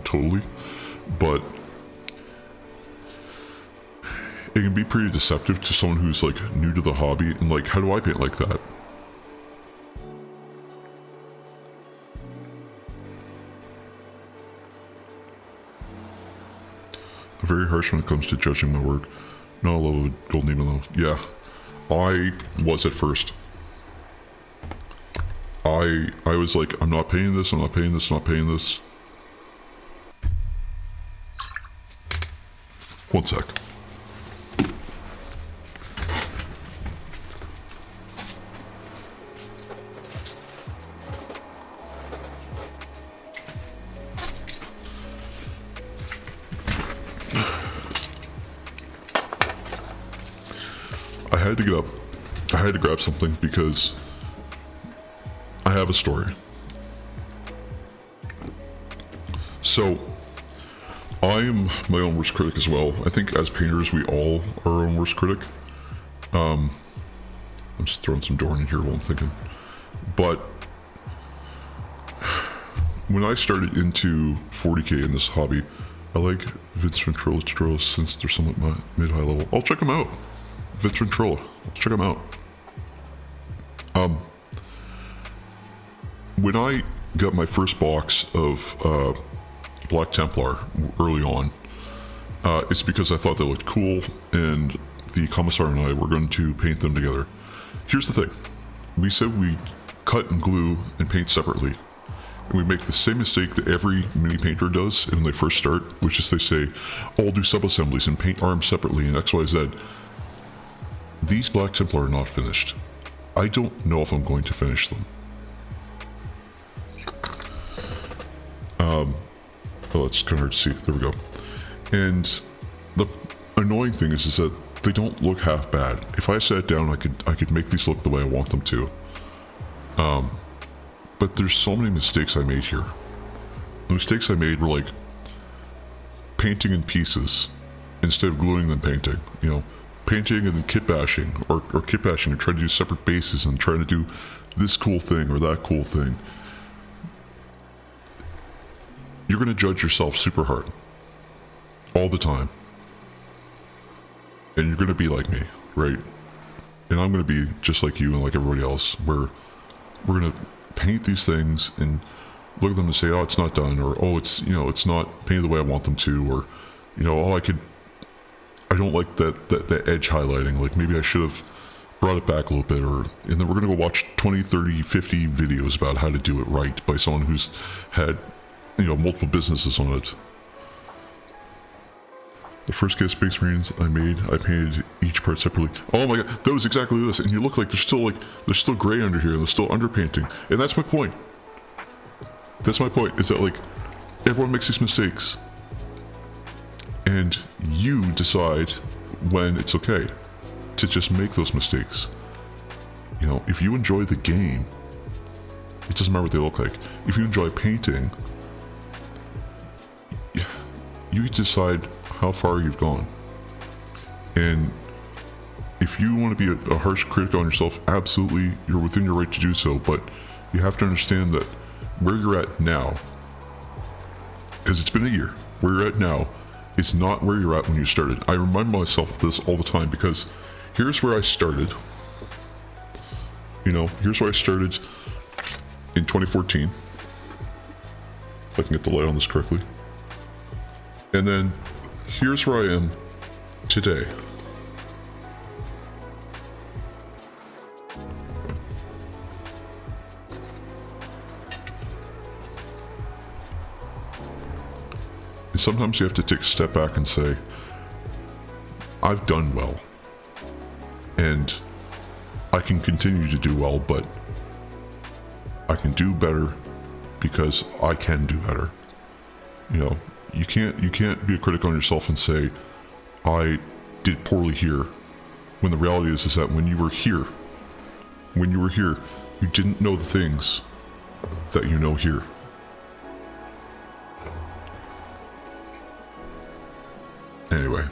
totally. But it can be pretty deceptive to someone who's like new to the hobby and like, how do I paint like that? I'm very harsh when it comes to judging my work. No love of Golden Demon though. Yeah, I was at first. I was like, I'm not paying this, I'm not paying this, I'm not paying this. One sec. I had to get up. I had to grab something because I have a story. So, I am my own worst critic as well. I think as painters, we all are our own worst critic. I'm just throwing some Dorn in here while I'm thinking. But when I started into 40k in this hobby, I like Vince Ventrola tutorials since they're somewhat mid-high level. I'll check them out. Vince Ventrola. Check them out. When I got my first box of Black Templar early on, it's because I thought they looked cool, and the Commissar and I were going to paint them together. Here's the thing. We said we cut and glue and paint separately. And we make the same mistake that every mini painter does when they first start, which is they say, oh, I'll do sub-assemblies and paint arms separately and X, Y, Z. These Black Templar are not finished. I don't know if I'm going to finish them. Oh, it's kind of hard to see. There we go. And the annoying thing is that they don't look half bad. If I sat down, I could make these look the way I want them to. But there's so many mistakes I made here. The mistakes I made were like painting in pieces instead of gluing them painting. You know, painting and then kit bashing, or kit bashing and trying to do separate bases and trying to do this cool thing or that cool thing. You're going to judge yourself super hard all the time. And you're going to be like me, right? And I'm going to be just like you and like everybody else, where we're going to paint these things and look at them and say, oh, it's not done, or oh, it's, you know, it's not painted the way I want them to, or, you know, oh, I don't like that edge highlighting, like maybe I should have brought it back a little bit, or, and then we're going to go watch 20, 30, 50 videos about how to do it right by someone who's had, you know, multiple businesses on it. The first kit of Space Marines I made, I painted each part separately. Oh my god, that was exactly this. And you look like there's still gray under here and there's still underpainting. And that's my point. That's my point, is that like, everyone makes these mistakes. And you decide when it's okay to just make those mistakes. You know, if you enjoy the game, it doesn't matter what they look like. If you enjoy painting, you decide how far you've gone. And if you want to be a harsh critic on yourself, absolutely, you're within your right to do so, but you have to understand that where you're at now, because it's been a year, where you're at now is not where you're at when you started. I remind myself of this all the time, because here's where I started. You know, here's where I started in 2014. If I can get the light on this correctly. And then here's where I am today. And sometimes you have to take a step back and say, I've done well. And I can continue to do well, but I can do better because I can do better. You know, you can't be a critic on yourself and say, I did poorly here, when the reality is that when you were here, you didn't know the things that you know here. Anyway,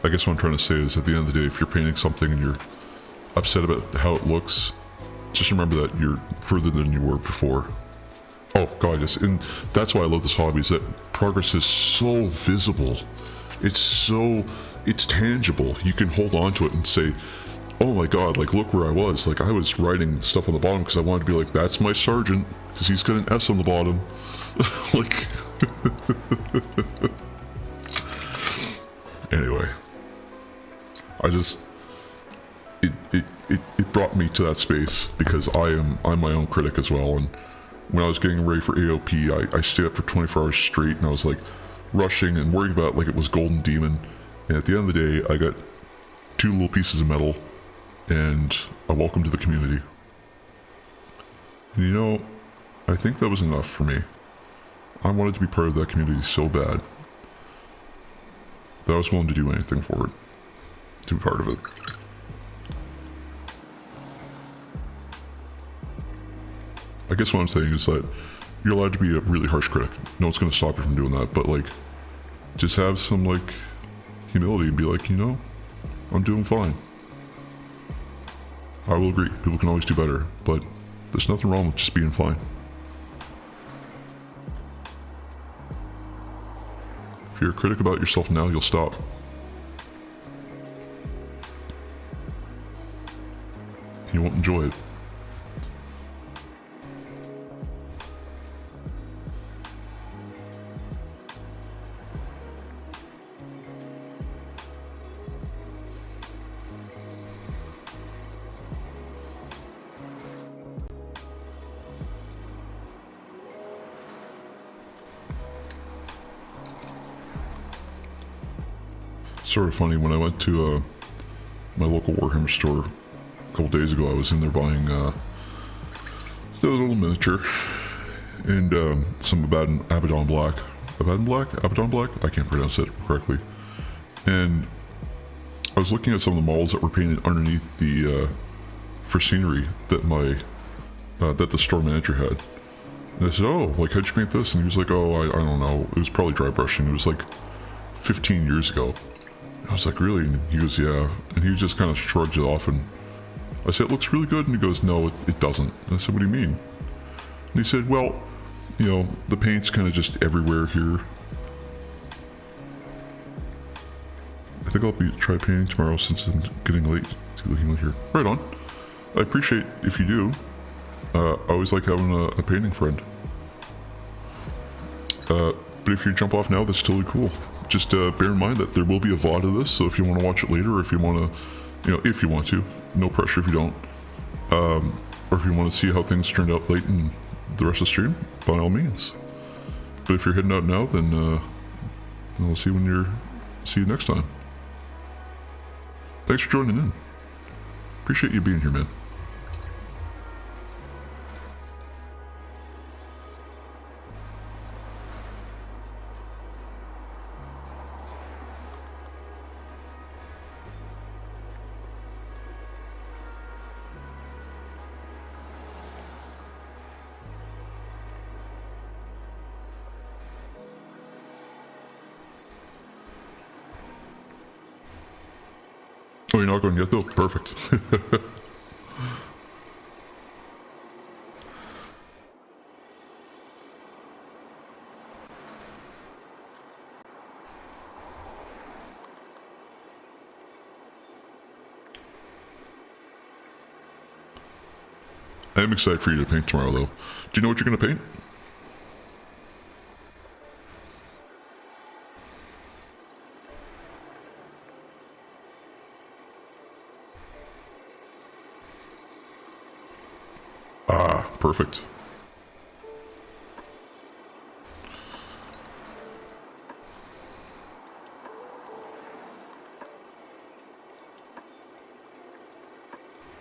I guess what I'm trying to say is, at the end of the day, if you're painting something and you're upset about how it looks, just remember that you're further than you were before. Oh god, yes, and that's why I love this hobby, is that progress is so visible. It's tangible. You can hold on to it and say, oh my god, like look where I was. Like I was writing stuff on the bottom because I wanted to be like, that's my sergeant, because he's got an S on the bottom. Like, anyway, it brought me to that space because I'm my own critic as well. And when I was getting ready for AOP, I stayed up for 24 hours straight, and I was like rushing and worrying about like it was Golden Demon. And at the end of the day, I got 2 little pieces of metal and a welcome to the community. And you know, I think that was enough for me. I wanted to be part of that community so bad that I was willing to do anything for it, to be part of it. I guess what I'm saying is that you're allowed to be a really harsh critic. No one's going to stop you from doing that, but like, just have some like humility and be like, you know, I'm doing fine. I will agree, people can always do better, but there's nothing wrong with just being fine. If you're a critic about yourself now, you'll stop. You won't enjoy it. sort of funny, when I went to my local Warhammer store a couple days ago, I was in there buying a little miniature and some Abaddon Black. Abaddon Black? I can't pronounce it correctly. And I was looking at some of the models that were painted underneath the for scenery that that the store manager had. And I said, oh, like, how'd you paint this? And he was like, oh, I don't know. It was probably dry brushing. It was like 15 years ago. And I was like, really? And he goes, yeah. And he just kind of shrugged it off, and I said, it looks really good. And he goes, no, it doesn't. And I said, what do you mean? And he said, well, you know, the paint's kind of just everywhere here. I think I'll try painting tomorrow since it's getting late. It's looking late here. Right on. I appreciate if you do. I always like having a painting friend. But if you jump off now, that's totally cool. Just bear in mind that there will be a VOD of this, so if you want to watch it later, or if you want to, you know, if you want to, no pressure if you don't. Or if you want to see how things turned out late in the rest of the stream, by all means. But if you're heading out now, then we'll see you next time. Thanks for joining in. Appreciate you being here, man. Oh, you're not going yet though? Perfect. I am excited for you to paint tomorrow though. Do you know what you're going to paint? Ah, perfect.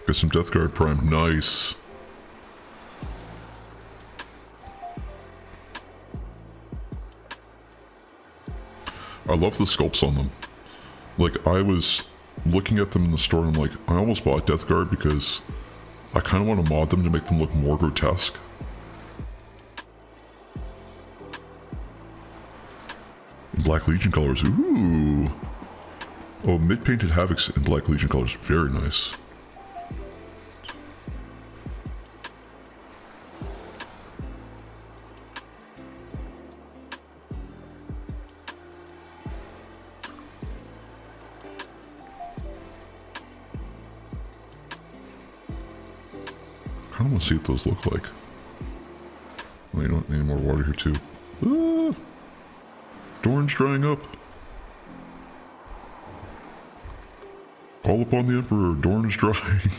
Got some Death Guard Prime. Nice. I love the sculpts on them. Like, I was looking at them in the store and I'm like, I almost bought Death Guard because I kind of want to mod them to make them look more grotesque. Black Legion colors, ooh. Oh, mid-painted Havocs in Black Legion colors, very nice. I don't want to see what those look like. Well, you don't need more water here too. Ah! Dorn's drying up. All upon the Emperor, Dorn is drying.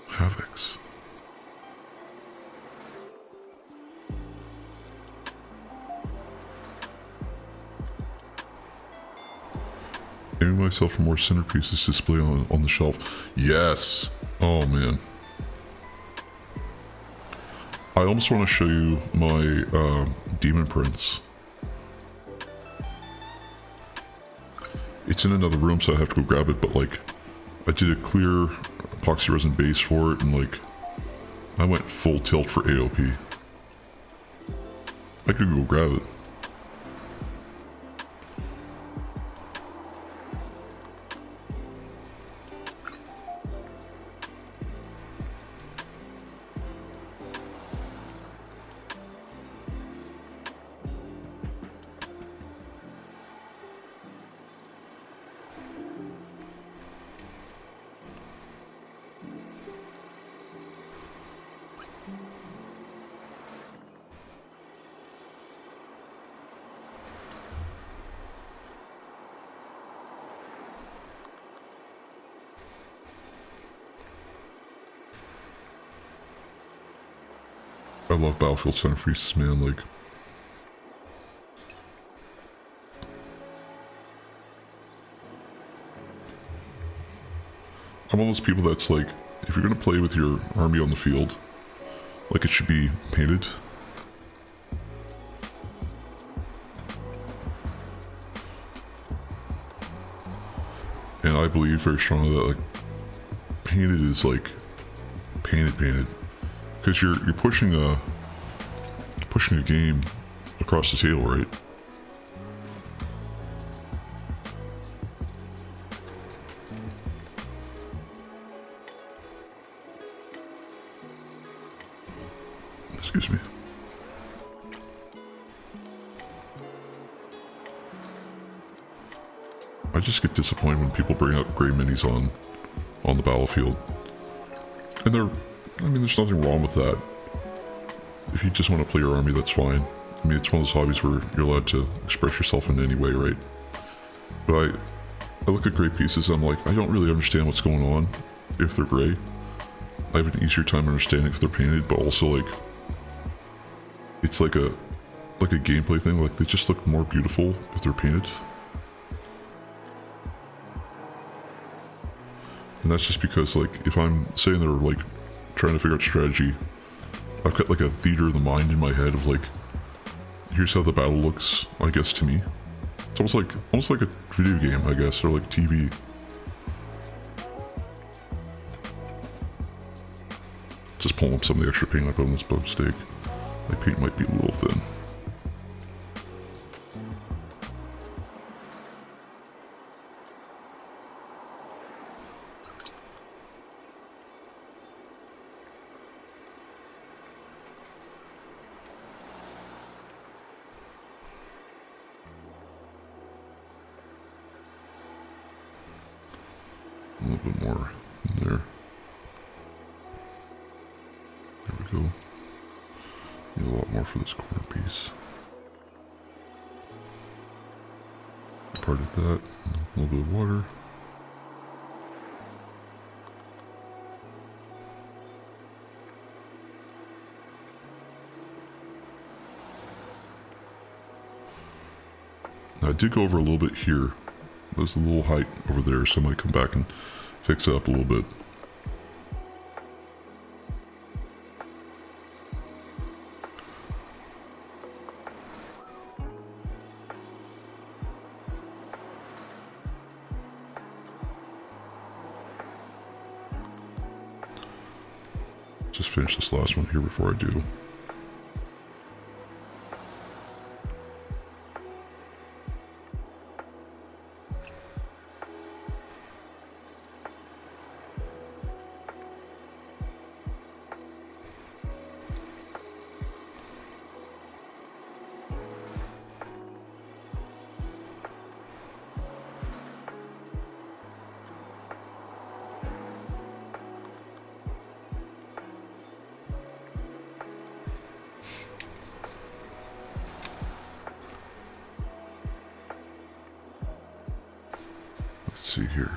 Havocs. Aiming myself for more centerpieces to display on the shelf. Yes. Oh man. I almost want to show you my Demon Prince. It's in another room, so I have to go grab it, but like, I did a clear epoxy resin base for it, and like, I went full tilt for AOP. I could go grab it. love Battlefield centerpieces, man. Like, I'm one of those people that's like, if you're gonna play with your army on the field, like, it should be painted. And I believe very strongly that, like, painted is like painted, because you're pushing a game across the table, right? Excuse me. I just get disappointed when people bring up gray minis on the battlefield. And I mean, there's nothing wrong with that. If you just want to play your army, that's fine. I mean, it's one of those hobbies where you're allowed to express yourself in any way, right? But I look at gray pieces and I'm like, I don't really understand what's going on if they're gray. I have an easier time understanding if they're painted, but also, like, it's like a gameplay thing. Like, they just look more beautiful if they're painted. And that's just because, like, if I'm sitting there, like, trying to figure out strategy, I've got, like, a theater of the mind in my head of, like, here's how the battle looks, I guess, to me. It's almost like a video game, I guess, or like TV. Just pulling up some of the extra paint I put on this bug steak. My paint might be a little thin. A little bit more in there. There we go. Need a lot more for this corner piece. Part of that. A little bit of water. Now, I did go over a little bit here. There's a little height over there, so I might come back and fix it up a little bit. Just finish this last one here before I do. Let's see here.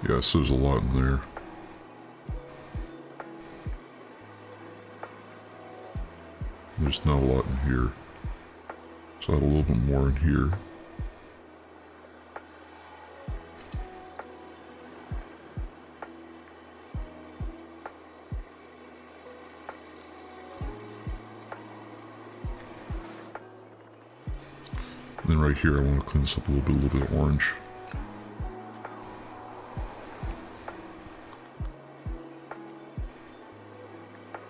Yes, there's a lot in there. There's not a lot in here. So I have a little bit more in here. And then right here, I want to clean this up a little bit of orange.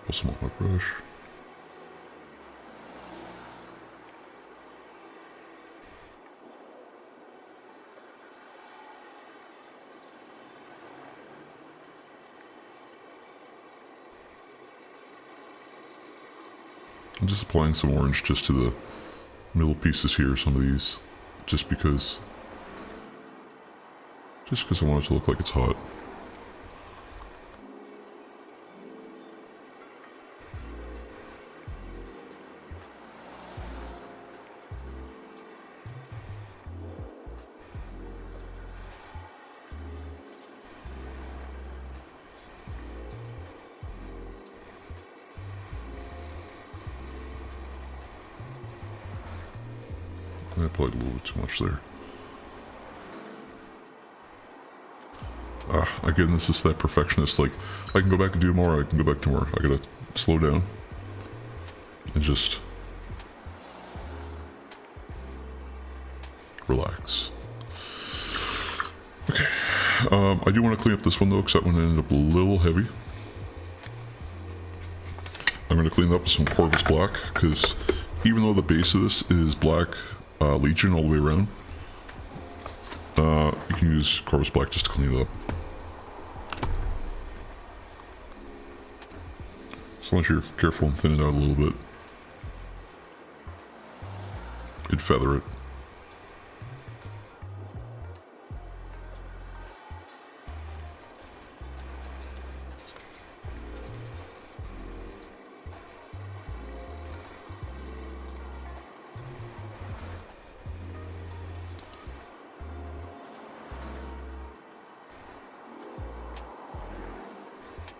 Put some on my brush. I'm just applying some orange just to the middle pieces here, some of these, just because I want it to look like it's hot. I applied a little bit too much there. Again, this is that perfectionist, like, I can go back and do more, I can go back to more. I gotta slow down. And just... relax. Okay. I do want to clean up this one though, because that one ended up a little heavy. I'm going to clean it up with some Corvus Black, because even though the base of this is Black Legion all the way around, you can use Corvus Black just to clean it up. As long as you're careful and thin it out a little bit. It'd feather it.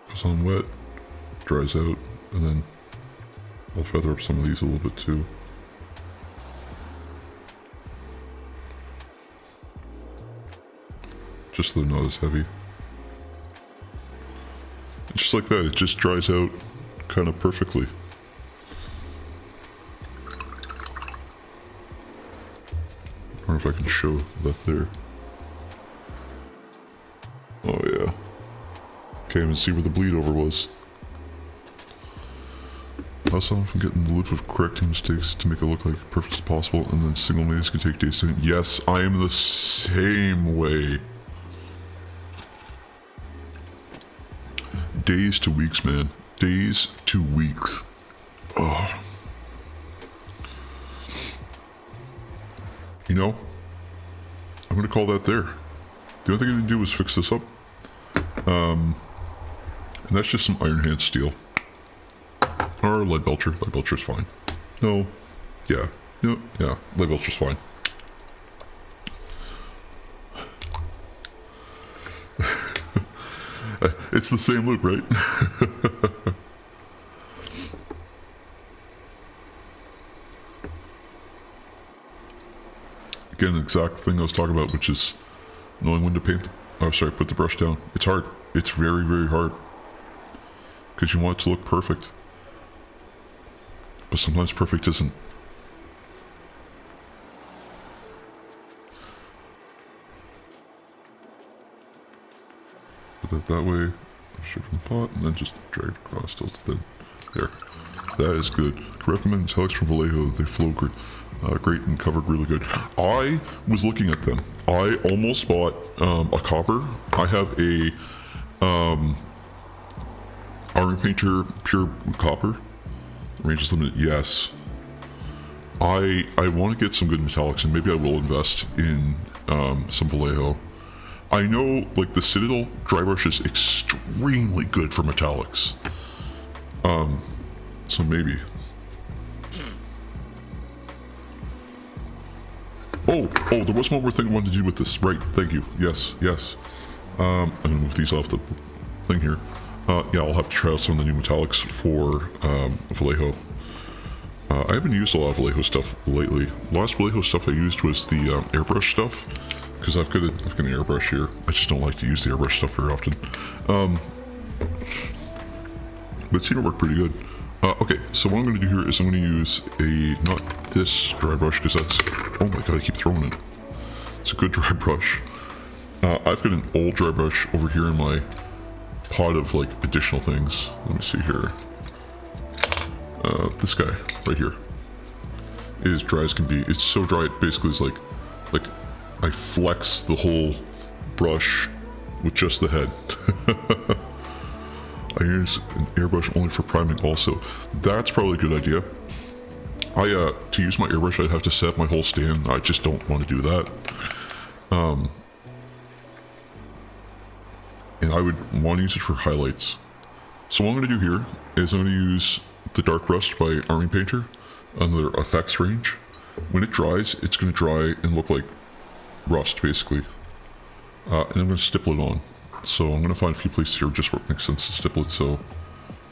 Goes on wet, dries out, and then I'll feather up some of these a little bit too. Just so they're not as heavy. And just like that, it just dries out kind of perfectly. I don't know if I can show that there. Oh yeah. Can't even see where the bleed over was. How someone from getting the loop of correcting mistakes to make it look like perfect as possible, and then single names can take days to... Yes, I am the same way. Days to weeks, man. Days to weeks. Oh. You know, I'm gonna call that there. The only thing I need to do is fix this up. And that's just some iron hand steel. Or lead belcher. Lead belcher's fine. No. Yeah. No. Yeah. Lead belcher's fine. It's the same loop, right? Again, the exact thing I was talking about, which is knowing when to paint. Oh, sorry, put the brush down. It's hard. It's very, very hard. Because you want it to look perfect. But sometimes perfect isn't. Put that way, straight from the pot, and then just drag it across till it's thin. There. That is good. I recommend metallics from Vallejo. They flow great and covered really good. I was looking at them. I almost bought a copper. I have a Army Painter pure copper. Range is limited. Yes. I want to get some good metallics, and maybe I will invest in some Vallejo. I know, like, the Citadel dry brush is extremely good for metallics. So maybe. Oh, there was one more thing I wanted to do with this. Right, thank you. Yes. I'm gonna move these off the thing here. Yeah, I'll have to try out some of the new metallics for Vallejo. I haven't used a lot of Vallejo stuff lately. The last Vallejo stuff I used was the airbrush stuff, because I've got an airbrush here. I just don't like to use the airbrush stuff very often. But it seemed to work pretty good. Okay, so what I'm going to do here is I'm going to use not this dry brush, because that's... Oh my god, I keep throwing it. It's a good dry brush. I've got an old dry brush over here in my pot of, like, additional things. Let me see here. This guy, right here, is dry as can be. It's so dry, it basically is like I flex the whole brush with just the head. I use an airbrush only for priming also. That's probably a good idea. To use my airbrush, I'd have to set my whole stand. I just don't want to do that. And I would want to use it for highlights. So what I'm going to do here is I'm going to use the Dark Rust by Army Painter on their effects range. When it dries, it's going to dry and look like rust, basically. And I'm going to stipple it on. So I'm going to find a few places here just where it makes sense to stipple it, so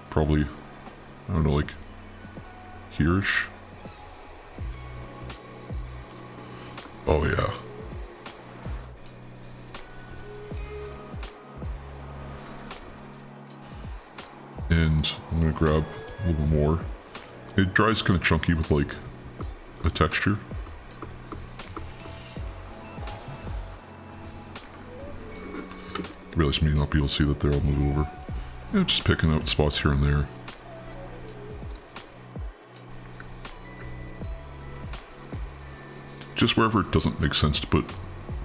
probably, I don't know, like here-ish. Oh yeah. And I'm gonna grab a little more. It dries kind of chunky with like a texture. Realize me not be able to see that there, I'll move over. Yeah, just picking out spots here and there. Just wherever it doesn't make sense to put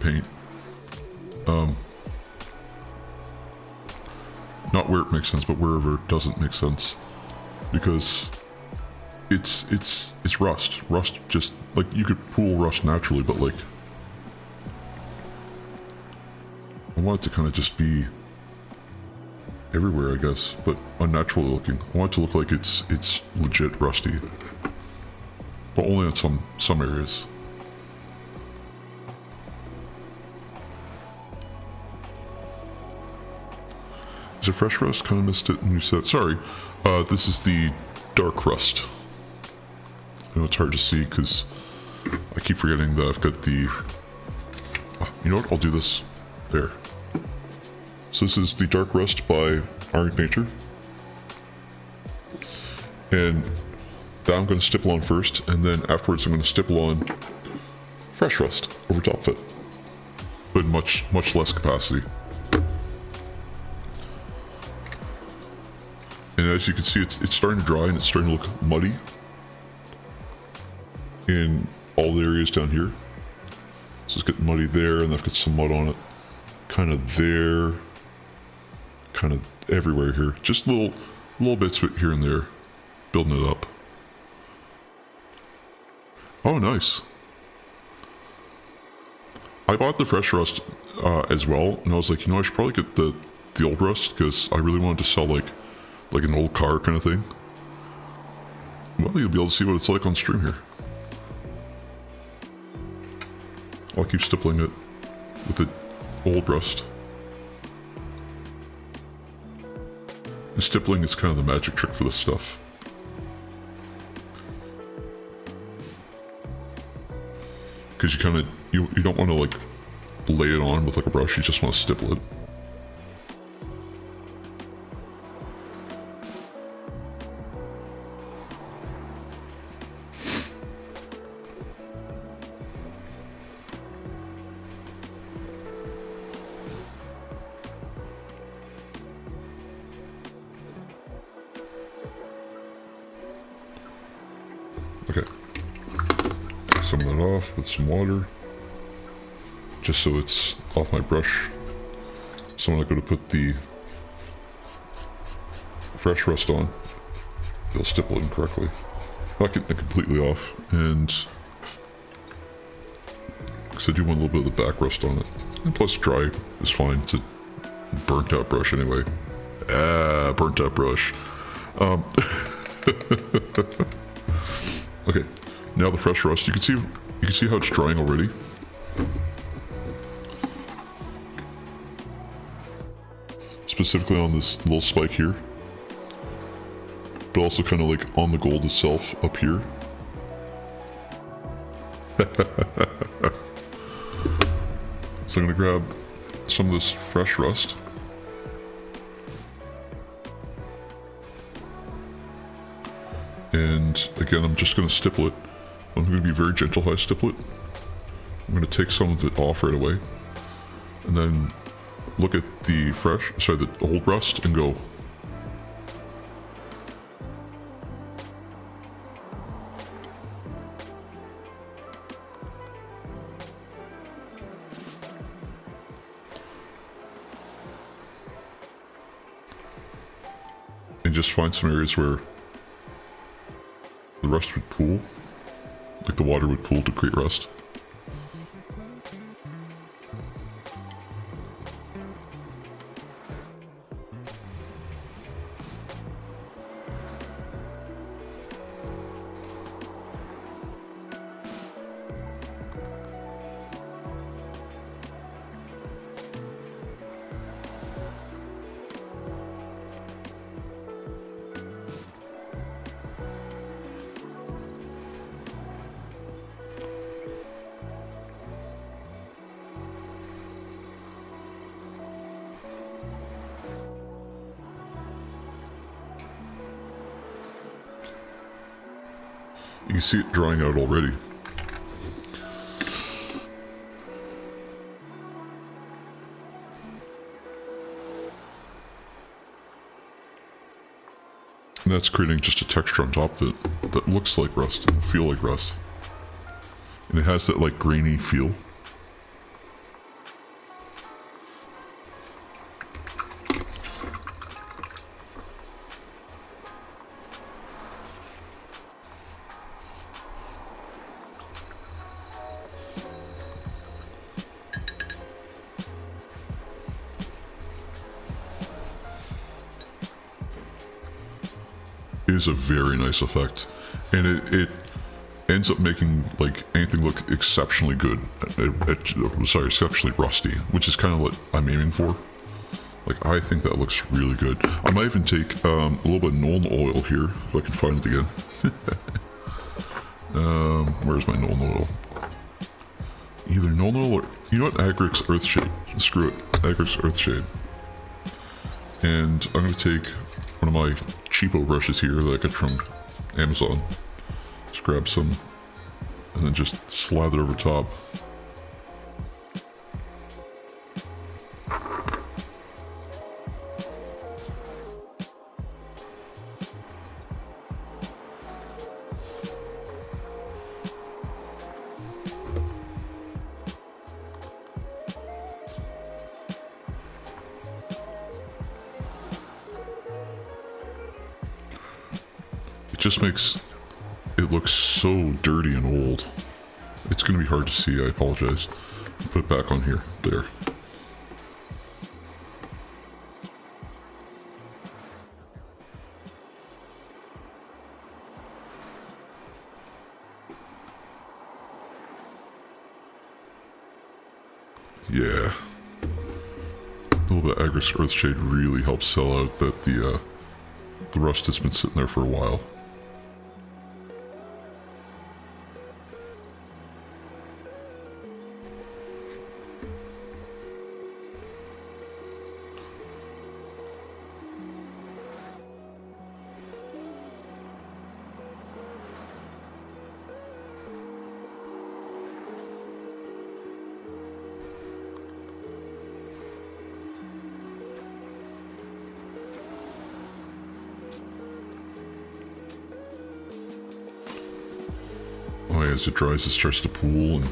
paint. Not where it makes sense, but wherever it doesn't make sense. Because it's rust. Rust just, like, you could pool rust naturally, but like, I want it to kind of just be everywhere, I guess, but unnatural looking. I want it to look like it's legit rusty. But only in some areas. Is it fresh rust? Kind of missed it when you said. Sorry, this is the dark rust. I know it's hard to see because I keep forgetting that I've got the. You know what? I'll do this. There. So this is the dark rust by Iron Painter, and that I'm going to stipple on first, and then afterwards I'm going to stipple on fresh rust over top of it, but much less capacity. And as you can see, it's starting to dry and it's starting to look muddy in all the areas down here. So it's getting muddy there, and I've got some mud on it, kind of there, kind of everywhere here. Just little bits here and there, building it up. Oh, nice. I bought the fresh rust as well, and I was like, you know, I should probably get the old rust because I really wanted to sell like an old car kind of thing. Well, you'll be able to see what it's like on stream here. I'll keep stippling it with the old rust. And stippling is kind of the magic trick for this stuff. Because you kind of, you don't want to like lay it on with like a brush, you just want to stipple it. Okay. Some of that off with some water. Just so it's off my brush. So when I go to put the fresh rust on, it'll stipple in correctly. Not getting it completely off, and because I do want a little bit of the back rust on it. And plus dry is fine. It's a burnt out brush anyway. Burnt out brush. Okay, now the fresh rust. You can see how it's drying already. Specifically on this little spike here, but also kind of like on the gold itself up here. So I'm gonna grab some of this fresh rust. And again, I'm just going to stipple it. I'm going to be very gentle how I stipple it. I'm going to take some of it off right away. And then look at the the old rust and go. And just find some areas where the rust would pool, like the water would pool to create rust. You can see it drying out already. And that's creating just a texture on top of it that looks like rust and feel like rust. And it has that like grainy feel. Is a very nice effect, and it ends up making like anything look exceptionally good. Sorry, exceptionally rusty, which is kind of what I'm aiming for. Like, I think that looks really good. I might even take a little bit of Nuln oil here if I can find it again. Where's my Nuln oil? Either Nuln oil or, you know what, Agrix Earthshade. Screw it, Agrix Earthshade. And I'm gonna take one of my cheapo brushes here that I got from Amazon. Just grab some and then just slather it over top. It just makes it look so dirty and old. It's going to be hard to see, I apologize. Put it back on here. There. Yeah. A little bit of Agrix Earthshade really helps sell out that the rust has been sitting there for a while. Oh yeah, as it dries, it starts to pool and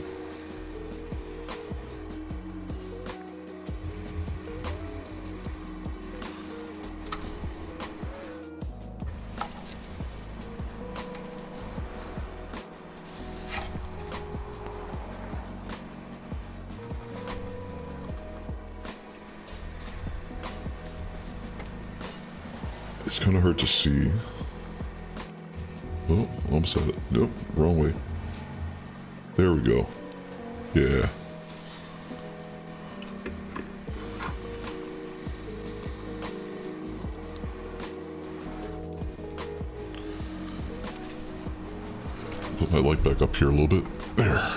it's kind of hard to see. Oh, almost had it. Nope, wrong way. There we go. Yeah. Put my light back up here a little bit. There.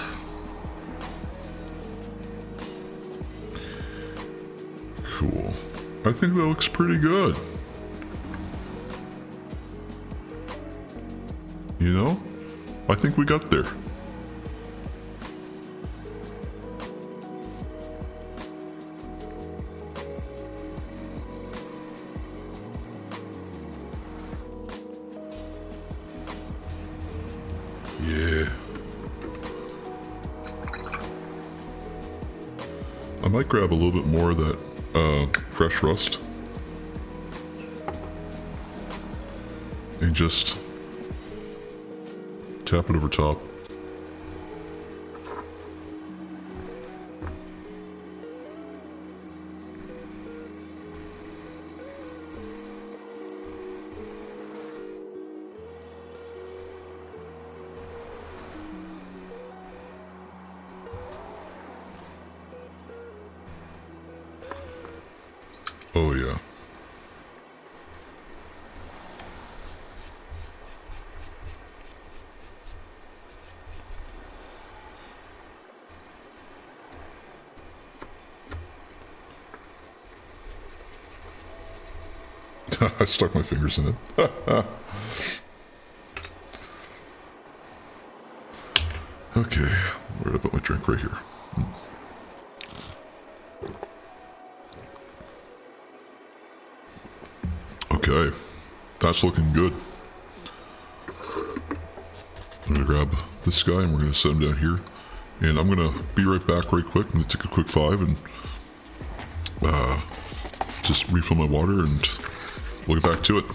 Cool. I think that looks pretty good. You know? I think we got there. Yeah. I might grab a little bit more of that fresh rust and just tap it over top. Oh yeah. I stuck my fingers in it. drink right here. Okay, that's looking good. I'm gonna grab this guy and we're gonna set him down here. And I'm gonna be right back right quick. I'm gonna take a quick 5 and just refill my water and we'll get back to it.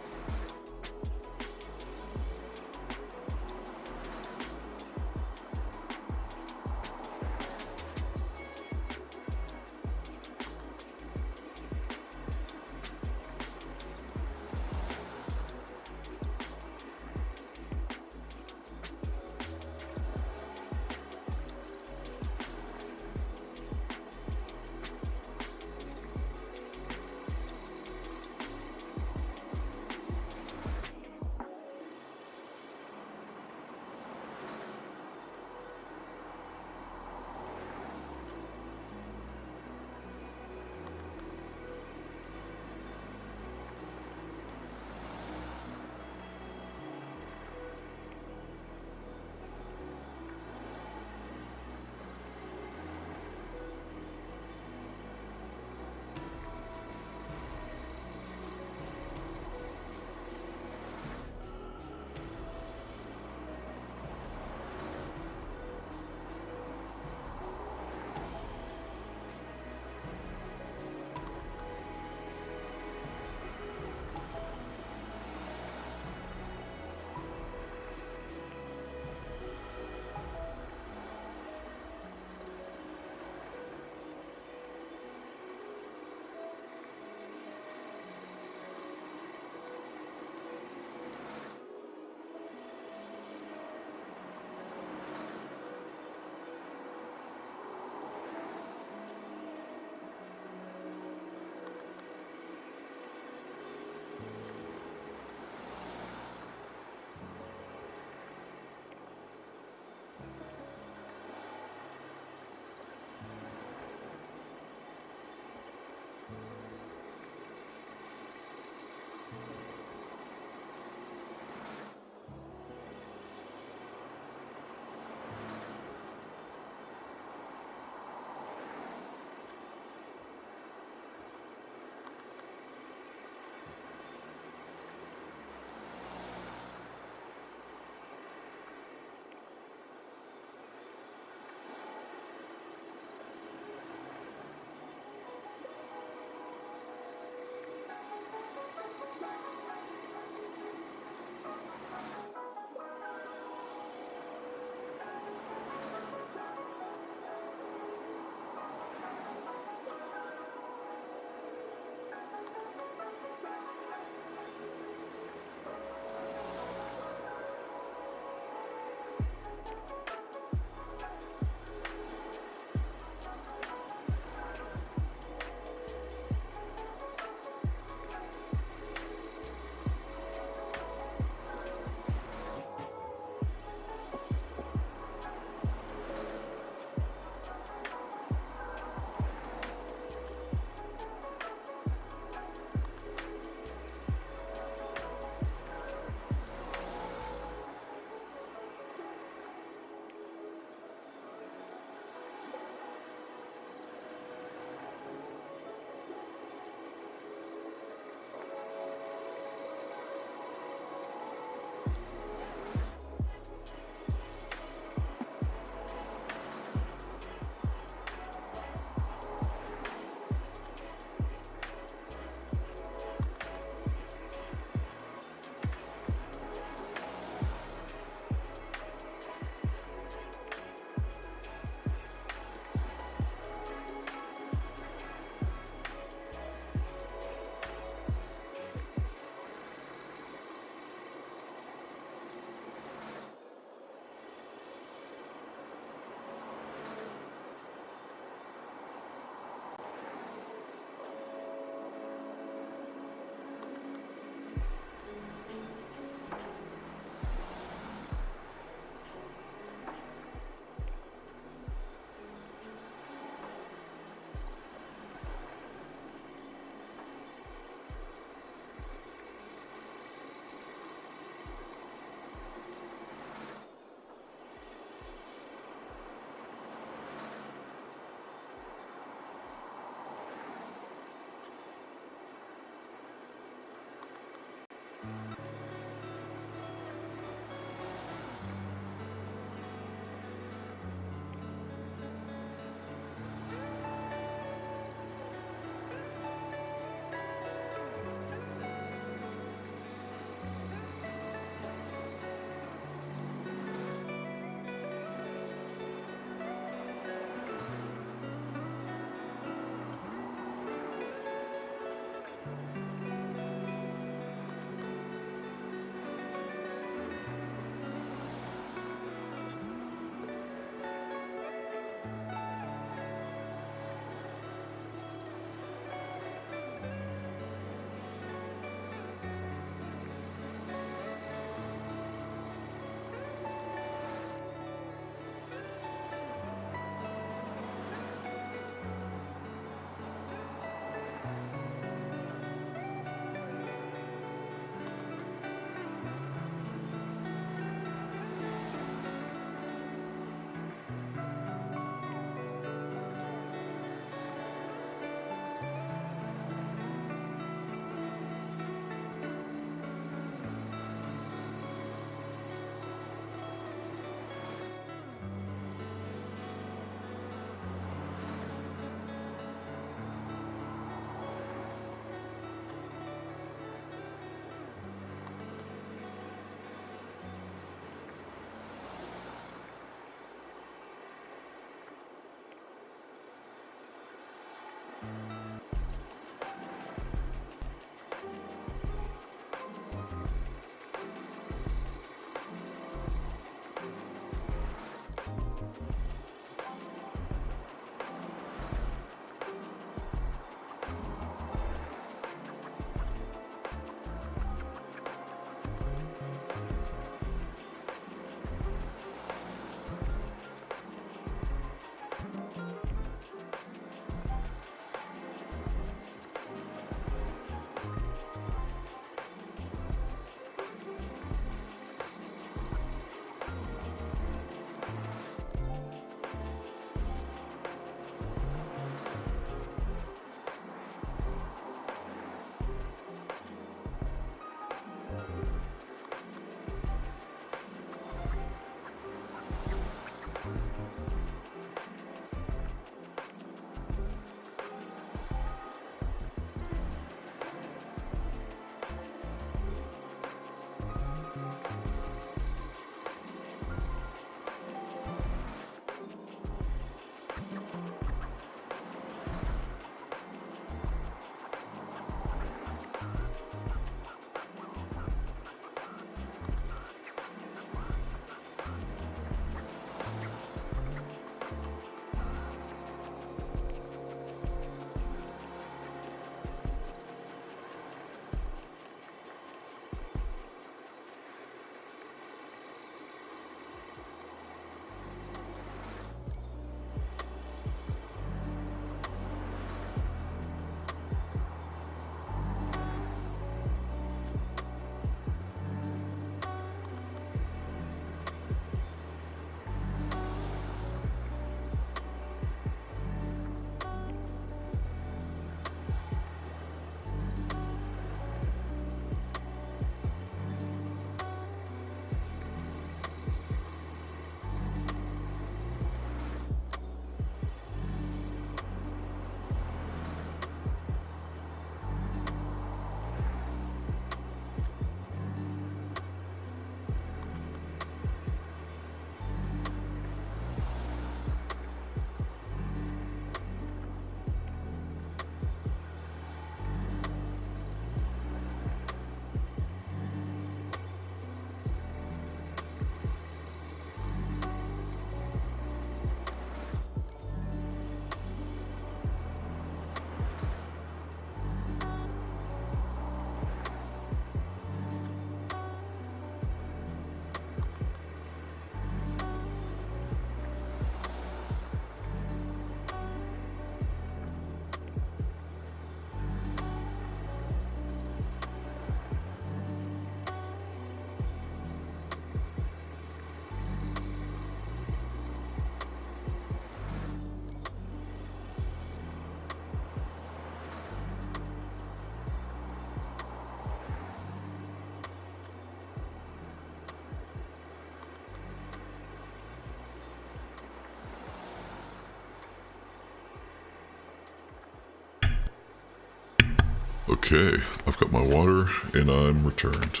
Okay, I've got my water and I'm returned.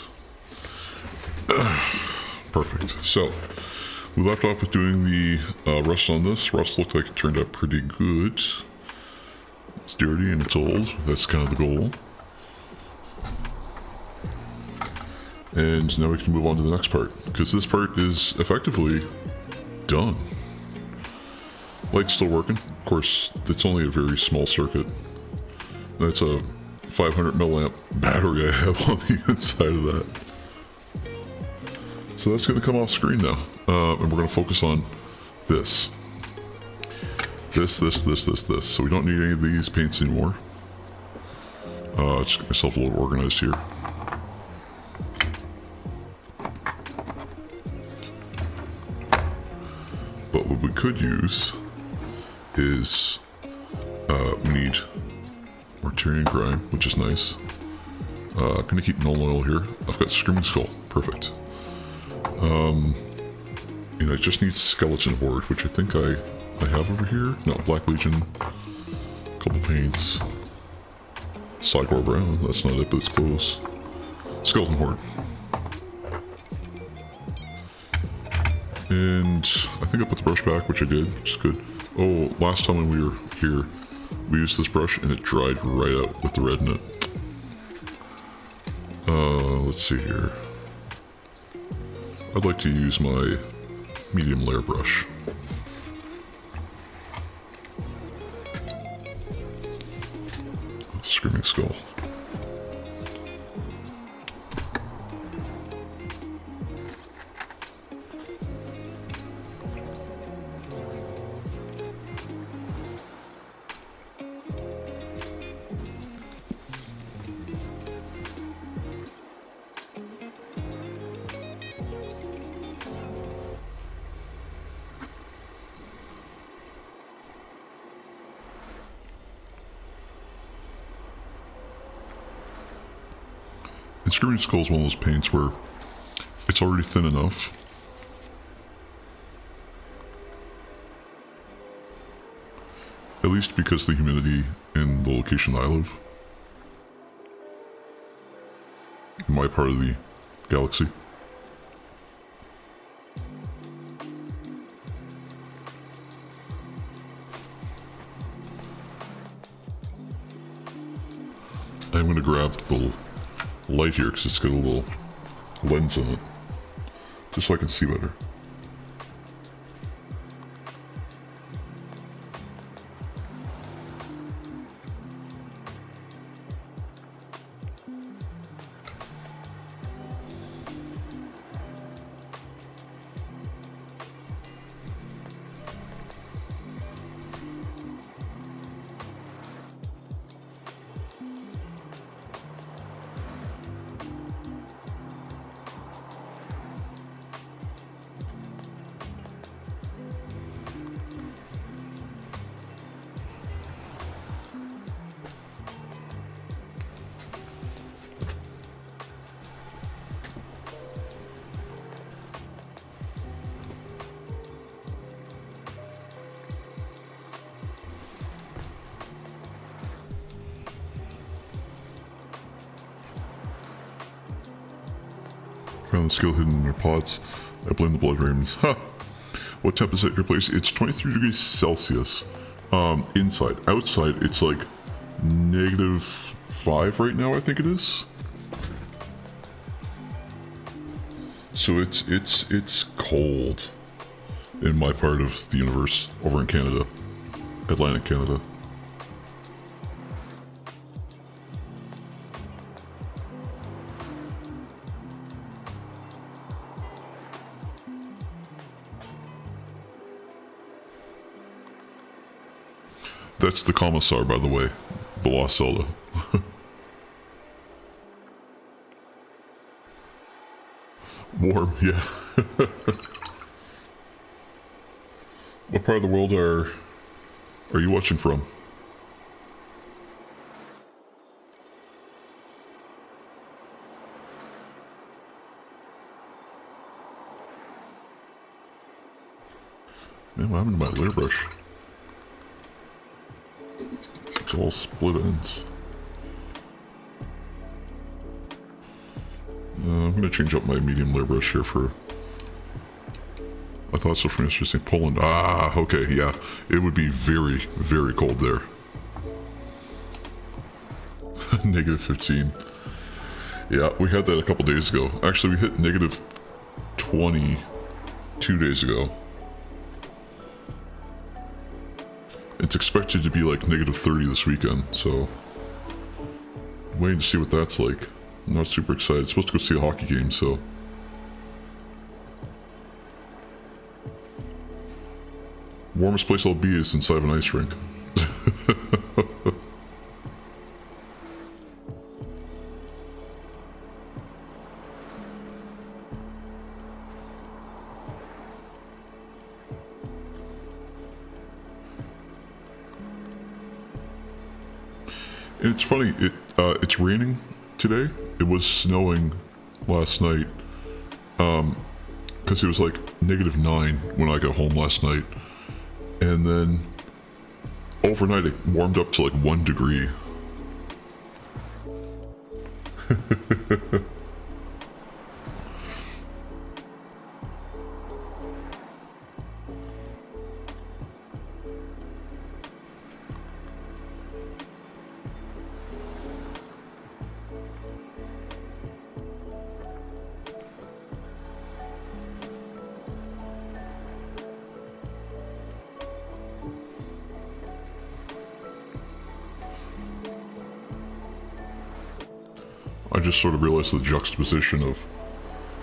Perfect. So, we left off with doing the rust on this. Rust looked like it turned out pretty good. It's dirty and it's old. That's kind of the goal. And now we can move on to the next part, because this part is effectively done. Light's still working. Of course, it's only a very small circuit. That's a 500 milliamp battery I have on the inside of that. So that's going to come off screen now. And we're going to focus on this. This. So we don't need any of these paints anymore. Just get myself a little organized here. But what we could use is, we need Mortarian and Grime, which is nice. I'm gonna keep null oil here. I've got Screaming Skull, perfect. And I just need Skeleton Horde, which I think I have over here. No, Black Legion, couple paints. Cygor Brown, that's not it, but it's close. Skeleton Horde. And I think I put the brush back, which I did, which is good. Oh, last time when we were here, we used this brush and it dried right out with the red in it. Let's see here. I'd like to use my medium layer brush. Screaming Skull. And Screaming Skull is one of those paints where it's already thin enough. At least because of the humidity in the location I live. In my part of the galaxy. I'm going to grab the light here because it's got a little lens on it, just so I can see better. Found the skill hidden in their pots. I blame the blood ravens. Ha! What temp is at your place? It's 23 degrees Celsius. Inside. Outside, it's like -5 right now, I think it is. So it's cold in my part of the universe over in Canada. Atlantic Canada. That's the Commissar, by the way. The Lost Zelda. Warm, yeah. What part of the world are you watching from? Man, what happened to my layer brush? It's all split ends. I'm gonna change up my medium layer brush here for... I thought so from yesterday. Poland. Ah, okay, yeah. It would be very, very cold there. Negative 15. Yeah, we had that a couple days ago. Actually, we hit negative 20 2 days ago. It's expected to be like negative 30 this weekend, so... waiting to see what that's like. I'm not super excited. Supposed to go see a hockey game, so... warmest place I'll be is inside of an ice rink. And it's funny, it's raining today. It was snowing last night, because it was like negative 9 when I got home last night. And then overnight it warmed up to like 1 degree. I just sort of realized the juxtaposition of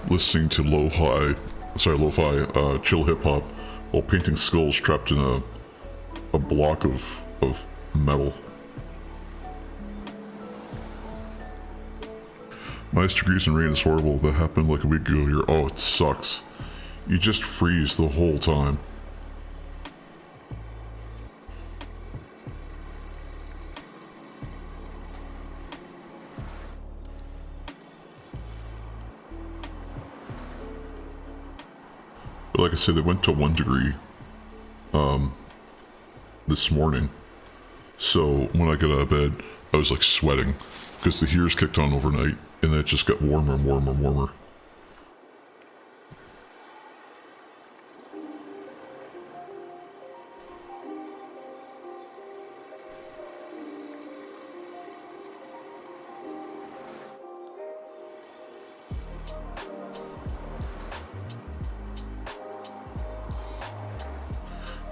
listening to lo-fi chill hip-hop while painting skulls trapped in a block of metal. Minus degrees and rain is horrible. That happened like a week ago here. Oh, it sucks. You just freeze the whole time. Like I said, it went to 1 degree this morning. So when I got out of bed, I was like sweating because the heaters kicked on overnight and then it just got warmer and warmer and warmer.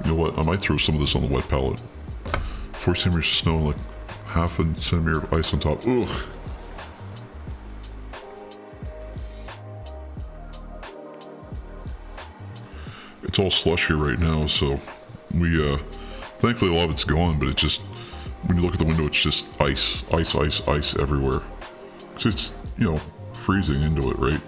You know what? I might throw some of this on the wet palette. 4 centimeters of snow and like half a centimeter of ice on top. Ugh. It's all slush here right now, so we, thankfully a lot of it's gone, but it just, when you look at the window, it's just ice, ice, ice, ice everywhere. Because it's, you know, freezing into it, right?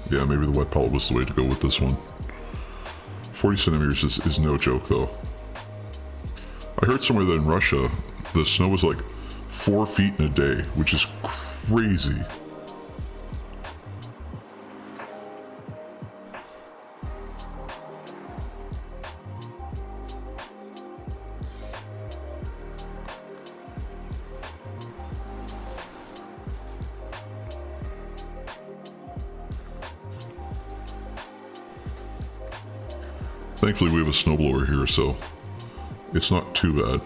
Yeah, maybe the wet palette was the way to go with this one. 40 centimeters is no joke, though. I heard somewhere that in Russia, the snow was like 4 feet in a day, which is crazy. Thankfully we have a snowblower here, so it's not too bad.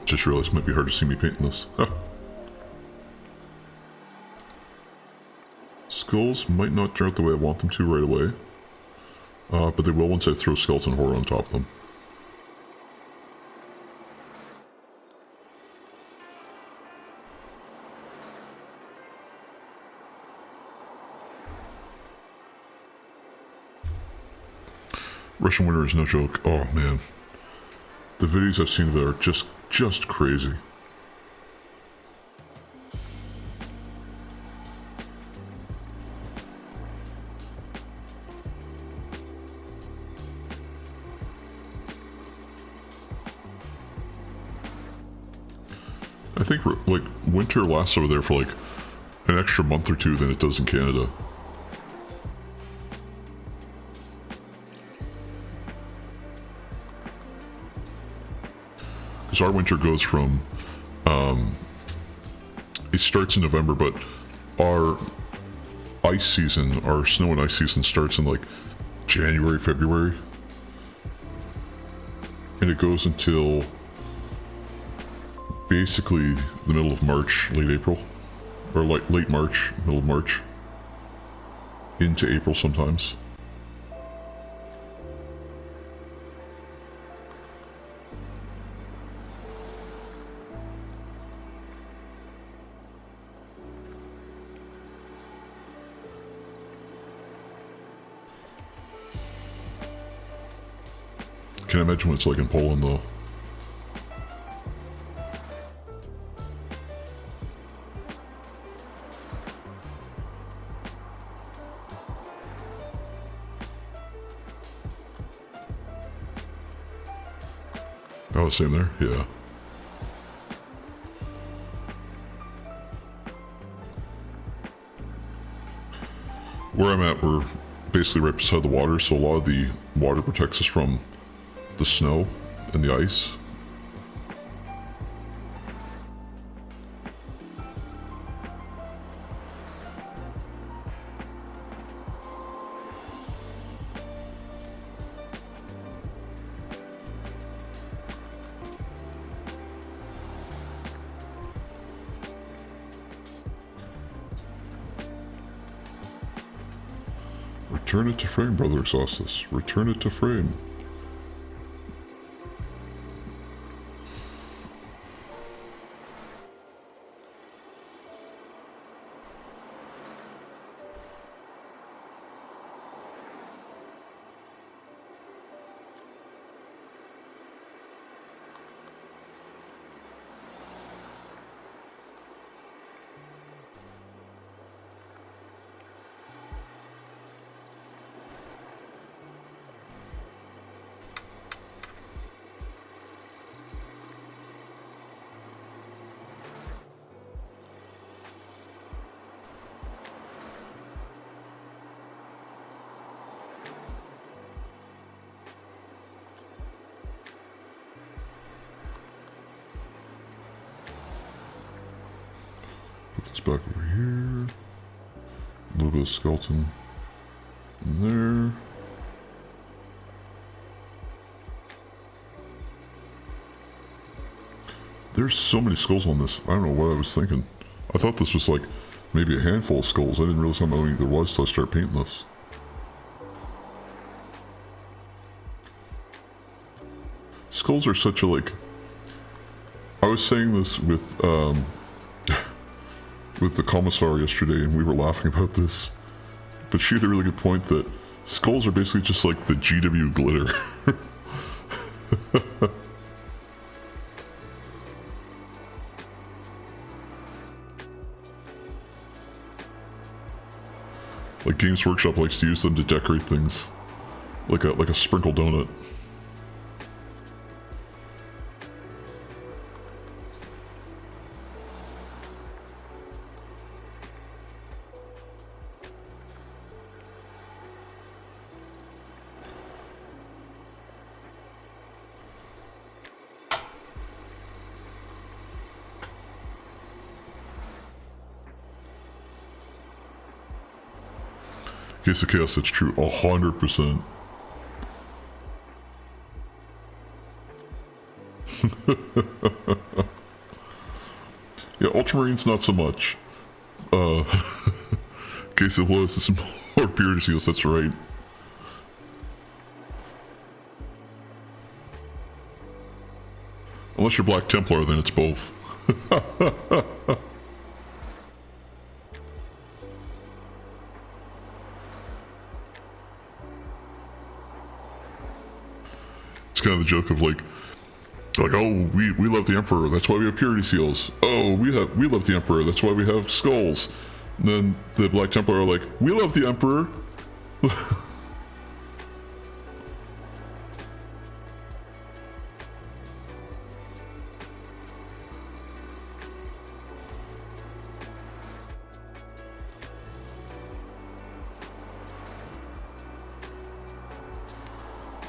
Just realized it might be hard to see me painting this. Skulls might not turn out the way I want them to right away, but they will once I throw Skeleton Horror on top of them. Russian winter is no joke. Oh man. The videos I've seen of it are just Just crazy. I think like winter lasts over there for like an extra month or two than it does in Canada. Because our winter goes from, it starts in November, but our ice season, our snow and ice season starts in like January, February. And it goes until basically the middle of March, late April. Or like late March, middle of March. Into April sometimes. Can't imagine what it's like in Poland though. Oh, same there? Yeah. Where I'm at, we're basically right beside the water, so a lot of the water protects us from the snow and the ice. Return it to frame, Brother Exhaustus. Return it to frame. Put this back over here. A little bit of skeleton in there. There's so many skulls on this. I don't know what I was thinking. I thought this was like maybe a handful of skulls. I didn't realize how many there was till I started painting this. Skulls are such a like... I was saying this with the commissar yesterday, and we were laughing about this. But she had a really good point that skulls are basically just like the GW glitter. Like Games Workshop likes to use them to decorate things, like a sprinkle donut. Case of Chaos, that's true, 100%. Yeah, Ultramarines not so much. Case of Lois is more Purity Seals, that's right. Unless you're Black Templar, then it's both. It's kind of the joke of like, Like, oh, we love the Emperor, that's why we have purity seals. Oh, we love the Emperor, that's why we have skulls. And then the Black Templar are like, we love the Emperor.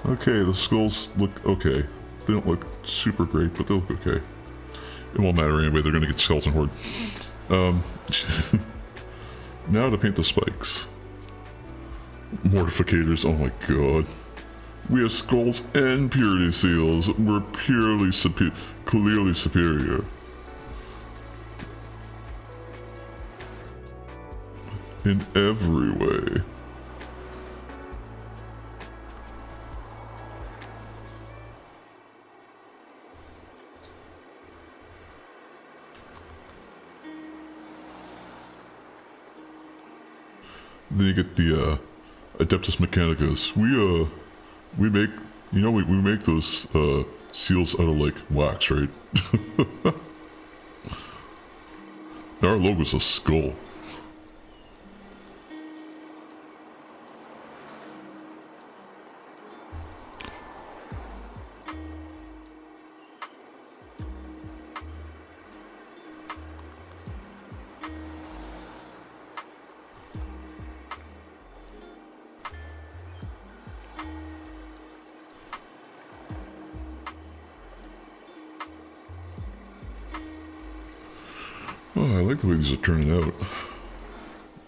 Okay, the skulls look okay. They don't look super great, but they look okay. It won't matter anyway, they're gonna get Skeleton Horde. Now to paint the spikes. Mortificators, oh my god. We have skulls and purity seals. We're clearly superior. In every way. Then you get the Adeptus Mechanicus. We make, you know, we make those seals out of like wax, right? Our logo's a skull. Oh, I like the way these are turning out.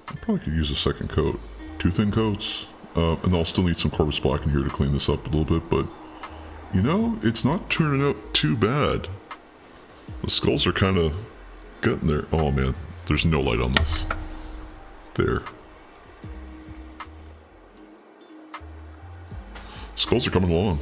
I probably could use a second coat. 2 thin coats. And I'll still need some Corvus Black in here to clean this up a little bit, but you know, it's not turning out too bad. The skulls are kind of getting there. Oh man, there's no light on this. There. Skulls are coming along.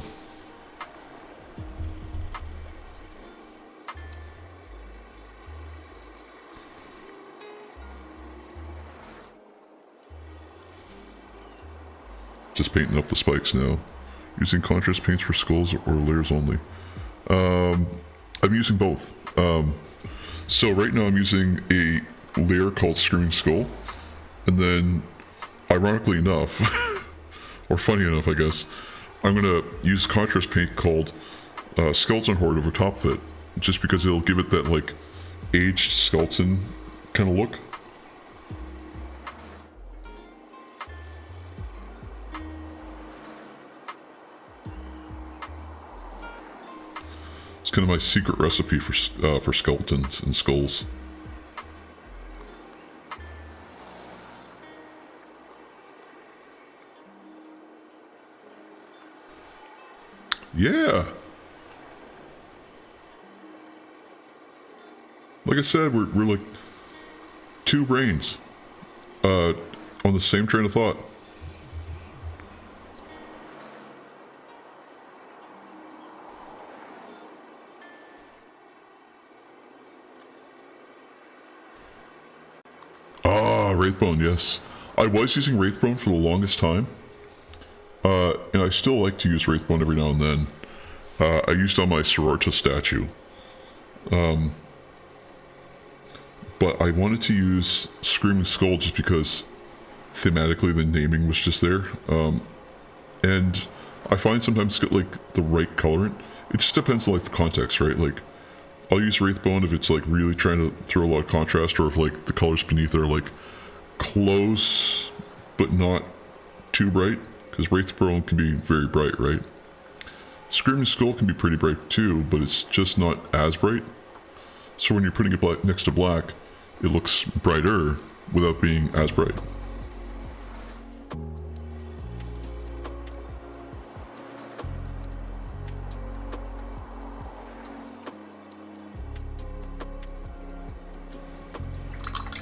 Just painting up the spikes now. Using contrast paints for skulls or layers only. I'm using both. So right now I'm using a layer called Screaming Skull. And then, ironically enough, or funny enough I guess, I'm going to use contrast paint called Skeleton Horde over top of it. Just because it'll give it that like aged skeleton kind of look. It's kind of my secret recipe for skeletons and skulls. Yeah. Like I said, we're like 2 brains on the same train of thought. Wraithbone, yes. I was using Wraithbone for the longest time. And I still like to use Wraithbone every now and then. I used on my Sororita statue. But I wanted to use Screaming Skull just because thematically the naming was just there. And I find sometimes get like the right colorant. It just depends on like the context, right? Like I'll use Wraithbone if it's like really trying to throw a lot of contrast, or if like the colors beneath are like close but not too bright, because Wraithbone can be very bright, right? Screaming Skull can be pretty bright too, but it's just not as bright. So when you're putting it next to black, it looks brighter without being as bright.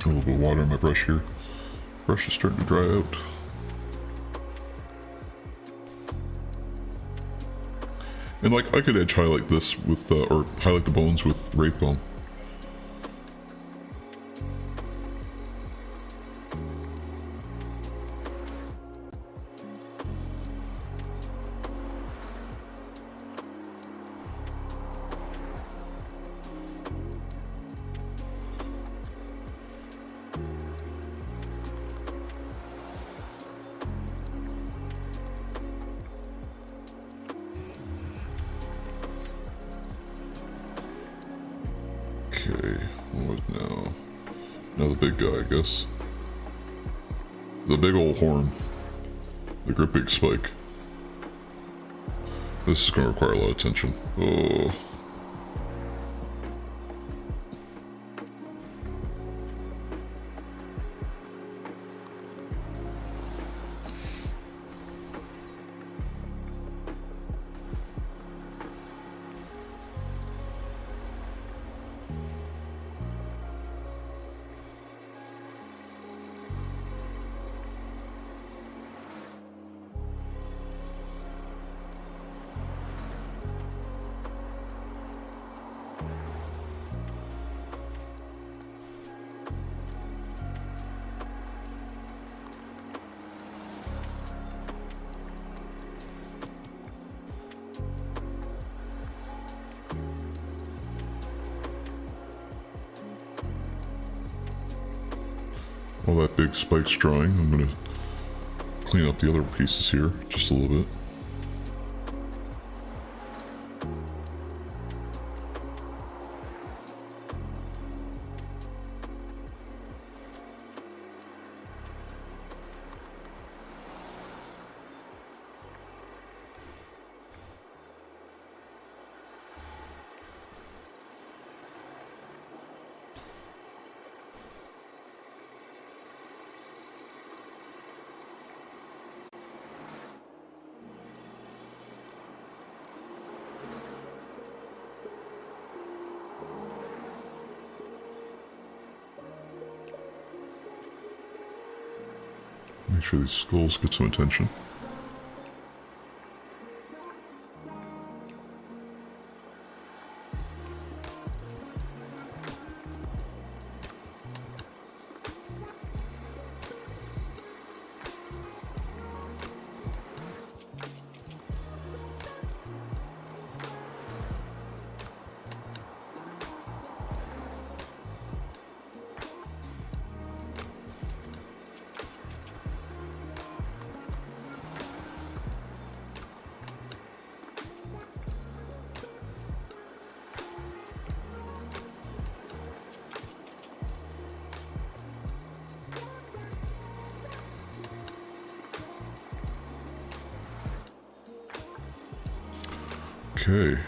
A little bit of water on my brush here. Brush is starting to dry out. And like, I could edge highlight this with, or highlight the bones with Wraithbone. Okay, what now? Now the big guy, I guess. The big old horn. The great big spike. This is going to require a lot of attention. Oh. While that big spike's drying, I'm going to clean up the other pieces here just a little bit. Make sure these skulls get some attention. Okay.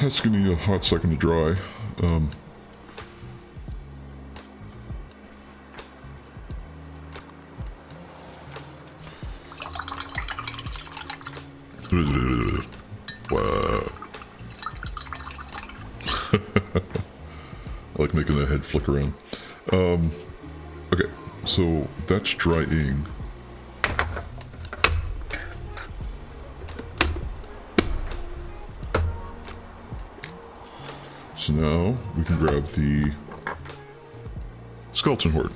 That's gonna need a hot second to dry. Wow. I like making that head flick around. Okay, so that's drying. So now we can grab the skeleton horde.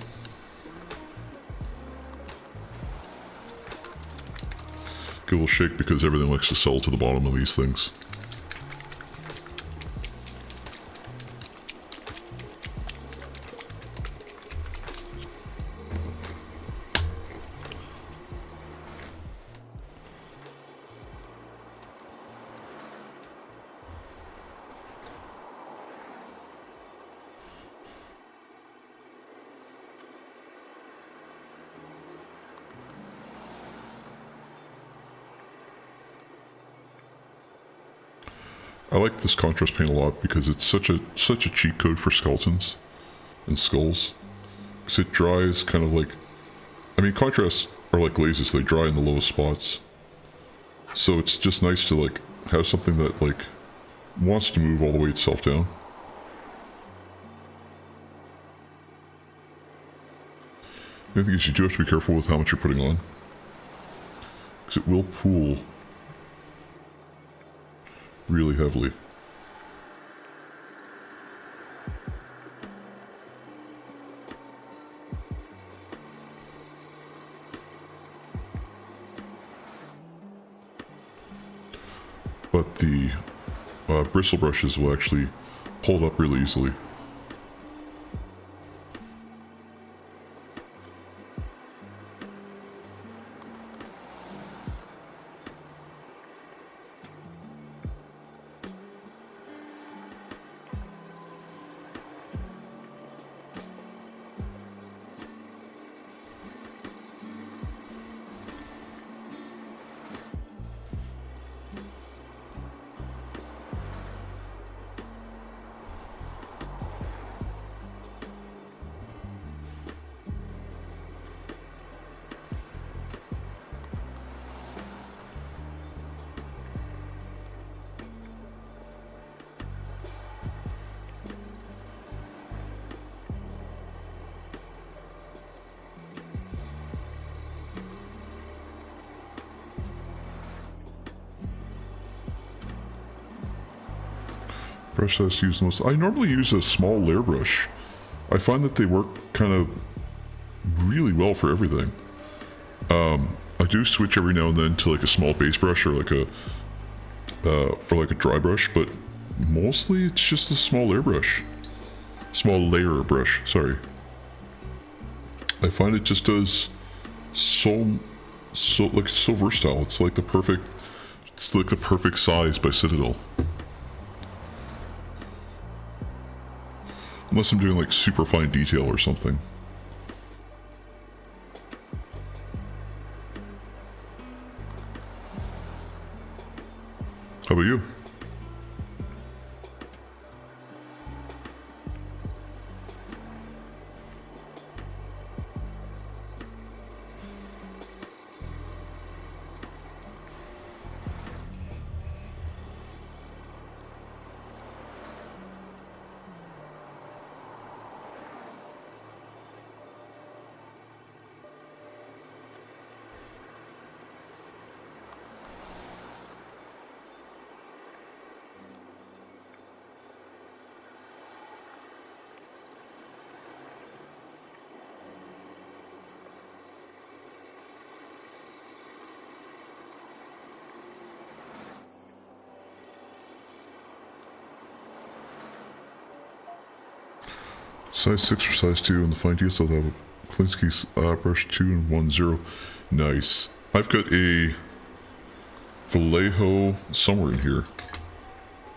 Give a little shake because everything likes to settle to the bottom of these things. I like this contrast paint a lot because it's such a cheat code for skeletons and skulls. Because it dries kind of like, I mean, contrasts are like glazes, they dry in the lowest spots. So it's just nice to like have something that like wants to move all the way itself down. The thing is, you do have to be careful with how much you're putting on, because it will pool really heavily. But the bristle brushes will actually pull it up really easily. Brush size used most. I normally use a small layer brush. I find that they work kind of really well for everything. I do switch every now and then to like a small base brush or like a dry brush, but mostly it's just a small layer brush. Small layer brush, sorry. I find it just does so versatile. It's like the perfect size by Citadel. Unless I'm doing like super fine detail or something. How about you? Size 6 or size 2 and the fine details I'll have a Klinsky brush 2 and 1-0. Nice. I've got a Vallejo somewhere in here.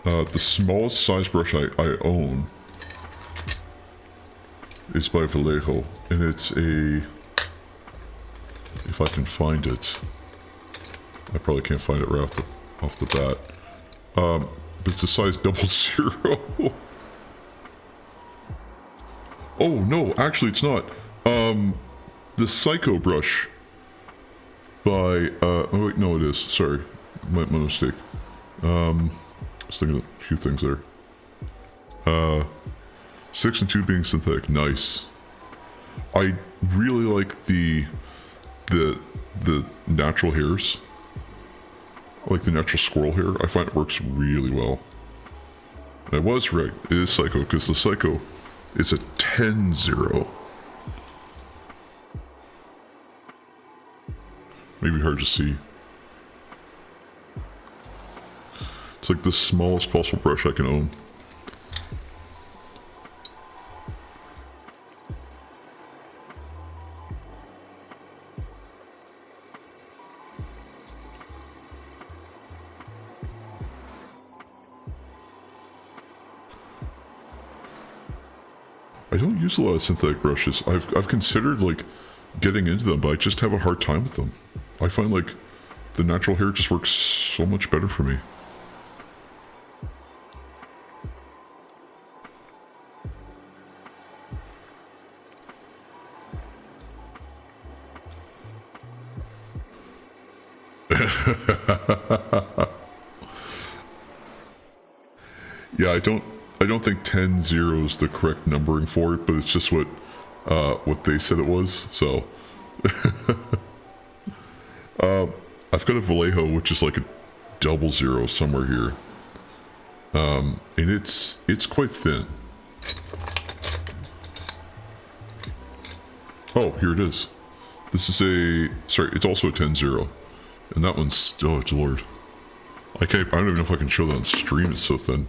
The smallest size brush I own is by Vallejo, and it's a... if I can find it. I probably can't find it right off the bat. But it's a size 00. Oh, no, actually it's not. The Psycho brush by, oh wait, no it is, sorry. My mistake. I was thinking of a few things there. 6 and 2 being synthetic, nice. I really like the natural hairs. I like the natural squirrel hair. I find it works really well. And I was right, it is Psycho, because the Psycho is a 10-0. Maybe hard to see. It's like the smallest possible brush I can own. I don't use a lot of synthetic brushes. I've considered like getting into them, but I just have a hard time with them. I find like the natural hair just works so much better for me. Yeah, I don't think 10-0 is the correct numbering for it, but it's just what they said it was, so. I've got a Vallejo, which is like a 00 somewhere here. And it's quite thin. Oh, here it is. This is it's also a 10-0. And that one's, oh lord. I don't even know if I can show that on stream, it's so thin.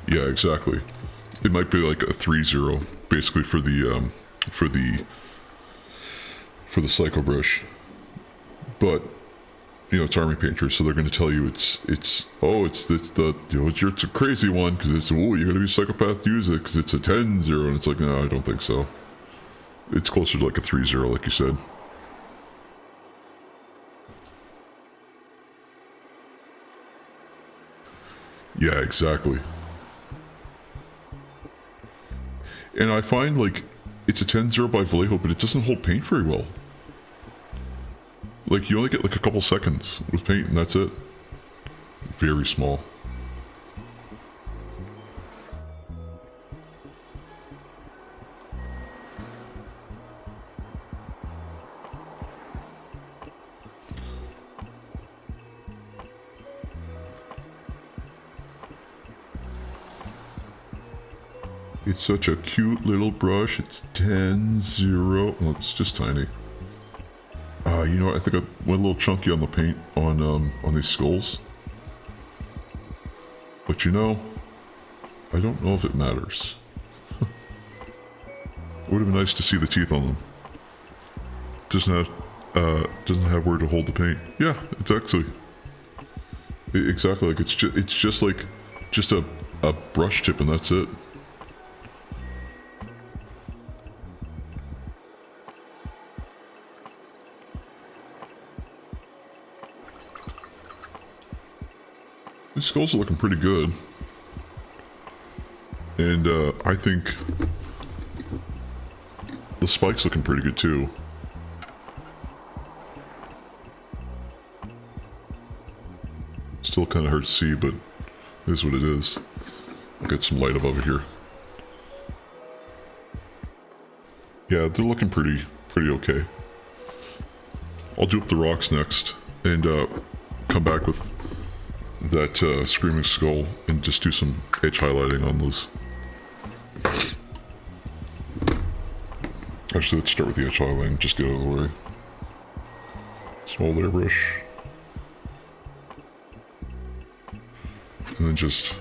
Yeah, exactly. It might be like a 3-0, basically for the Psycho brush. But you know, it's army painters, so they're going to tell you it's a crazy one because it's you got to be a psychopath to use it because it's a 10-0, and it's like, no, I don't think so. It's closer to like a 3-0, like you said. Yeah, exactly. And I find, like, it's a 10-0 by Vallejo, but it doesn't hold paint very well. Like, you only get, like, a couple seconds with paint, and that's it. Very small. It's such a cute little brush. It's 10-0. Well, it's just tiny. You know what? I think I went a little chunky on the paint on these skulls. But you know, I don't know if it matters. It would have been nice to see the teeth on them. Doesn't have where to hold the paint. Yeah, it's actually exactly like it's just like a brush tip and that's it. These skulls are looking pretty good. And I think the spike's looking pretty good too. Still kind of hard to see, but it is what it is. Get some light above it here. Yeah, they're looking pretty okay. I'll do up the rocks next and come back with that screaming skull and just do some edge highlighting on those. Actually, let's start with the edge highlighting, just get out of the way. Small layer brush. And then just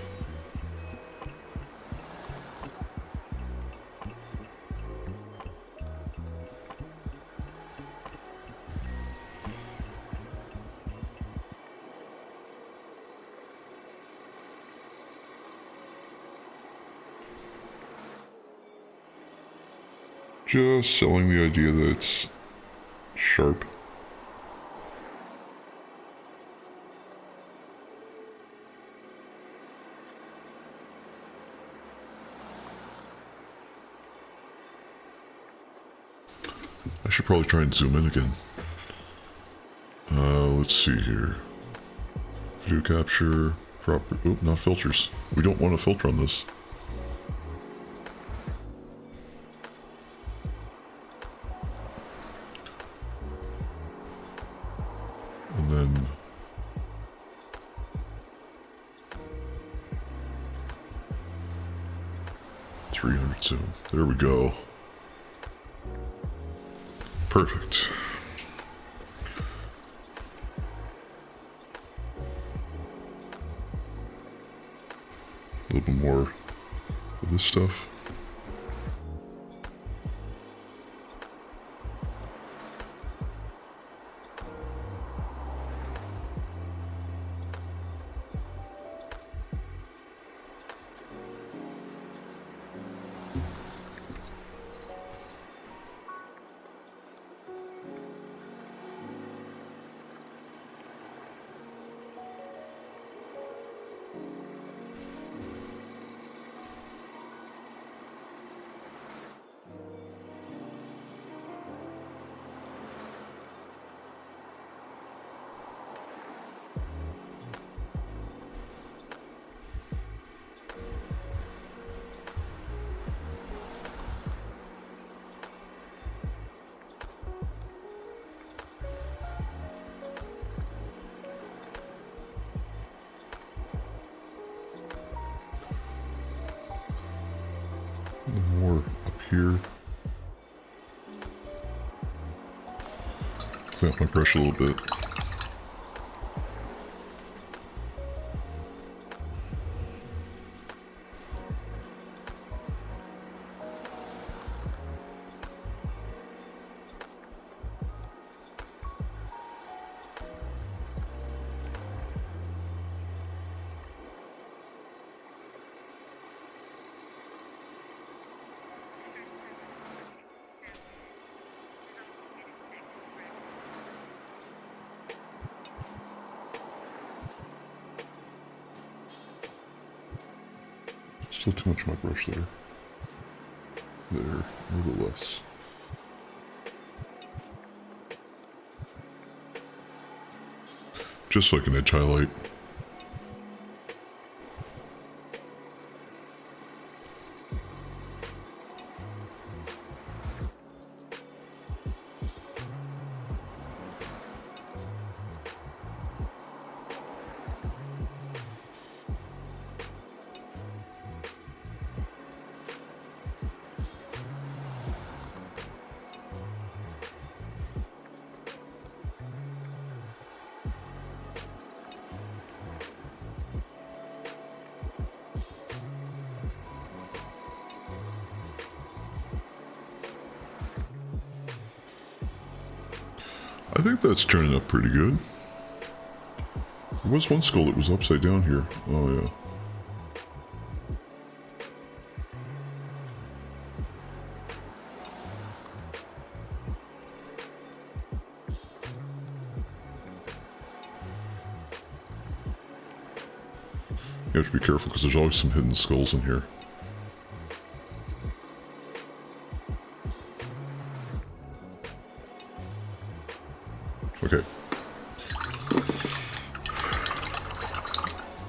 selling the idea that it's sharp. I should probably try and zoom in again. Let's see here. Video capture, proper, oh, not filters. We don't want a filter on this. And then 300 zoom. There we go. Perfect. A little bit more of this stuff. More up here. Clean up my brush a little bit. Still too much of my brush there. There, a little bit less. Just so I can edge highlight. I think that's turning up pretty good. There was one skull that was upside down here. Oh, yeah. You have to be careful because there's always some hidden skulls in here. Okay.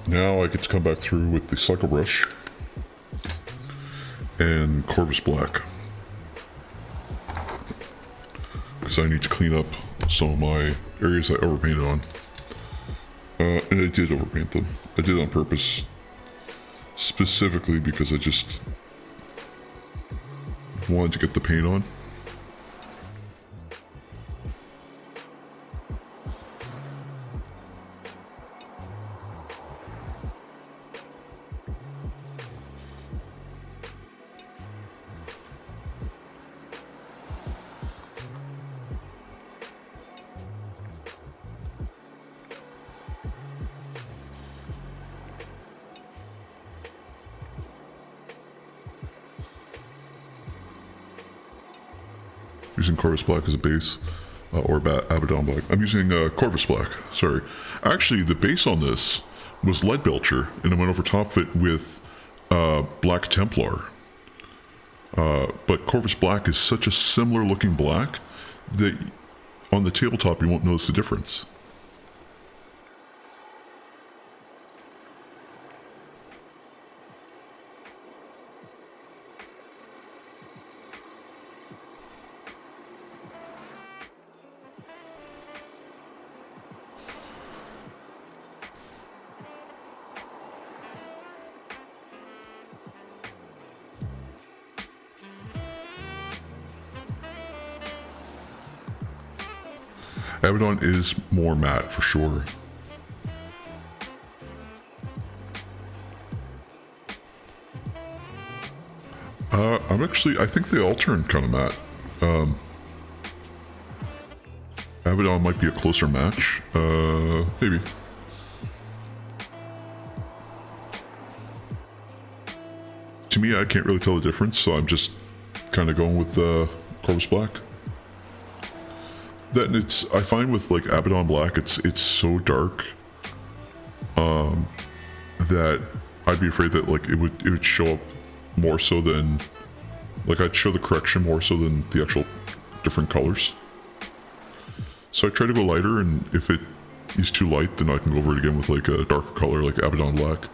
Now I get to come back through with the cycle brush and Corvus Black. Because I need to clean up some of my areas I overpainted on. And I did overpaint them. I did it on purpose. Specifically because I just wanted to get the paint on. Using Corvus Black as a base, or Abaddon Black. I'm using Corvus Black, sorry. Actually, the base on this was Lead Belcher, and I went over top of it with Black Templar. But Corvus Black is such a similar looking black that on the tabletop you won't notice the difference. Abaddon is more matte for sure. I think they all turn kind of matte. Abaddon might be a closer match. Maybe. To me, I can't really tell the difference, so I'm just kind of going with Corvus Black. Then I find with like Abaddon Black, it's so dark that I'd be afraid that like it would show up more so than, like I'd show the correction more so than the actual different colors. So I try to go lighter, and if it is too light, then I can go over it again with like a darker color like Abaddon Black.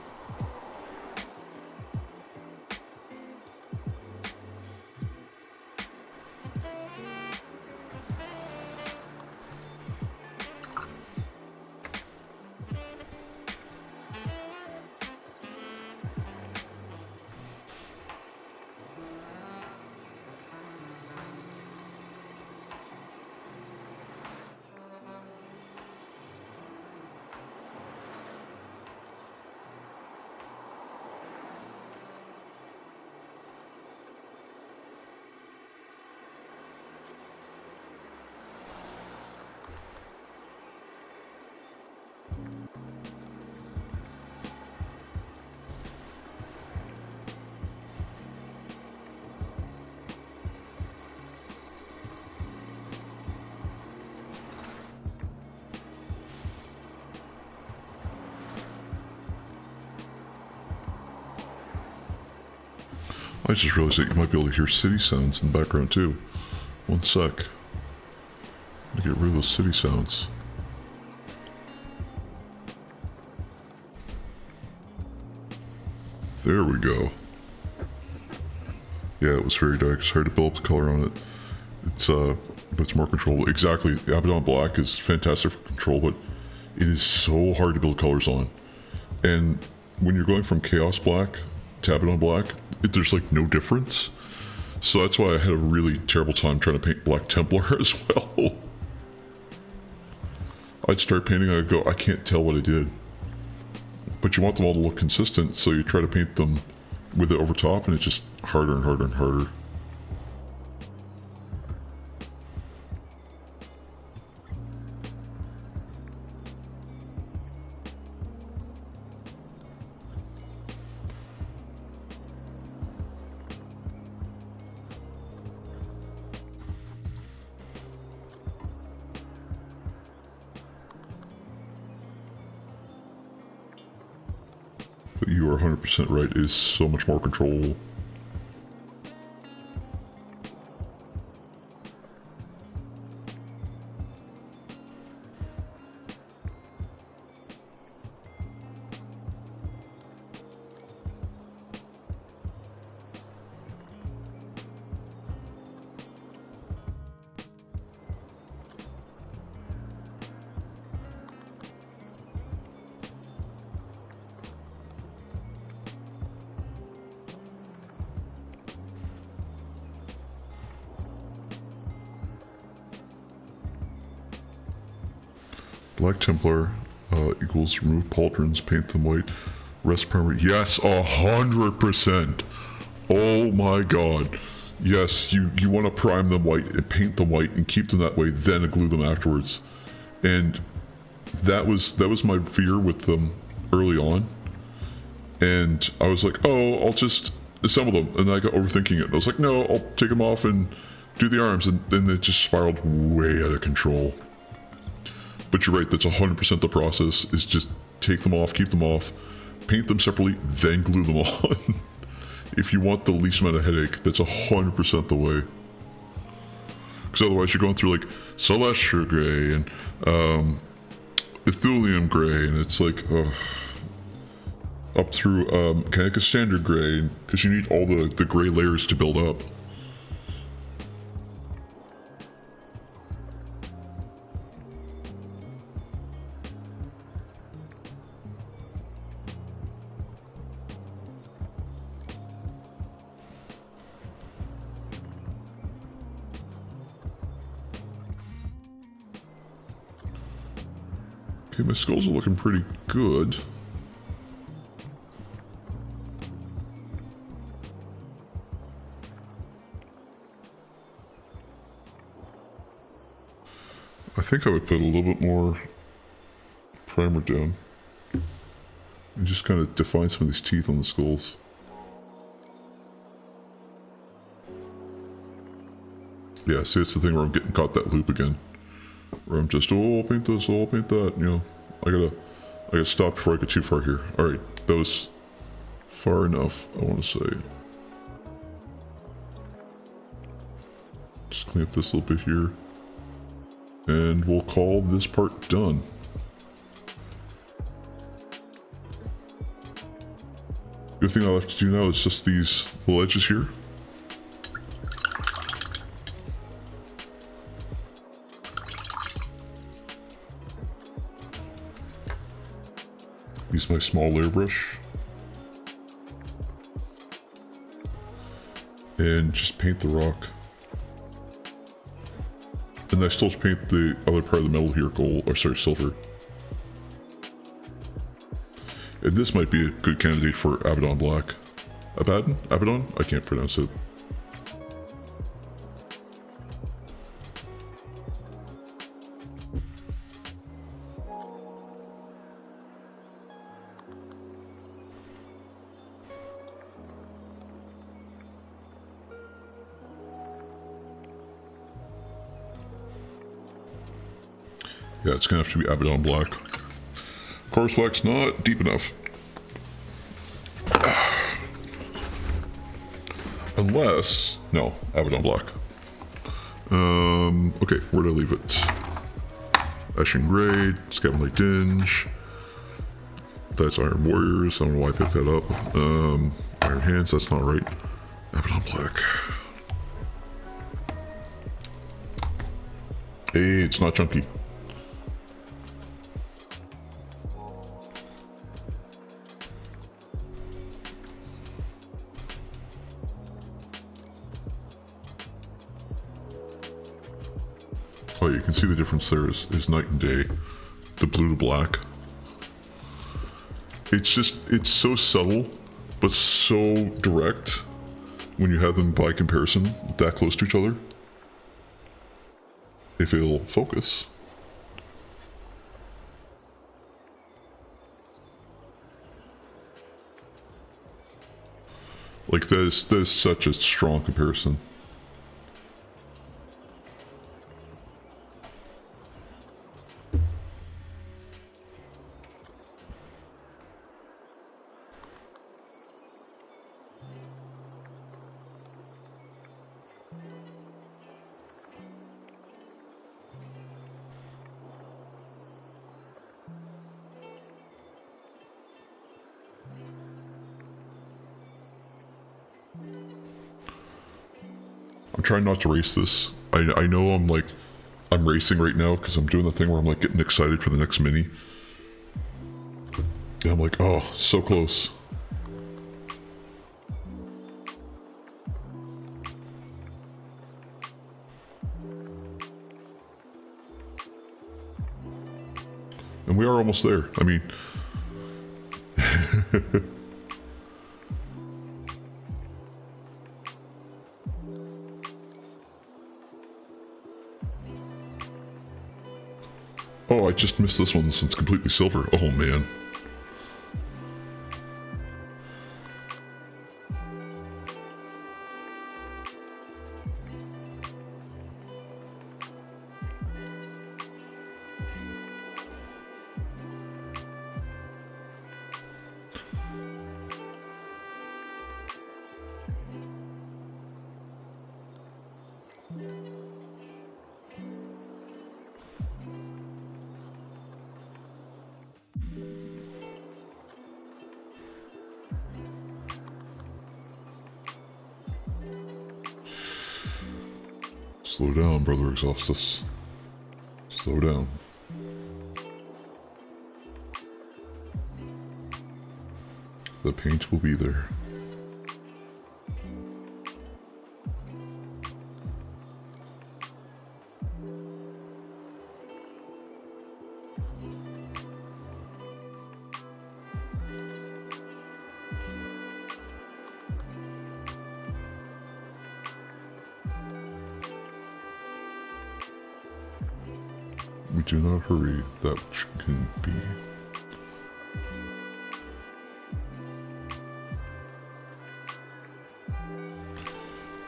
I just realized that you might be able to hear city sounds in the background too. One sec. Let me get rid of those city sounds. There we go. Yeah, it was very dark. It's hard to build up the color on it. But it's more controllable. Exactly. Abaddon Black is fantastic for control, but it is so hard to build colors on. And when you're going from Chaos Black to Abaddon Black, there's like no difference. So that's why I had a really terrible time trying to paint Black Templar as well. I'd start painting, I'd go, I can't tell what I did. But you want them all to look consistent, so you try to paint them with it over top, and it's just harder and harder and harder. But you are 100% right, it is so much more controllable. Black Templar equals remove pauldrons, paint them white, rest primer. Yes, 100%. Oh my god. Yes, you want to prime them white and paint them white and keep them that way, then glue them afterwards. And that was my fear with them early on. And I was like, oh, I'll just assemble them. And I got overthinking it. And I was like, no, I'll take them off and do the arms. And then it just spiraled way out of control. But you're right, that's 100% the process, is just take them off, keep them off, paint them separately, then glue them on. If you want the least amount of headache, that's 100% the way. Because otherwise you're going through like Celestial Gray and Etholium Gray, and it's like, up through kind of like a Standard Gray, because you need all the gray layers to build up. Okay, my skulls are looking pretty good. I think I would put a little bit more primer down and just kind of define some of these teeth on the skulls. Yeah, see, it's the thing where I'm getting caught that loop again. Where I'm just, oh, I'll paint this, oh, I'll paint that, you know. I gotta stop before I get too far here. Alright, that was far enough, I want to say. Just clean up this little bit here. And we'll call this part done. The other thing I'll have to do now is just these little edges here. Use my small layer brush. And just paint the rock. And I still paint the other part of the metal here gold, or sorry, silver. And this might be a good candidate for Abaddon Black. Abaddon? Abaddon? I can't pronounce it. Yeah, it's gonna have to be Abaddon Black. Coarse Black's not deep enough. Unless... no, Abaddon Black. Okay, where did I leave it? Ashen Grey, Scavenge Light Dinge. That's Iron Warriors, I don't know why I picked that up. Iron Hands, that's not right. Abaddon Black. Hey, it's not chunky. Oh, you can see the difference there is night and day. The blue to black. It's just, it's so subtle, but so direct when you have them by comparison that close to each other. If it'll focus. Like that is such a strong comparison. I'm trying not to race this. I know I'm racing right now because I'm doing the thing where I'm like getting excited for the next mini. And I'm like, oh, so close. And we are almost there. I mean... Oh, I just missed this one since it's completely silver. Oh, man. Slow down, Brother Exhaustus. Slow down. The paint will be there. We do not hurry that which can be.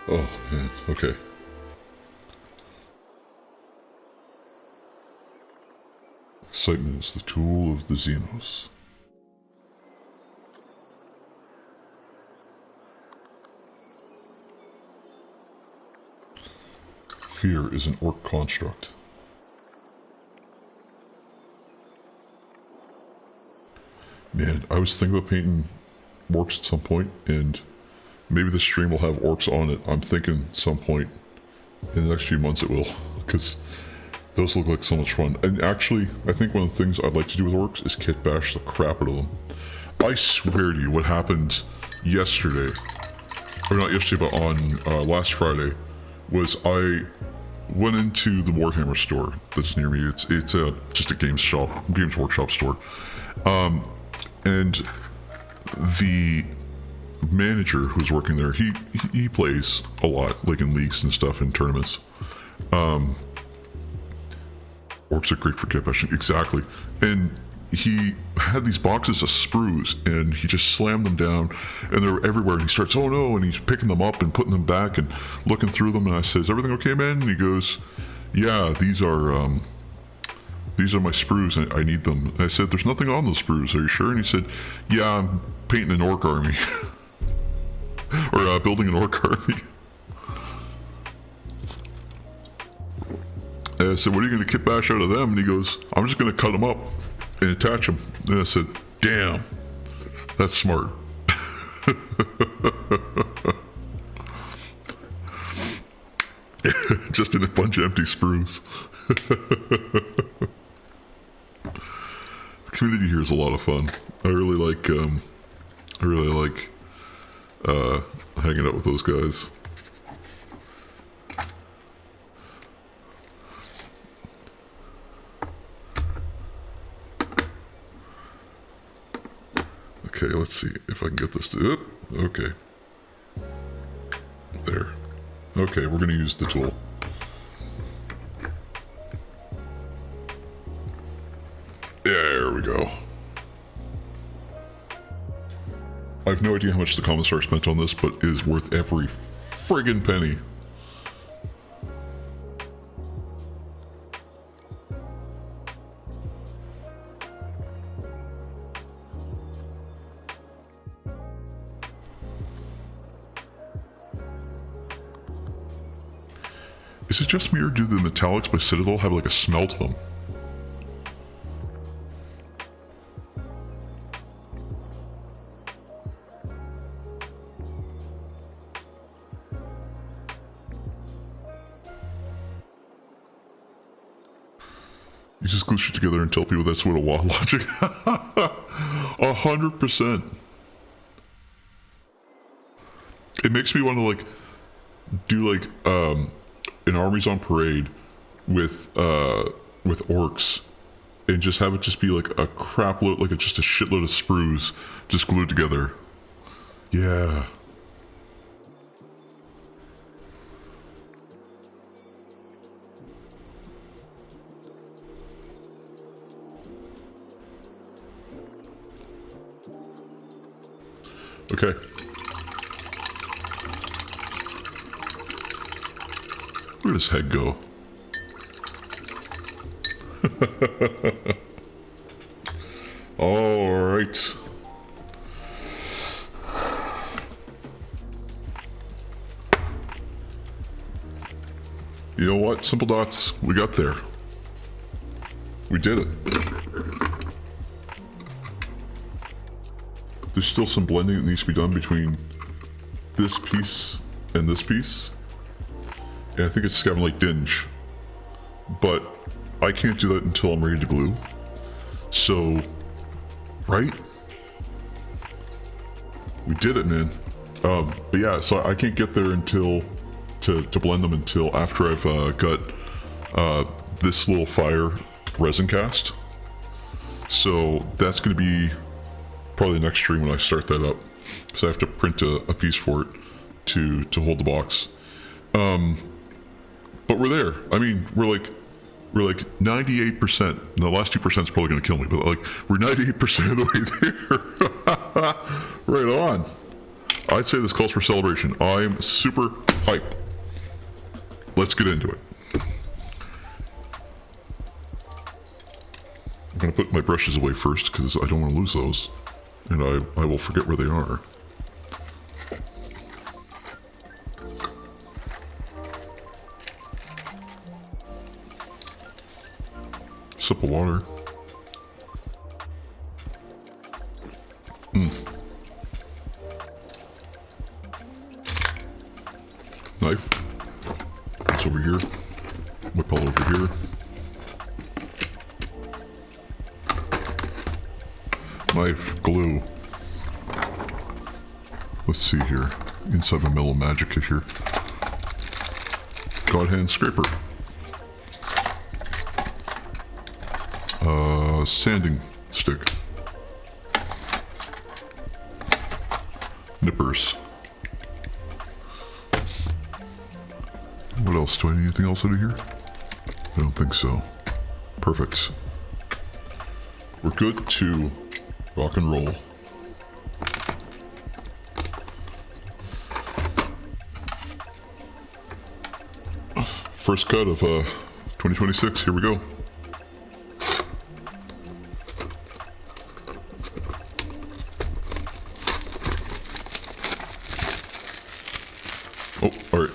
Oh man, okay. Excitement is the tool of the Xenos. Fear is an orc construct. Man, I was thinking about painting orcs at some point, and maybe the stream will have orcs on it. I'm thinking at some point in the next few months it will, because those look like so much fun. And actually, I think one of the things I'd like to do with orcs is kit bash the crap out of them. I swear to you, what happened yesterday, or not yesterday, but on last Friday, was I went into the Warhammer store that's near me. It's just a Games Workshop store. And the manager who's working there, he plays a lot, like in leagues and stuff, in tournaments. Orcs are great for kit bashing, exactly. And he had these boxes of sprues, and he just slammed them down, and they're everywhere. And he starts, oh no, and he's picking them up and putting them back and looking through them. And I said, is everything okay, man? And he goes, yeah, these are my sprues, and I need them. And I said, there's nothing on those sprues, are you sure? And he said, yeah, I'm painting an orc army. Or building an orc army. And I said, what are you going to kit bash out of them? And he goes, I'm just going to cut them up and attach them. And I said, damn, that's smart. Just in a bunch of empty sprues. The community here is a lot of fun. I really like hanging out with those guys. Okay, let's see if I can get this to... okay. There. Okay, we're going to use the tool. There we go. I have no idea how much the commissar spent on this, but it is worth every friggin' penny. Is it just me, or do the metallics by Citadel have like a smell to them? You just glue shit together and tell people that's what a WOD logic. 100%. It makes me want to like do like an armies on parade with orcs and just have it just be like a crap load, like just a shitload of sprues just glued together. Yeah. Okay. Where does head go? All right. You know what? Simple dots. We got there. We did it. There's still some blending that needs to be done between this piece and this piece. And I think it's kind of like dinge. But I can't do that until I'm ready to glue. So, right? We did it, man. But yeah, so I can't get there until to blend them until after I've got this little fire resin cast. So that's going to be probably the next stream when I start that up, because I have to print a piece for it to hold the box. But we're there. I mean, we're like 98%. And the last 2% is probably going to kill me, but like we're 98% of the way there. Right on. I'd say this calls for celebration. I'm super hype. Let's get into it. I'm going to put my brushes away first because I don't want to lose those. And I will forget where they are. Sip of water. Knife. It's over here. Whip all over here. Knife, glue. Let's see here. Inside my Mellow Magic here. God hand scraper. Sanding stick. Nippers. What else? Do I need anything else out of here? I don't think so. Perfect. We're good to rock and roll. First cut of 2026. Here we go. Oh, all right.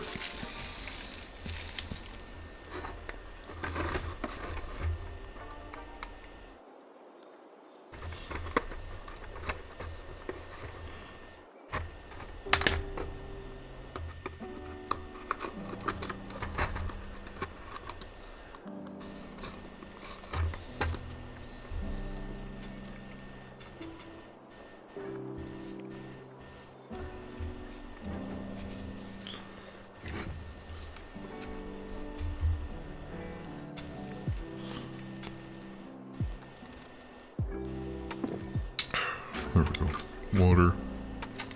There we go. Water.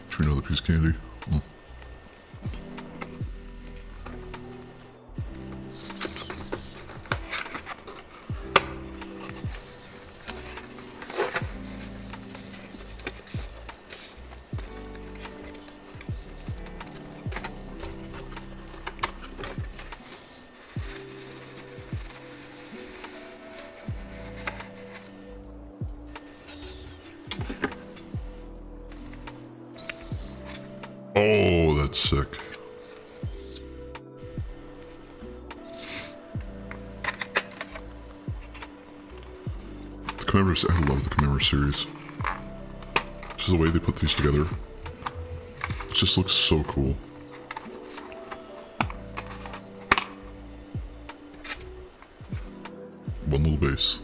Should another piece of candy. Oh, that's sick. The commemorative, I love the commemorative series. Just the way they put these together. It just looks so cool. one little base.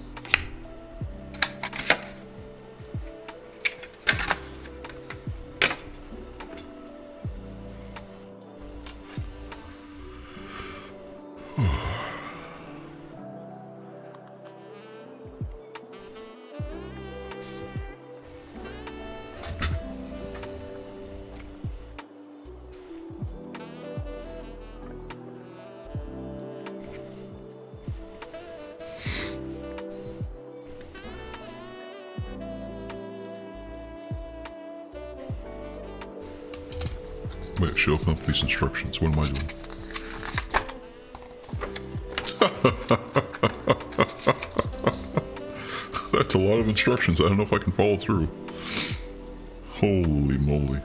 Wait, should open up these instructions. What am I doing? That's a lot of instructions. I don't know if I can follow through. Holy moly.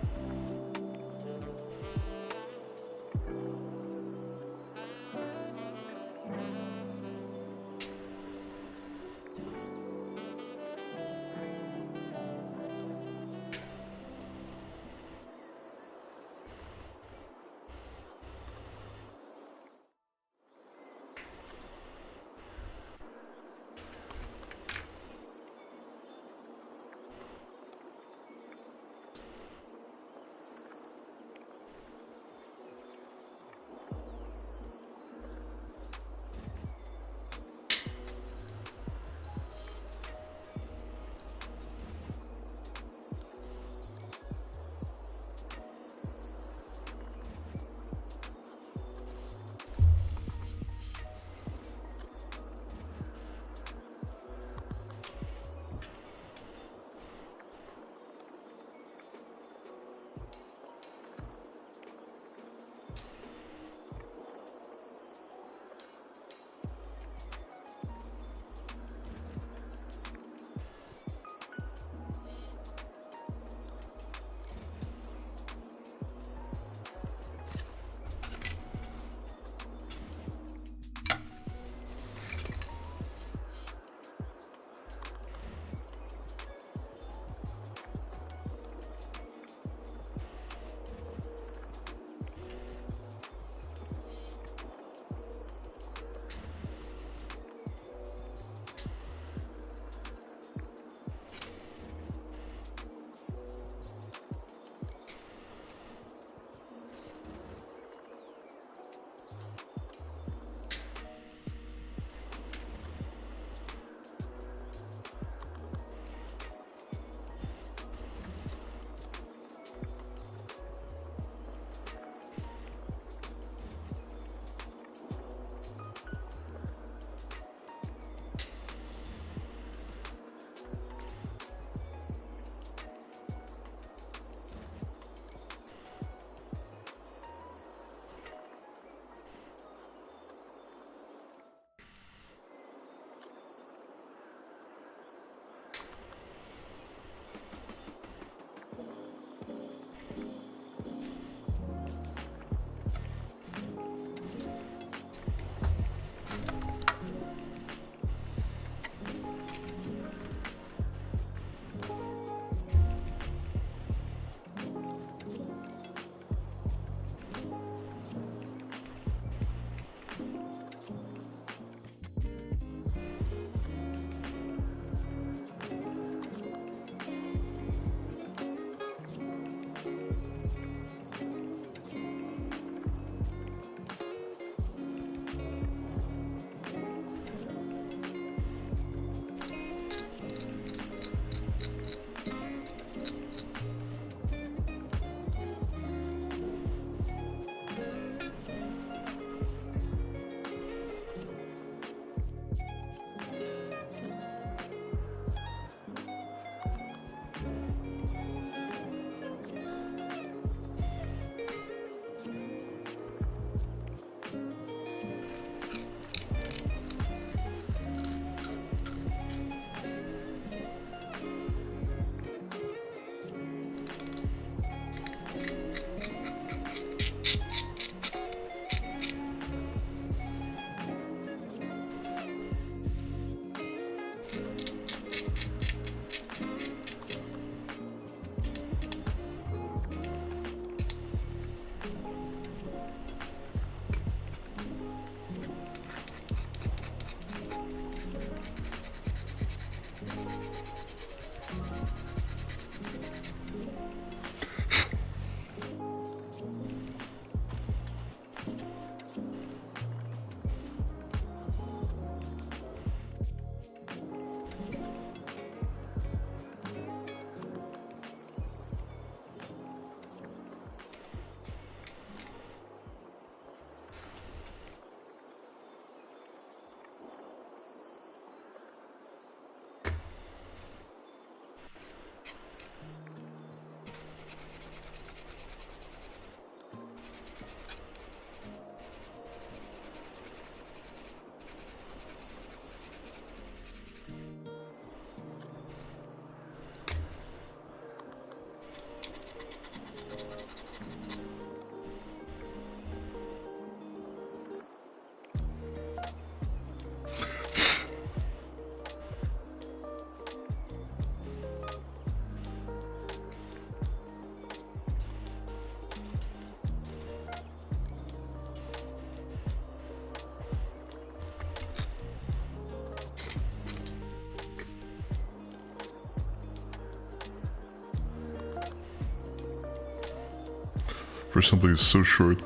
for something that's so short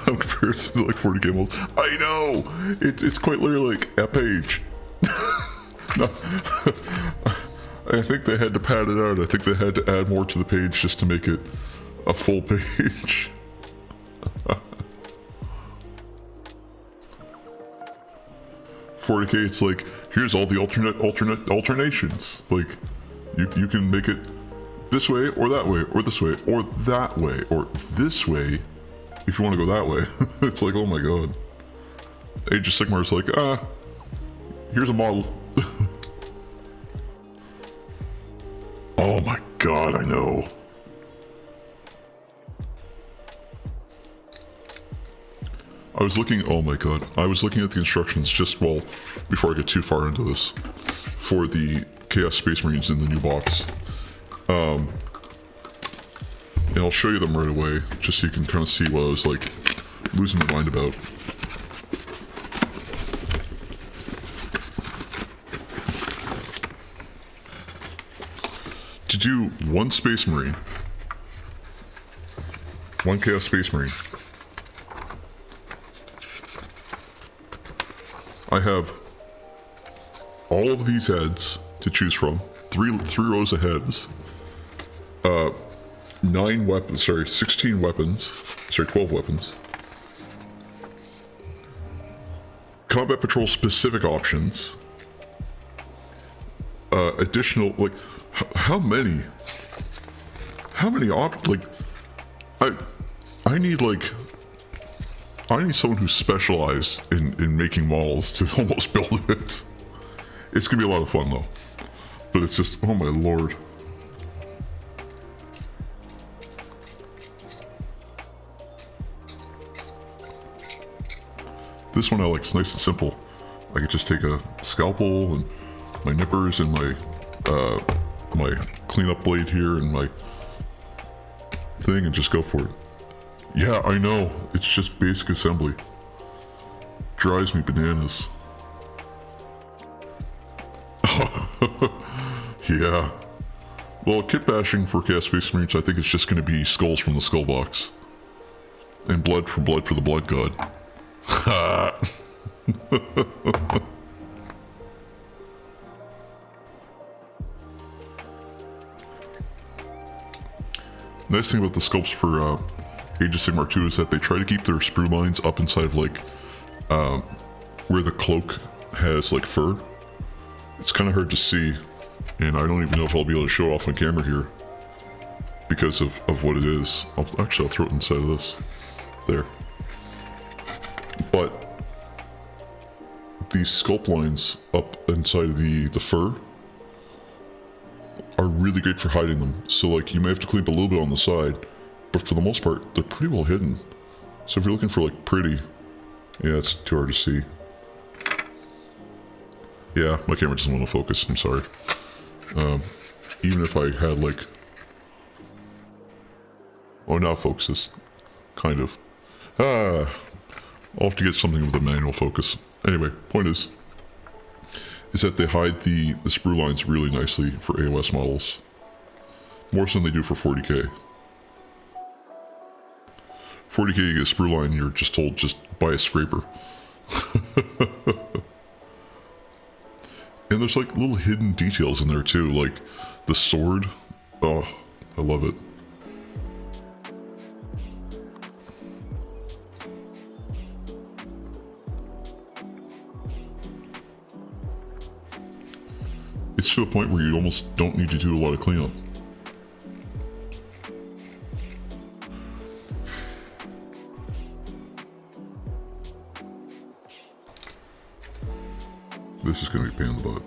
compared to like 40k models. I know! It's quite literally like a page. No. I think they had to pad it out. I think they had to add more to the page just to make it a full page. 40k, it's like, here's all the alternations. Like, you can make it this way, or that way, or this way, or that way, or this way, if you want to go that way. It's like, oh my god. Age of Sigmar's like, here's a model. Oh my god, I know. I was looking, oh my god, I was looking at the instructions just, well, before I get too far into this, for the Chaos Space Marines in the new box. And I'll show you them right away, just so you can kind of see what I was, like, losing my mind about. To do one Space Marine, one Chaos Space Marine, I have all of these heads to choose from, three rows of heads, 9 weapons, sorry, 16 weapons, sorry, 12 weapons, combat patrol specific options, additional, like, how many like, I need, like, I need someone who's specialized in making models to almost build it. It's gonna be a lot of fun though. But it's just, oh my lord. This one I like, it's nice and simple. I could just take a scalpel and my nippers and my cleanup blade here and my thing and just go for it. Yeah, I know. It's just basic assembly. Drives me bananas. Yeah. Well, kit bashing for Chaos Space Marines, I think it's just going to be skulls from the skull box. And blood for the blood god. Nice thing about the sculpts for Age of Sigmar 2 is that they try to keep their sprue lines up inside of, like, where the cloak has, like, fur. It's kind of hard to see, and I don't even know if I'll be able to show off on camera here because of what it is. I'll throw it inside of this. There. But these sculpt lines up inside of the fur are really great for hiding them. So, like, you may have to clean up a little bit on the side, but for the most part, they're pretty well hidden. So if you're looking for, like, pretty... Yeah, it's too hard to see. Yeah, my camera doesn't want to focus, I'm sorry. Even if I had, like... Oh, now it focuses. Kind of. I'll have to get something with a manual focus. Anyway, point is that they hide the sprue lines really nicely for AoS models. More so than they do for 40k. 40k you get a sprue line, you're just told just buy a scraper. And there's like little hidden details in there too, like the sword. Oh, I love it. It's to a point where you almost don't need to do a lot of cleanup. This is going to be a pain in the butt.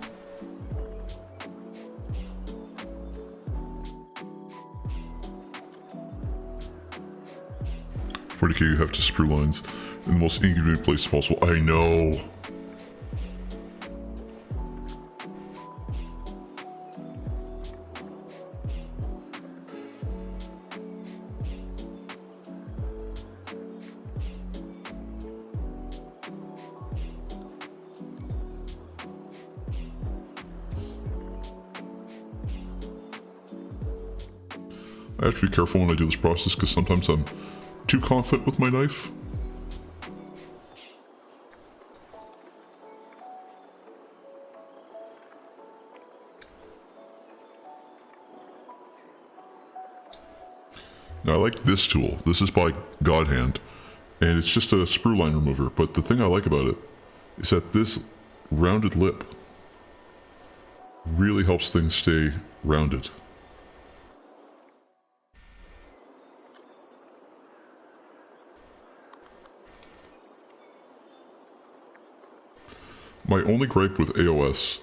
For 40k you have to sprue lines in the most inconvenient place possible. I know! I have to be careful when I do this process because sometimes I'm too confident with my knife. Now I like this tool. This is by God Hand, and it's just a sprue line remover, but the thing I like about it is that this rounded lip really helps things stay rounded. My only gripe with AoS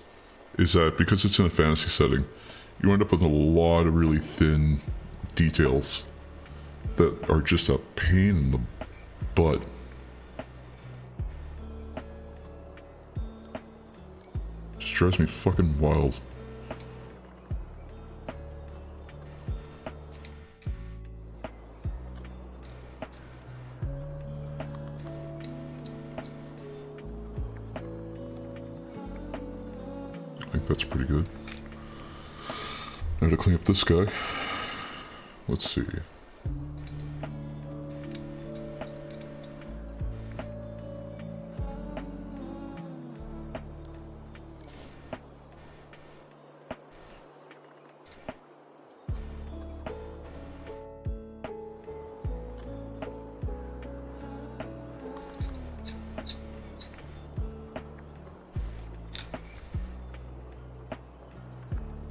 is that because it's in a fantasy setting, you end up with a lot of really thin details that are just a pain in the butt. Just drives me fucking wild. I think that's pretty good. Now to clean up this guy. Let's see.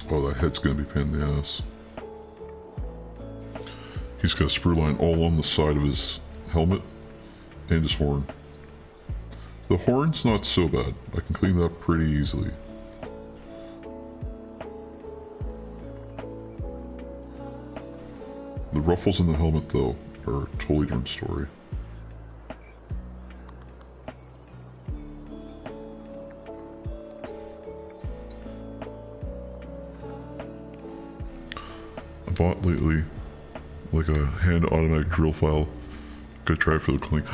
Oh, that head's gonna be a pain in the ass. He's got a sprue line all on the side of his helmet and his horn. The horn's not so bad. I can clean that up pretty easily. The ruffles in the helmet, though, are a totally different story. I bought lately like a hand automatic drill file. Gonna try it for the cleaning.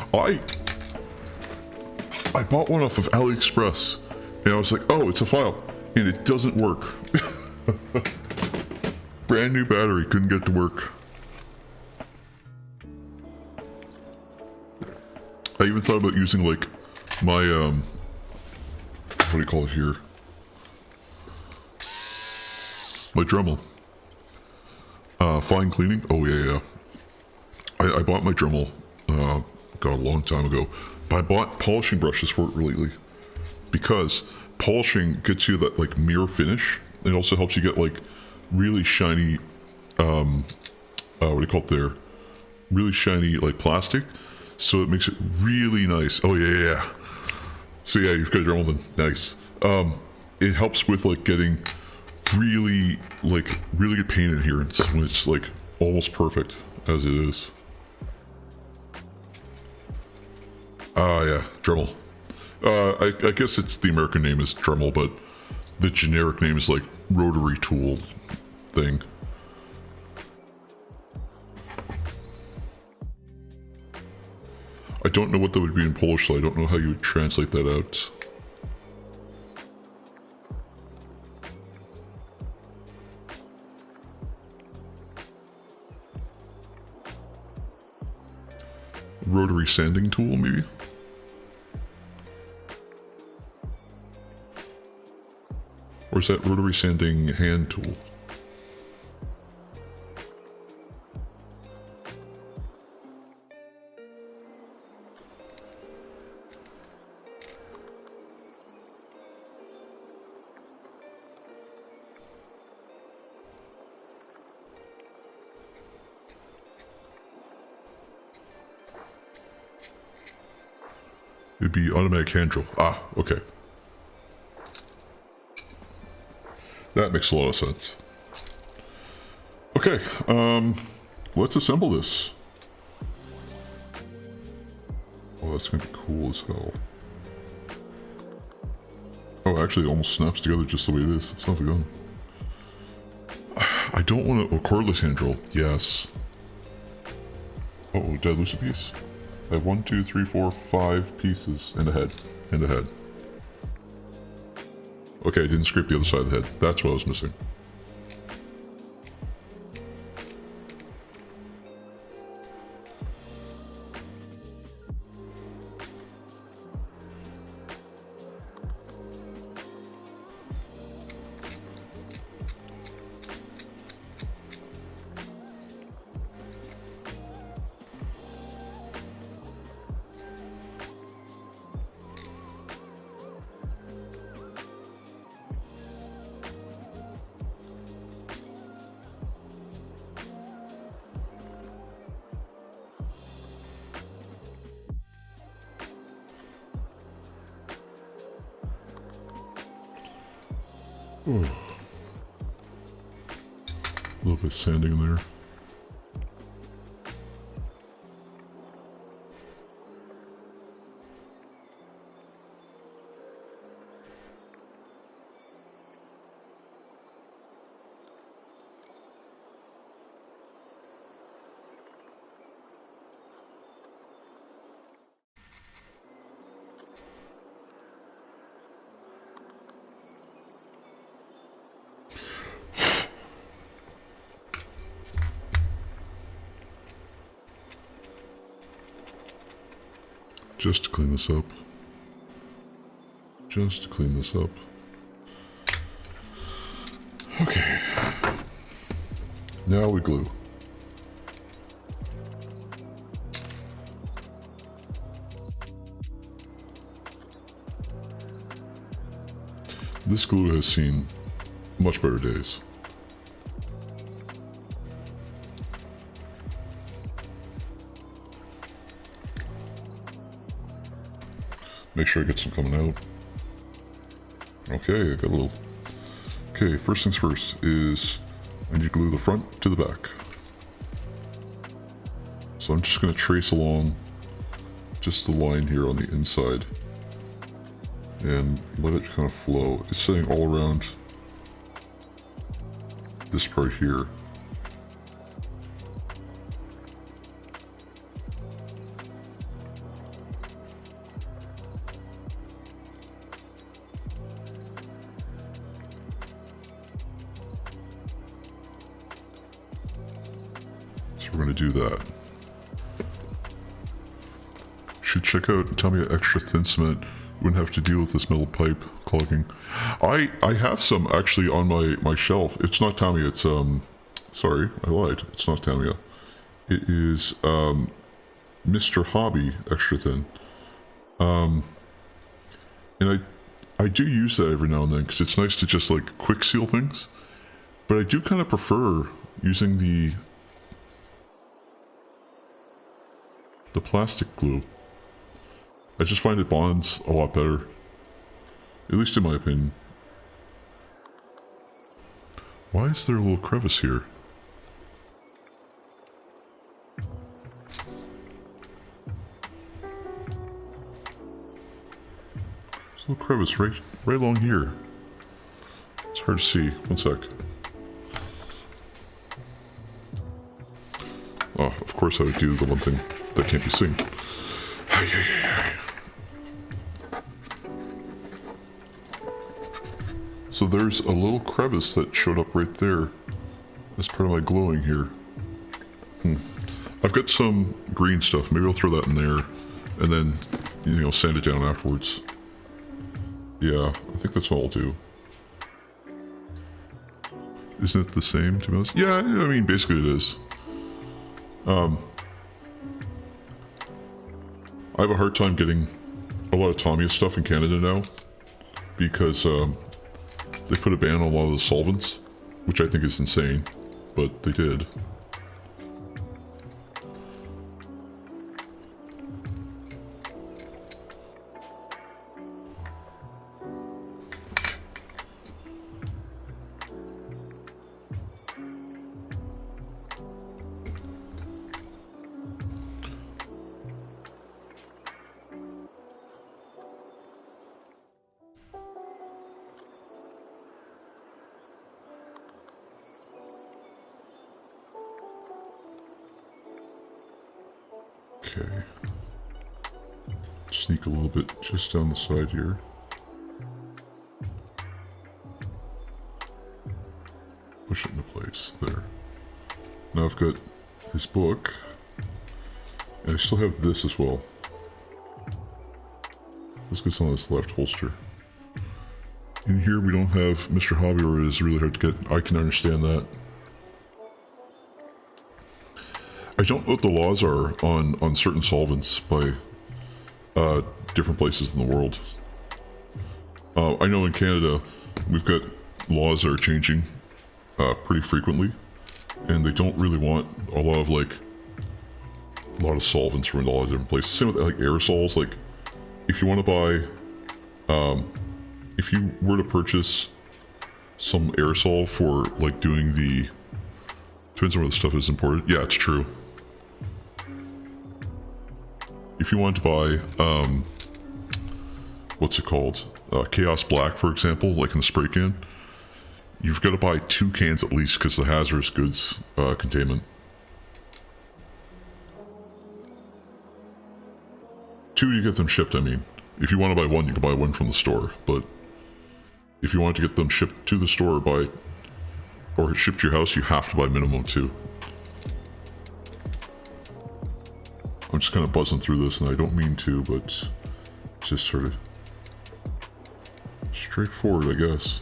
I bought one off of AliExpress and I was like, oh, it's a file, and it doesn't work. Brand new battery, couldn't get it to work. I even thought about using like my what do you call it here? My Dremel. Fine cleaning? Oh yeah. I bought my Dremel, a long time ago. But I bought polishing brushes for it lately. Because polishing gets you that like mirror finish. It also helps you get like really shiny, what do you call it there? Really shiny like plastic. So it makes it really nice. Oh yeah. So yeah, you've got a Dremel then. Nice. It helps with like getting really good paint adherence when it's like almost perfect as it is. Yeah, Dremel. I guess it's the American name is Dremel, but the generic name is like rotary tool thing. I don't know what that would be in Polish, so I don't know how you would translate that out. Rotary sanding tool, maybe? Or is that rotary sanding hand tool? It'd be automatic hand drill. Ah, okay. That makes a lot of sense. Okay, let's assemble this. Oh, that's gonna be cool as hell. Oh, actually it almost snaps together just the way it is. It's not gun. I don't want a cordless hand drill. Yes. Uh-oh, did I lose a piece? I have 1, 2, 3, 4, 5 pieces and a head. And a head. Okay, I didn't scrape the other side of the head. That's what I was missing. Oh. A little bit of sanding in there. Just to clean this up. Just to clean this up. Okay. Now we glue. This glue has seen much better days. Make sure I get some coming out. Okay, I got a little... Okay, first things first is I need to glue the front to the back. So I'm just going to trace along just the line here on the inside and let it kind of flow. It's sitting all around this part here. We're going to do that. Should check out Tamiya Extra Thin Cement. You wouldn't have to deal with this metal pipe clogging. I have some actually on my shelf. It's not Tamiya, it's sorry, I lied. It's not Tamiya. It is Mr. Hobby Extra Thin. And I do use that every now and then because it's nice to just like quick seal things. But I do kind of prefer using the plastic glue. I just find it bonds a lot better. At least in my opinion. Why is there a little crevice here? There's a little crevice right along here. It's hard to see. One sec. Oh, of course I would do the one thing that can't be seen. So there's a little crevice that showed up right there as part of my glowing here. I've got some green stuff. Maybe I'll throw that in there and then, you know, sand it down afterwards. Yeah, I think that's what I'll do. Isn't it the same, to be honest? Yeah, I mean, basically it is. I have a hard time getting a lot of Tamiya stuff in Canada now because they put a ban on a lot of the solvents, which I think is insane, but they did. Okay. Sneak a little bit just down the side here. Push it into place. There. Now I've got his book. And I still have this as well. Let's get some of this left holster. In here we don't have Mr. Hobby, or it is really hard to get. I can understand that. I don't know what the laws are on certain solvents by different places in the world. I know in Canada we've got laws that are changing pretty frequently, and they don't really want a lot of solvents from a lot of different places. Same with like aerosols. Like if you want to buy, if you were to purchase some aerosol for like doing the, depends on where the stuff is imported. Yeah, it's true. If you want to buy, what's it called? Chaos Black, for example, like in the spray can, you've got to buy 2 cans at least because the hazardous goods containment. 2, you get them shipped, I mean. If you want to buy 1, you can buy 1 from the store, but if you want to get them shipped to the store or shipped to your house, you have to buy minimum 2. I'm just kind of buzzing through this, and I don't mean to, but it's just sort of straightforward, I guess.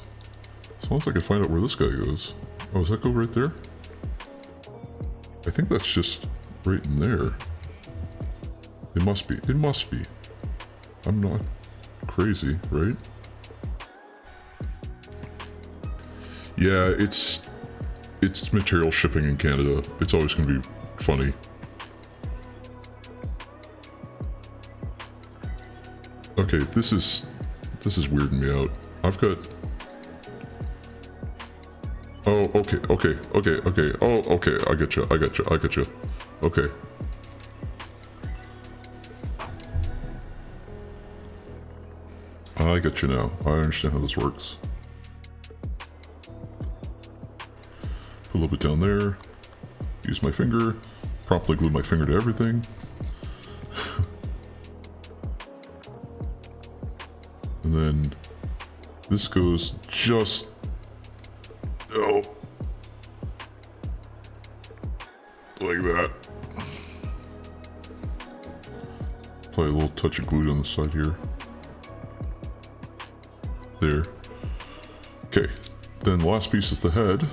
As long as I can find out where this guy goes. Oh, does that go right there? I think that's just right in there. It must be. It must be. I'm not crazy, right? Yeah, it's material shipping in Canada. It's always going to be funny. Okay, this is weirding me out. I've got... Oh, okay. Oh, okay, I get you. Okay. I get you now. I understand how this works. Put a little bit down there. Use my finger. Promptly glue my finger to everything. And then this goes just... Oh. Like that. Apply a little touch of glue on the side here. There. Okay. Then the last piece is the head.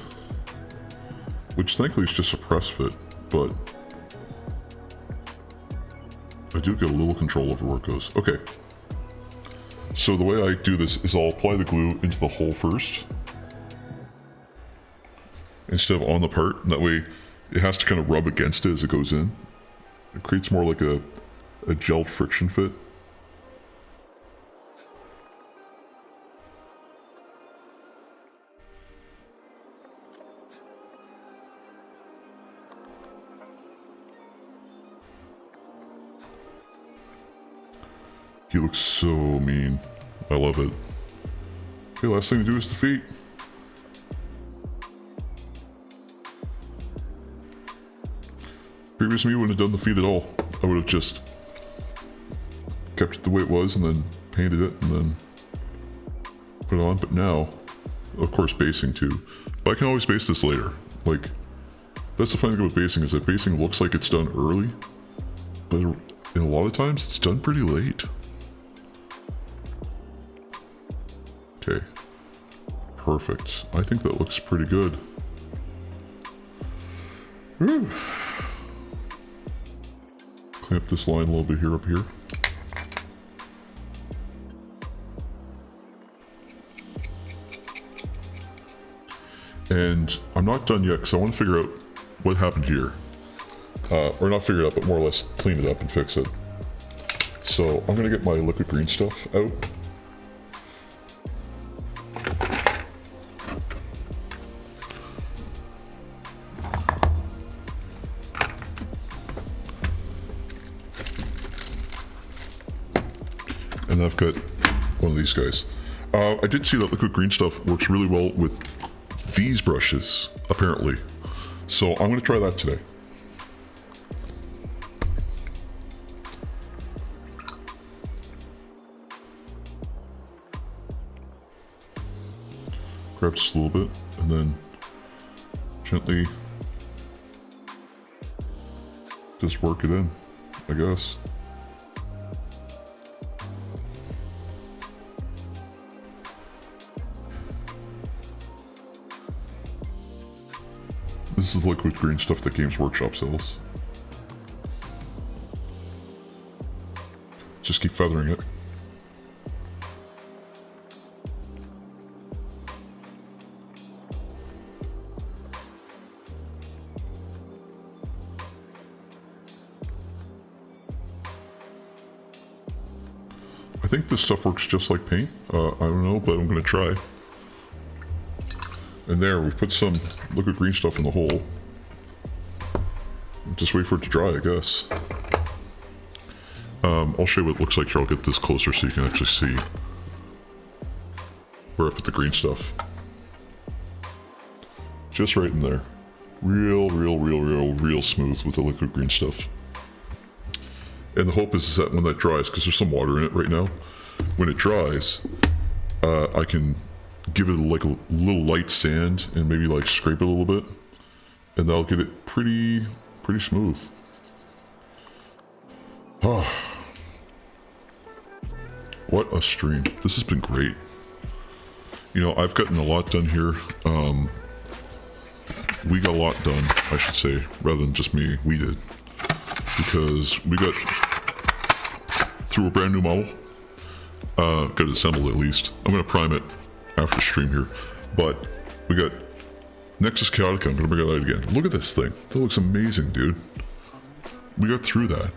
Which thankfully is just a press fit, but... I do get a little control over where it goes. Okay. So the way I do this is I'll apply the glue into the hole first, instead of on the part, and that way it has to kind of rub against it as it goes in. It creates more like a gelled friction fit. He looks so mean. I love it. Okay, last thing to do is the feet. Previous me wouldn't have done the feet at all. I would have just kept it the way it was and then painted it and then put it on. But now, of course, basing too. But I can always base this later. Like, that's the funny thing about basing is that basing looks like it's done early, but in a lot of times it's done pretty late. Okay, perfect. I think that looks pretty good. Whew. Clean up this line a little bit here, up here. And I'm not done yet because I want to figure out what happened here. Or not figure it out, but more or less clean it up and fix it. So I'm going to get my liquid green stuff out. And I've got one of these guys. I did see that liquid green stuff works really well with these brushes, apparently. So I'm going to try that today. Grab just a little bit and then gently just work it in, I guess. This is liquid green stuff that Games Workshop sells. Just keep feathering it. I think this stuff works just like paint. I don't know, but I'm going to try. And there, we put some liquid green stuff in the hole. Just wait for it to dry, I guess. I'll show you what it looks like here. I'll get this closer so you can actually see where I put the green stuff. Just right in there. Real smooth with the liquid green stuff. And the hope is that when that dries, because there's some water in it right now, when it dries, I can give it like a little light sand and maybe like scrape it a little bit, and that'll get it pretty smooth. Oh, what a stream. This has been great. You know, I've gotten a lot done here. We got a lot done, I should say, rather than just me. We did. Because we got through a brand new model. Got it assembled at least. I'm going to prime it after stream here. But we got Nexus Chaotica. I'm going to bring it out again. Look at this thing. That looks amazing, dude. We got through that.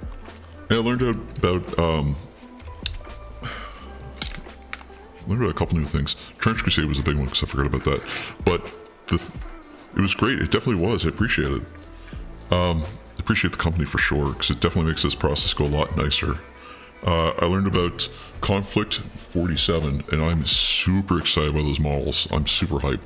And I learned about a couple new things. Trench Crusade was a big one because I forgot about that. But it was great. It definitely was. I appreciate it. Appreciate the company for sure, because it definitely makes this process go a lot nicer. I learned about Conflict 47, and I'm super excited by those models. I'm super hyped.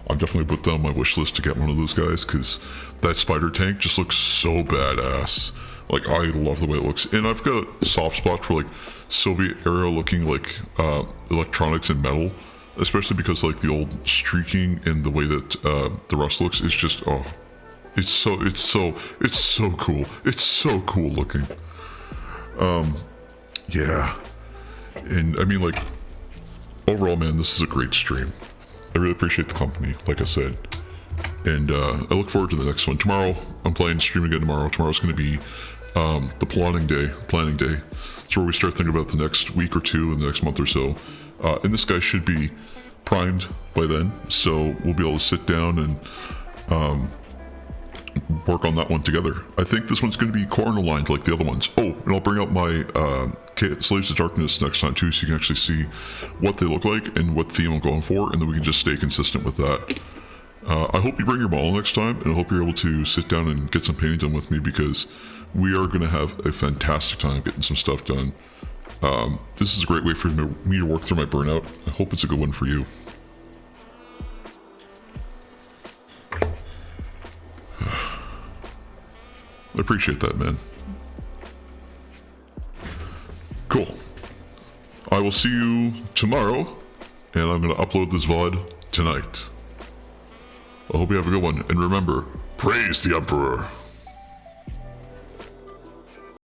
I'm definitely put that on my wish list to get one of those guys, because that spider tank just looks so badass. Like, I love the way it looks. And I've got a soft spot for, like, Soviet era looking, like, electronics and metal. Especially because, like, the old streaking and the way that the rust looks is just, oh. It's so cool. It's so cool looking. Yeah. And, I mean, like, overall, man, this is a great stream. I really appreciate the company, like I said. And I look forward to the next one. Tomorrow, I'm streaming again tomorrow. Tomorrow's going to be the planning day. It's where we start thinking about the next week or two and the next month or so. And this guy should be primed by then. So we'll be able to sit down and work on that one together. I think this one's going to be corner aligned like the other ones. Oh, and I'll bring up my Slaves of Darkness next time too, so you can actually see what they look like and what theme I'm going for, and then we can just stay consistent with that. I hope you bring your model next time, and I hope you're able to sit down and get some painting done with me, because we are going to have a fantastic time getting some stuff done. This is a great way for me to work through my burnout. I hope it's a good one for you. I appreciate that, man. Cool. I will see you tomorrow, and I'm going to upload this VOD tonight. I hope you have a good one, and remember, praise the Emperor!